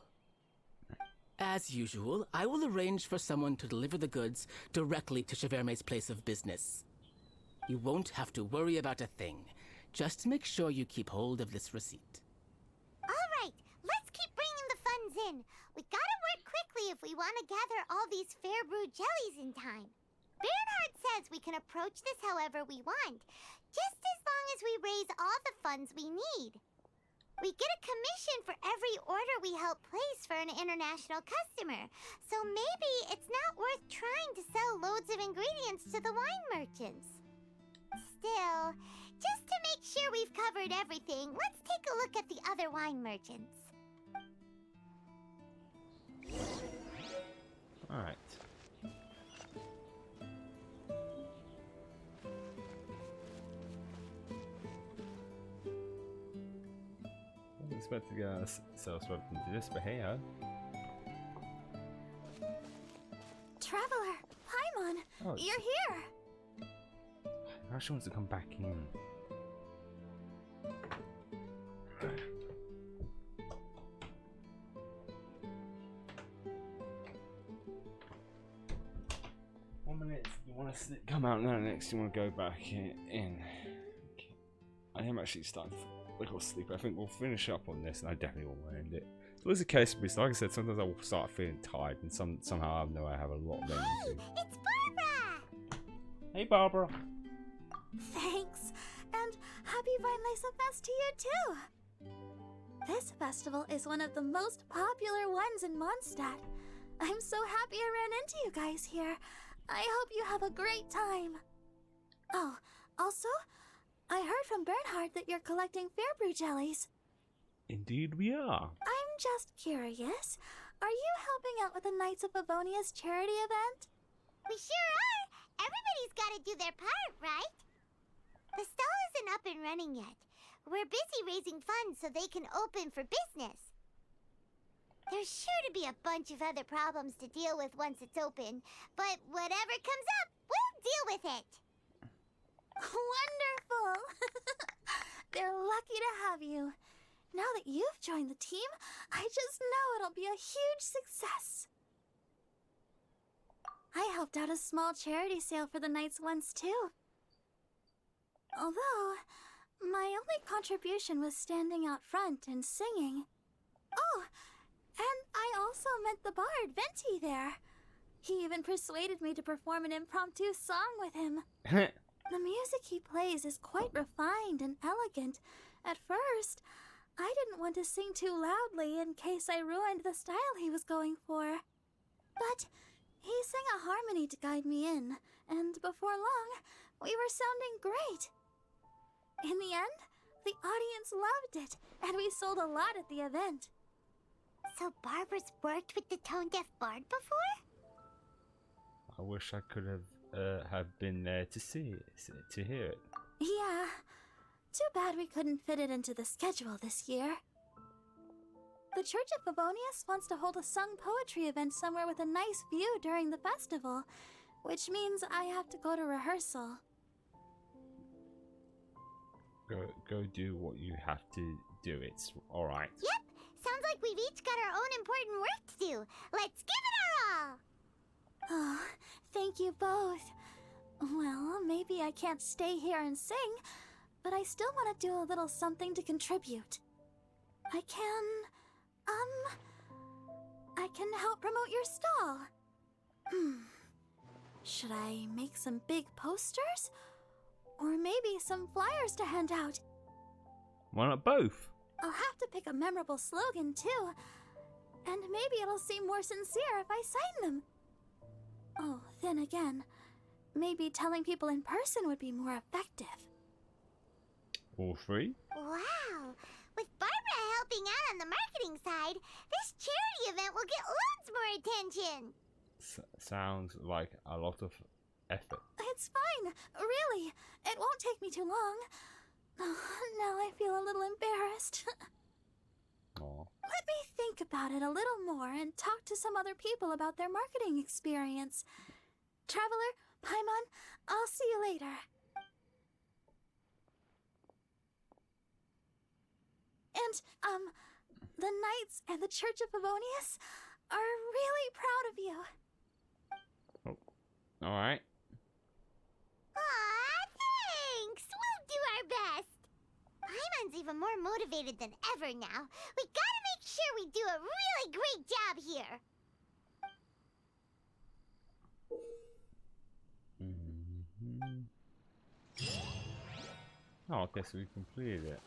As usual, I will arrange for someone to deliver the goods directly to Shavirme's place of business. You won't have to worry about a thing. Just make sure you keep hold of this receipt. Alright, let's keep bringing the funds in. We gotta work quickly if we want to gather all these fair brew jellies in time. Bernhard says we can approach this however we want, just as long as we raise all the funds we need. We get a commission for every order we help place for an international customer, so maybe it's not worth trying to sell loads of ingredients to the wine merchants. Still, just to make sure we've covered everything, let's take a look at the other wine merchants. Alright. I was about to go sell swept into this, but hey, Traveler, Paimon, Oh, you're here. now she wants to come back in. You want to come out now, next you want to go back in. I am actually starting to look sleepy. I think we'll finish up on this, and I definitely won't end it. It's always the case with me. So like I said, sometimes I will start feeling tired, and somehow I know I have a lot of energy. It's Barbara! Hey, Barbara. Thanks, and happy Weinlese Fest to you too. This festival is one of the most popular ones in Mondstadt. I'm so happy I ran into you guys here. I hope you have a great time. Oh, also, I heard from Bernhard that you're collecting Fairbrew jellies. Indeed we are. I'm just curious. Are you helping out with the Knights of Favonia's charity event? We sure are! Everybody's gotta do their part, right? The stall isn't up and running yet. We're busy raising funds so they can open for business. There's sure to be a bunch of other problems to deal with once it's open, but whatever comes up, we'll deal with it. Wonderful! They're lucky to have you. Now that you've joined the team, I just know it'll be a huge success. I helped out a small charity sale for the Knights once too. Although, my only contribution was standing out front and singing. Oh, and I also met the bard, Venti, there. He even persuaded me to perform an impromptu song with him. The music he plays is quite refined and elegant. At first, I didn't want to sing too loudly in case I ruined the style he was going for. But he sang a harmony to guide me in, and before long, we were sounding great. In the end, the audience loved it, and we sold a lot at the event. So Barbara's worked with the tone-deaf bard before? I wish I could have been there to see it, to hear it. Yeah. Too bad we couldn't fit it into the schedule this year. The Church of Favonius wants to hold a sung poetry event somewhere with a nice view during the festival, which means I have to go to rehearsal. Go do what you have to do. It's alright. Yep. Sounds like we've each got our own important work to do. Let's give it our all! Oh, thank you both. Well, maybe I can't stay here and sing, but I still want to do a little something to contribute. I can help promote your stall. Should I make some big posters? Or maybe some flyers to hand out? Why not both? I'll have to pick a memorable slogan, too. And maybe it'll seem more sincere if I sign them. Oh, then again, maybe telling people in person would be more effective. All three? Wow! With Barbara helping out on the marketing side, this charity event will get loads more attention! Sounds like a lot of effort. It's fine, really. It won't take me too long. Now I feel a little embarrassed. Aw. Let me think about it a little more and talk to some other people about their marketing experience. Traveler, Paimon, I'll see you later. And, the Knights and the Church of Favonius are really proud of you. Alright. Aw, thanks! We'll do our best! Paimon's even more motivated than ever now. We gotta make sure we do a really great job here! Oh, I guess we completed it.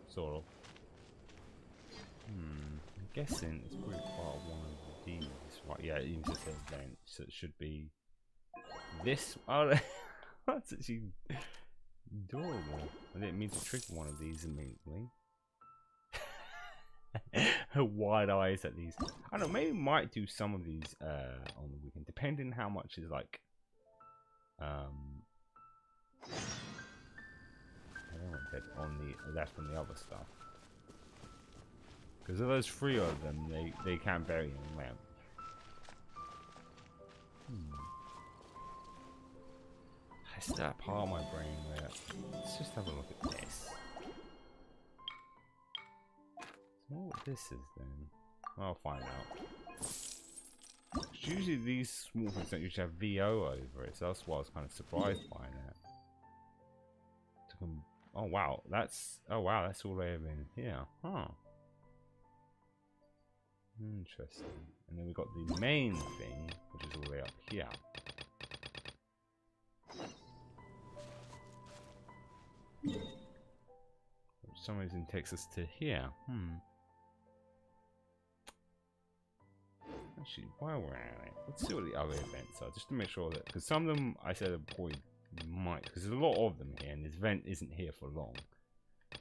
Sort of. I'm guessing it's probably part of one of these. Right, yeah, it even says event, so it should be this. Oh, that's actually adorable. I didn't mean to trigger one of these immediately. Wide eyes at these. I don't know, maybe we might do some of these on the weekend, depending how much is like I don't want that on the left and the other stuff. Because of those three of them, they can vary in length. It's that part of my brain where let's just have a look at this. So what this is then? I'll find out. Usually these small things don't usually have VO over it, so that's why I was kind of surprised by that. Oh wow, that's all the way over in here, huh? Interesting. And then we got the main thing, which is all the way up here. For some reason takes us to here. Actually, while we're at it, let's see what the other events are, just to make sure that, because some of them I said probably might, because there's a lot of them here, and this event isn't here for long.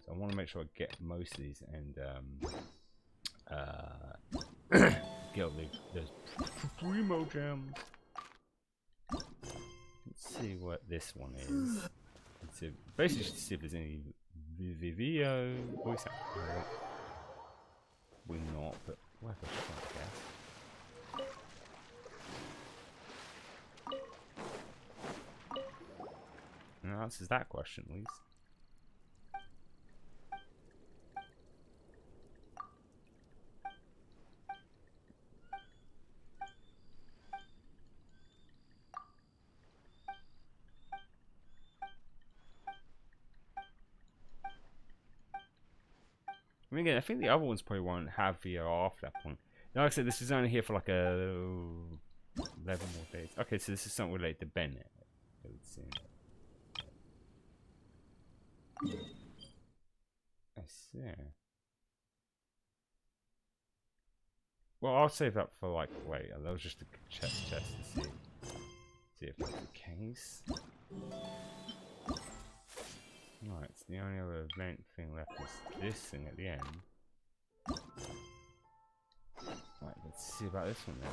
So I want to make sure I get most of these and get all the primo gems. Let's see what this one is. Let's see, basically just see if there's any VVO voice acting. We're not, but we'll have a shot, I guess. And that answers that question, at least. I mean, again, I think the other ones probably won't have VR after that point. Now, like I said, this is only here for like 11 more days. Okay, so this is something related to Bennett. I see. Well, I'll save that for like later. That was just a chest to see if that's the case. Right, so the only other event thing left is this thing at the end. Right, let's see about this one then.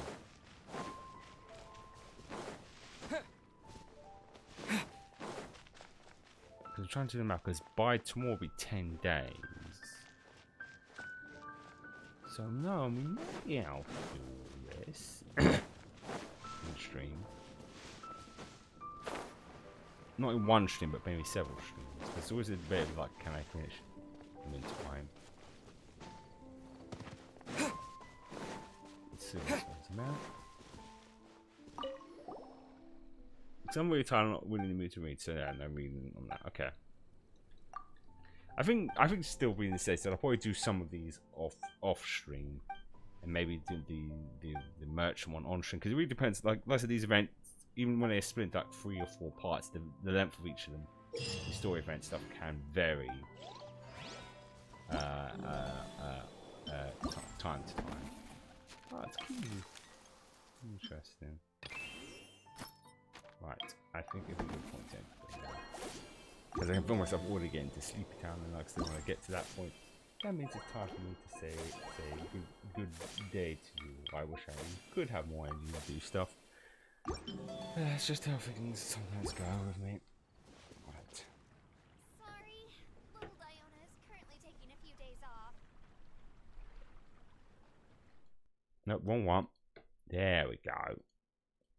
Because I'm trying to do the math, because by tomorrow will be 10 days. So no, we might be able to do this in stream. Not in one stream, but maybe several streams. There's always a bit of like, can I finish them in time? Let's see what this one's about. Because I'm really tired, I'm not really in the mood to read, so yeah, no reading on that. Okay. I think still being said, so I'll probably do some of these off stream, and maybe do the merchant one on stream, because it really depends. Like I said, these events, even when they're split into like 3 or 4 parts, the length of each of them, the story event stuff can vary. Time to time. Oh, that's cool. Interesting. Right, I think it'd be a good point to end. Because I can feel myself already getting to Sleepy Town, and I still want to get to that point. That means it's time for me to say good day to you. I wish I could have more energy to do stuff. That's just how things sometimes go with me. Right. Sorry, little Diona is currently taking a few days off. No, wrong one. There we go.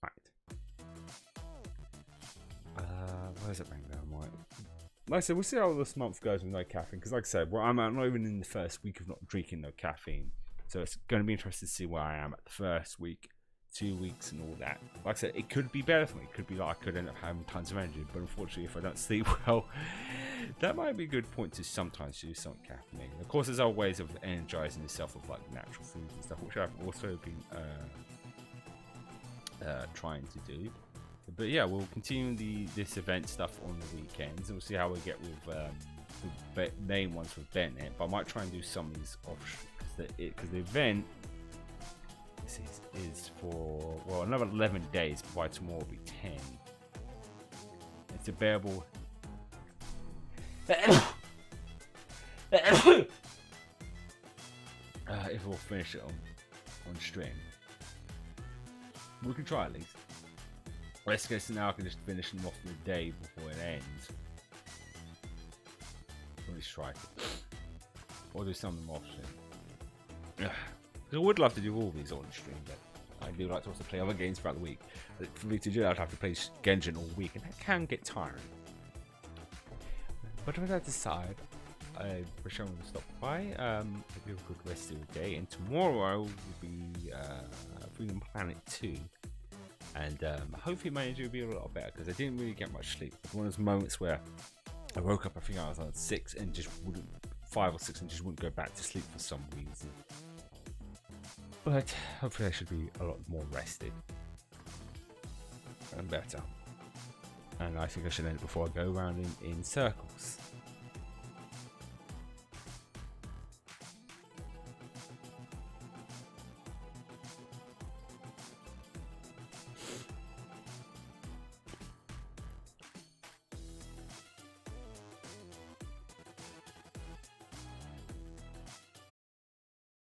Right. Where's it been going? Right. Like I said, we'll see how this month goes with no caffeine. Because like I said, I'm not even in the first week of not drinking no caffeine. So it's going to be interesting to see where I am at the first week, 2 weeks and all that. Like I said, it could be better for me. It could be like I could end up having tons of energy. But unfortunately, if I don't sleep well, that might be a good point to sometimes use some caffeine. Of course, there's other ways of energizing yourself with like natural foods and stuff, which I've also been trying to do. But yeah, we'll continue this event stuff on the weekends, and we'll see how we get with the main ones with Bennett. But I might try and do some of these off because the event is for another 11 days. But by tomorrow will be 10. It's a bearable. If we'll finish it on stream, we can try at least. Worst case scenario, I can just finish them off in the day before it ends. Let me try it. Or do some of them off stream. Because I would love to do all these on stream, but I do like to also play other games throughout the week. For me to do that, I'd have to play Genshin all week, and that can get tiring. But with that aside, I wish I would stop by. Hope you have a good rest of the day, and tomorrow will be Freedom Planet 2. And hopefully my energy will be a lot better, because I didn't really get much sleep. It was one of those moments where I woke up, I think I was on 6 and just wouldn't, 5 or 6, and just wouldn't go back to sleep for some reason. But hopefully I should be a lot more rested and better. And I think I should end it before I go around in circles.